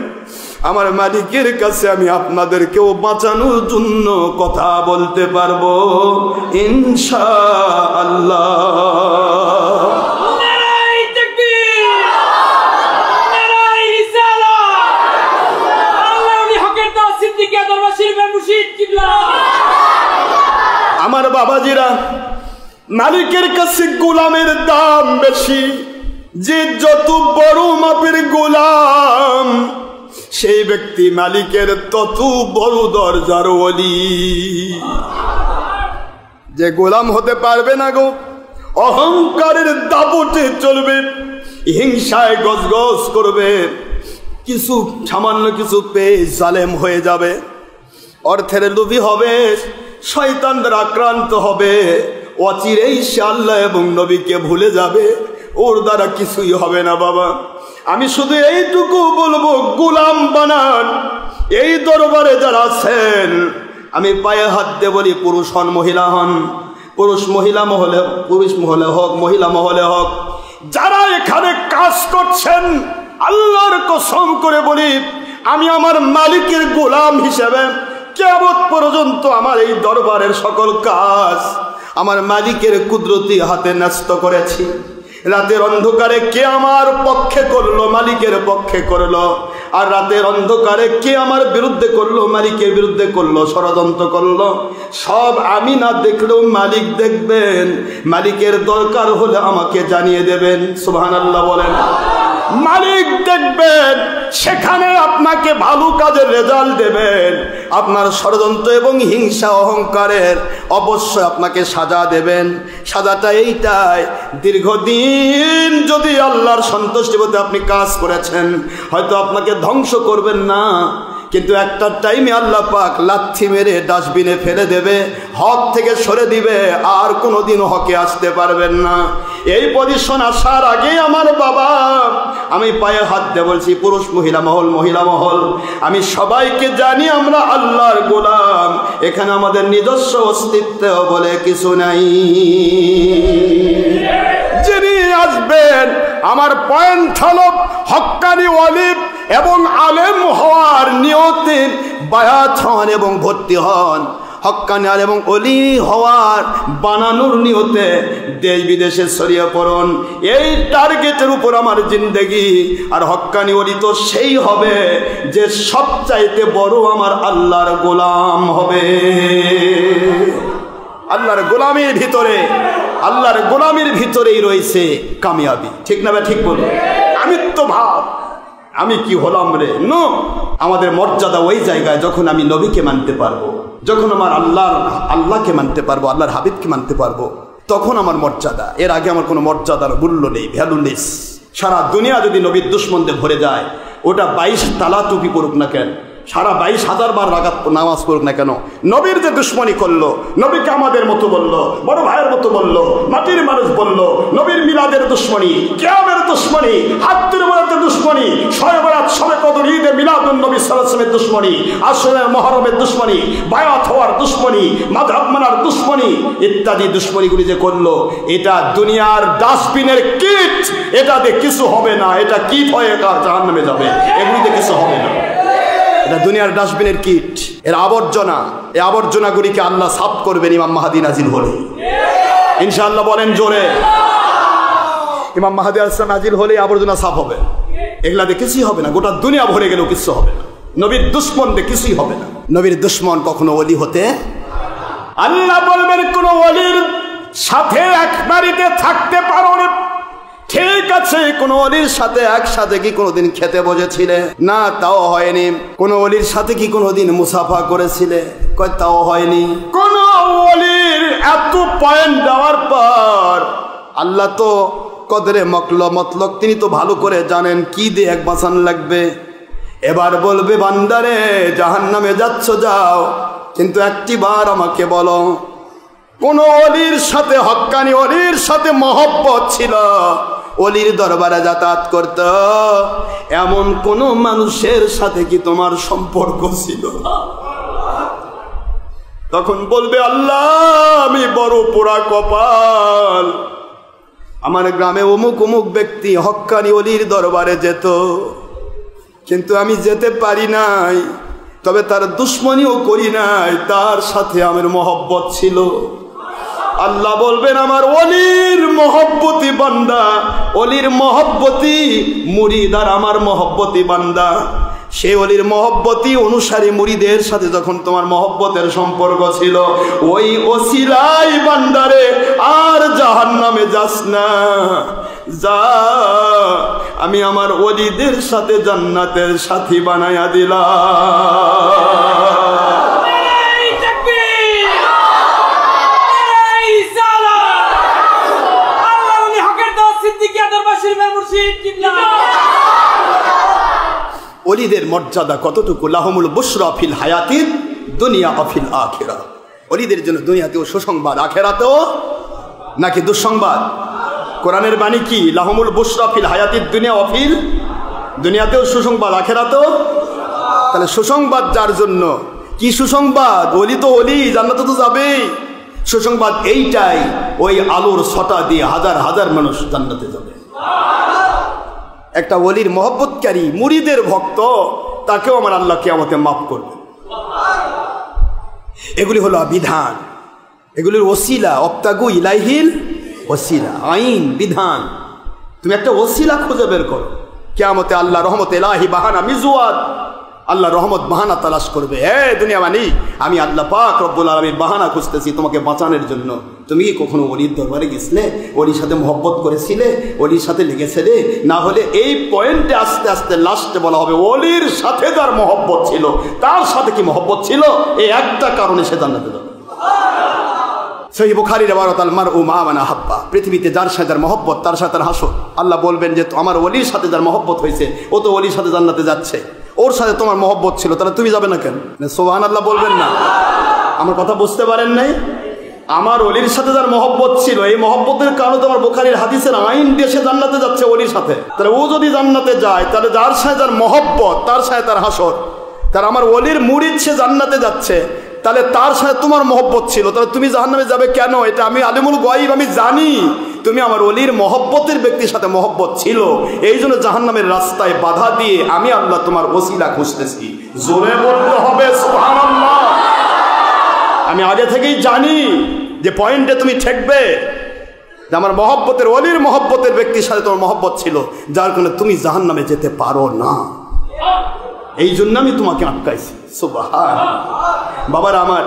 আমার মালিকের কাছে আমি আপনাদেরকেও বাঁচানোর জন্য কথা বলতে পারবো ইনশাআল্লাহ। আমার বাবাজিরা, মালিকের কাছে গোলামের দাম বেশি। যে যত বড় মাপের গোলাম, সেই ব্যক্তি মালিকের তত বড় দরজার ওলি। যে গোলাম হতে পারবে না গো, অহংকারের দাপটে চলবে, হিংসায় গজগজ করবে, কিছু সামান্য কিছু পেয়ে জালেম হয়ে যাবে, অর্থের লোভী হবে, শয়তানদের আক্রান্ত হবে, অচিরেই সে আল্লাহ এবং নবীকে ভুলে যাবে, ওর দ্বারা কিছুই হবে না। বাবা, আমি শুধু এইটুকু বলবো, গোলাম বানান। এই দরবারে যারা আছেন, আমি পায়ে হাত দিয়ে বলি, পুরুষ হন মহিলা হন, পুরুষ মহলে হোক, মহিলা মহলে হোক, যারা এখানে কাজ করছেন, আল্লাহর কসম করে বলি, আমি আমার মালিকের গোলাম হিসেবে কিয়ামত পর্যন্ত আমার এই দরবারের সকল কাজ আমার মালিকের কুদরতি হাতে ন্যস্ত করেছি। রাতের অন্ধকারে কে আমার পক্ষে করলো, মালিকের পক্ষে করলো, আর রাতের অন্ধকারে কে আমার বিরুদ্ধে করলো, মালিকের বিরুদ্ধে করলো, ষড়যন্ত্র করলো, সব আমি না দেখলেও মালিক দেখবেন। মালিকের দরকার হলে আমাকে জানিয়ে দেবেন। সুবহানাল্লাহ বলেন। মালিক দেখবেন, সেখানে আপনাকে ভালো কাজের রেজাল্ট দেবেন। আপনার ষড়যন্ত্র এবং হিংসা অহংকারের অবশ্যই আপনাকে সাজা দেবেন। সাজাটা এইটাই, দীর্ঘদিন যদি আল্লাহর সন্তুষ্টি পেতে আপনি কাজ করেছেন, হয়তো আপনাকে ধ্বংস করবেন না, কিন্তু একটা টাইমে আল্লাহ পাক লাথি মেরে ডাস্টবিনে ফেলে দেবে, হক থেকে সরে দিবে, আর কোনোদিন হকে আসতে পারবেন না। এই পজিশন আসার আগে আমার বাবা, আমি পায়ে হাত দিয়ে বলছি, পুরুষ মহিলা মহল, আমি সবাইকে জানি আমরা আল্লাহর গোলাম। এখানে আমাদের নিজস্ব অস্তিত্ব বলে কিছু নাই। যিনি আসবেন, আমার পয়েন্ট হলো হক্কানি ওয়ালি এবং আলেম হওয়ার নিয়তে বায়াত হন এবং ভর্তি হন। হক্কানি আলেম এবং ওলি হওয়ার বানানোর নিয়তে দেশ বিদেশে ছড়িয়ে পড়ুন। এই টার্গেটের উপর আমার জিন্দেগি। আর হক্কানি ওলি তো সেই হবে যে সবচাইতে বড় আমার আল্লাহর গোলাম হবে। আল্লাহর গোলামির ভিতরেই রয়েছে কামিয়াবি। ঠিক না? ঠিক বলুন। আমি তো ভাব আমি কি হলাম রে? নো, আমাদের মর্যাদা ওই জায়গায় যখন আমি নবীকে মানতে পারবো, যখন আমার আল্লাহকে মানতে পারবো, আল্লাহর হাবিবকে মানতে পারবো, তখন আমার মর্যাদা। এর আগে আমার কোনো মর্যাদার মূল্য নেই, ভ্যালুলেস। সারা দুনিয়া যদি নবীর দুশ্মনদের ভরে যায়, ওটা 22 তালা টুপি পড়ুক না কেন, সারা 22,000 বার রাকাত নামাজ পড়ুক না কেন, নবীর যে দুশ্মনী করলো, নবীকে আমাদের মতো বললো, বড় ভাইয়ের মতো বললো, মাটির মানুষ বললো, নবীর মিলাদের দুশ্মনী, কিয়ামের দুশ্মনী, হাত্তুর বরাতের দুশ্মনী, শবে বরাত, শবে কদর, ঈদে মিলাদুন নবী সাল্লাল্লাহু আলাইহি ওয়াসাল্লামের দুশ্মনী, আশুরা মুহররমের দুশ্মনী, বায়াত হওয়ার দুশ্মনী, মাযহাব মানার দুশ্মনী, ইত্যাদি দুশ্মনীগুলি যে করলো, এটা দুনিয়ার ডাস্টবিনের কিট। এটাতে কিছু হবে না, এটা কিট হয়ে জাহান্নামে যাবে, এগুলিতে কিছু হবে না। এটা দুনিয়ার ডাস্টবিনের কিট, এর আবর্জনা। এই আবর্জনাগুলিকে আল্লাহ সাফ করবেন ইমাম মাহদী নাজিল হলে ইনশাআল্লাহ। বলেন জোরে। ইমাম মাহদী আলাইহিস সালাম নাজিল হলে আবর্জনা সাফ হবে, এগুলাতে কিছুই হবে না, গোটা দুনিয়া ভরে গেলেও কিছু হবে না। নবীর দুশ্মনদের কিছুই হবে না। নবীর দুশ্মন কখনো ওলি হতে, আল্লাহ বলবেন কোন ওলির সাথে এক বাড়িতে থাকতে পারো না, ঠিক আছে। কোন ওলির সাথে একসাথে কি কোনোদিন খেতে বসেছিলে? না, তাও হয়নি। কোন ওলির সাথে কি কোনোদিন মুসাফা করেছিলে? কয় তাও হয়নি। কোন ওলির এত পয়েন্ট দেওয়ার পর আল্লাহ তো কদরে মতলক তিনি তো ভালো করে জানেন কি দিয়ে এক বাঁচান লাগবে। এবার বলবে বান্দারে জাহান্নামে যাচ্ছ যাও, কিন্তু একটি বার আমাকে বলো কোন ওলির সাথে, হক্কানি ওলির সাথে মহব্বত ছিল, ওলির দরবারে যাতায়াত করত, এমন কোন মানুষের সাথে কি তোমার সম্পর্ক ছিল? তখন বলবে আল্লাহ আমি বড় পোড়া কপাল, আমার গ্রামে অমুক অমুক ব্যক্তি হক্কানি ওলির দরবারে যেত, কিন্তু আমি যেতে পারি নাই, তবে তার দুশ্মনীও করি নাই, তার সাথে আমার মহব্বত ছিল। আল্লাহ বলবেন আমার ওলির মহব্বতী বান্দা, ওলির মহব্বতী মুরিদ আর আমার মহব্বতী বান্দা, সেই ওলির মহব্বতী অনুসারী মুরিদের সাথে যখন তোমার মহব্বতের সম্পর্ক ছিল, ওই ওসিলাই বান্দারে আর জাহান্নামে যাস না, যা আমি আমার ওলিদের সাথে জান্নাতের সাথী বানায়া দিলাম। ওলিদের মর্যাদা কতটুকু, লাহুমুল বুশরা ফিল হায়াতিদ দুনিয়া অফিল আখিরা, ওলিদের জন্য দুনিয়াতেও সুসংবাদ আখিরাতেও নাকি দুঃসংবাদ? কোরআনের বাণী কি? লাহুমুল বুশরা ফিল হায়াতিদ দুনিয়া অফিল, দুনিয়াতেও সুসংবাদ আখিরাতেও। তাহলে সুসংবাদ যার জন্য, কি সুসংবাদ? ওলি তো ওলি, জান্নাতে তো যাবেই। সুসংবাদ এইটাই, ওই আলোর ছটা দিয়ে হাজার হাজার মানুষ জান্নাতে যাবে। একটা ওলির মহব্বতকারী মুরিদের ভক্ত, তাকেও আমার আল্লাহ কিয়ামতে মাফ করবে। এগুলি হলো বিধান, এগুলির ওসিলা, অবতাগু ইলাইহিল ওসিলা, আইন বিধান। তুমি একটা ওসিলা খুঁজে বের করো, কিয়ামতে আল্লাহ রহমত ইলাহি বাহানা মিজওয়াদ, আল্লাহ রহমত বাহানা তালাশ করবে। হে দুনিয়া মানি, আমি আল্লাহ পাক রব্বুল আলামিন বাহানা খুঁজতেছি তোমাকে বাঁচানোর জন্য। তুমি কি কখনো ওলির দরবারে গেছিলে? ওলির সাথে মহব্বত করেছিলে? ওলির সাথে লেগেছিলে? না হলে এই পয়েন্টে আস্তে আস্তে লাস্টে বলা হবে ওলির সাথে যার মহব্বত ছিল, তার সাথে কি মহব্বত ছিল? এই একটা কারণে সে জান্নাতে যাবে। সহিহ বুখারীর ইবারত আল মারউ মা মান আহাব্বা, পৃথিবীতে যার সাথে যার মহব্বত তার সাথে তার হাসর। আল্লাহ বলবেন যে আমার ওলির সাথে যার মহব্বত হয়েছে, ও তো ওলির সাথে জান্নাতে যাচ্ছে, ওর সাথে তোমার মহব্বত ছিল, তাহলে তুমি যাবে না কেন? সুবহানাল্লাহ বলবেন না? আমার কথা বুঝতে পারেন নাই? আমার ওলির সাথে যার মহব্বত ছিল, এই মহব্বতের কারণে তোমার বুখারীর হাদিসের আইন দিয়ে সে জান্নাতে যাচ্ছে ওলির সাথে। তাহলে ও যদি জান্নাতে যায়, তাহলে যার সাথে যার মহব্বত তার সাথে তার হাসর। তার আমার ওলির মুরিদ সে জান্নাতে যাচ্ছে, তাহলে তার সাথে তোমার মহব্বত ছিল, তাহলে তুমি জাহান্নামে যাবে কেন? এটা আমি আলিমুল গায়ব, আমি জানি তুমি আমার ওলির মহব্বতের ব্যক্তির সাথে মহব্বত ছিল, এই জন্য জাহান্নামের রাস্তায় বাধা দিয়ে আমি আল্লাহ তোমার ওসিলা খুঁজতেছি। জোরে বলতে হবে সুবহানাল্লাহ। আমি আগে থেকেই জানি যে পয়েন্টে তুমি ঠেকবে, যে আমার মহব্বতের, ওলির মহব্বতের ব্যক্তির সাথে তোমার মহব্বত ছিল, যার কারণে তুমি জাহান্নামে যেতে পারো না, এই জন্য আমি তোমাকে আটকাইছি। সুবহানাল্লাহ। বাবার আমার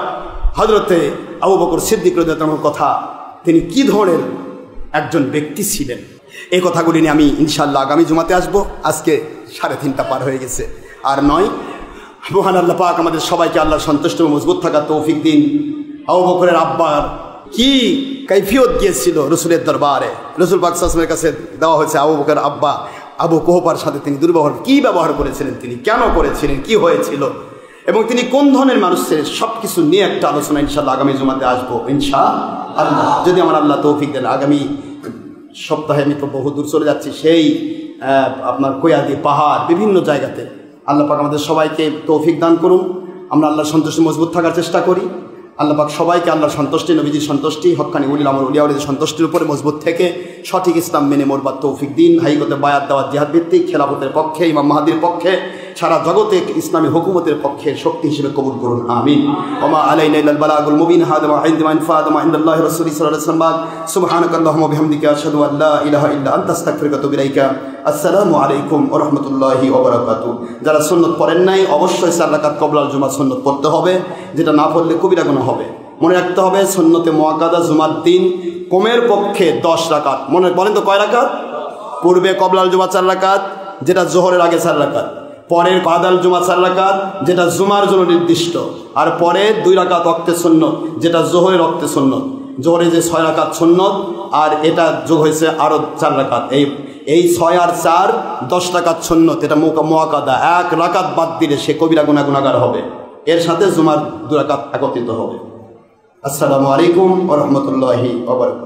হযরতে আবু বকর সিদ্দিক রাদিয়াল্লাহু আনহুর কথা, তিনি কি ধরনের একজন ব্যক্তি ছিলেন, এই কথাগুলি নিয়ে আমি ইনশাআল্লাহ আগামী জুমাতে আসবো। আজকে 3:30 পার হয়ে গেছে, আর নয়। মহান আল্লাহ পাক আমাদের সবাইকে আল্লাহর সন্তুষ্ট মজবুত থাকার তৌফিক দিন। আবু বকরের আব্বার কি কাইফিয়ত গিয়েছিল রসুলের দরবারে, রসুল পাক সাল্লাল্লাহু আলাইহি ওয়াসাল্লামের কাছে দেওয়া হয়েছে। আবু বকরের আব্বা আবু কুহফার সাথে তিনি দুর্ব্যবহার, কি ব্যবহার করেছিলেন, তিনি কেন করেছিলেন, কি হয়েছিল, এবং তিনি কোন ধরনের মানুষ ছিলেন, সব কিছু নিয়ে একটা আলোচনা ইনশাআল্লাহ আগামী জুমাতে আসবো ইনশাআল্লাহ, যদি আমার আল্লাহ তৌফিক দেন। আগামী সপ্তাহে আমি তো বহু দূর চলে যাচ্ছি, সেই আপনার কোয়াদি পাহাড় বিভিন্ন জায়গাতে। আল্লাহ পাক আমাদের সবাইকে তৌফিক দান করুন, আমরা আল্লাহর সন্তুষ্টি মজবুত থাকার চেষ্টা করি। আল্লাহ পাক সবাইকে আল্লাহর সন্তুষ্টি, নবীজির সন্তুষ্টি, হক্কানি উলিল আমর উলিয়া উলিদের সন্তুষ্টির উপরে মজবুত থেকে সঠিক ইসলাম মেনে মরবার তৌফিক দিন। হাইকতে বায়াত দেওয়ার জিহাদ ভিত্তিক খেলাফতের পক্ষে, ইমাম মাহদির পক্ষে সারা জগতে ইসলামী হুকুমতের পক্ষে শক্তি হিসেবে কবুল করুন, আমিন। ওমা আলাইনা ইল্লাল বালাগুল মুবিন। হাদা মা ইনদা মান ফাদা মা ইনদাল্লাহি রাসূলি সাল্লাল্লাহু আলাইহি ওয়াসাল্লাম। সুবহানাকাল্লাহুম্মা বিহামদিকা আশহাদু আল লা ইলাহা ইল্লা আনতা আস্তাগফিরুকা ওয়া আতুবু ইলাইকা। আসসালামু আলাইকুম ওয়া রাহমাতুল্লাহি ওয়া বারাকাতুহু। যারা সুন্নাত পড়েন নাই অবশ্যই 4 রাকাত ক্বাবলাল জুমা সুন্নাত পড়তে হবে, যেটা না পড়লে কবিরা গুনাহ হবে। মনে রাখতে হবে সুন্নতে মুআক্কাদা জুমার দিন কমের পক্ষে 10 রাকাত। মনে বলেন তো কয় রাকাত? পূর্বে ক্বাবলাল জুমা 4 রাকাত, যেটা জোহরের আগে 4 রাকাত, পরের বাদাল জুমা 4 রাকাত, যেটা জুমার জন্য নির্দিষ্ট, আর পরে 2 রাকাত ওয়াক্তে সুন্নত, যেটা জোহরের ওয়াক্তে সুন্নত। জোহরে যে 6 রাকাত সুন্নত, আর এটা যোগ হয়েছে আরও 4 রাকাত। এই 6 আর 4 10 রাকাত সুন্নত। এটা মুআক্কাদা। 1 রাকাত বাদ দিলে সে কবিরা গুনাহগার হবে। এর সাথে জুমার 2 রাকাত একত্রিত হবে। আসসালামু আলাইকুম ওয়া রাহমাতুল্লাহি ওয়া বারাকাতুহু।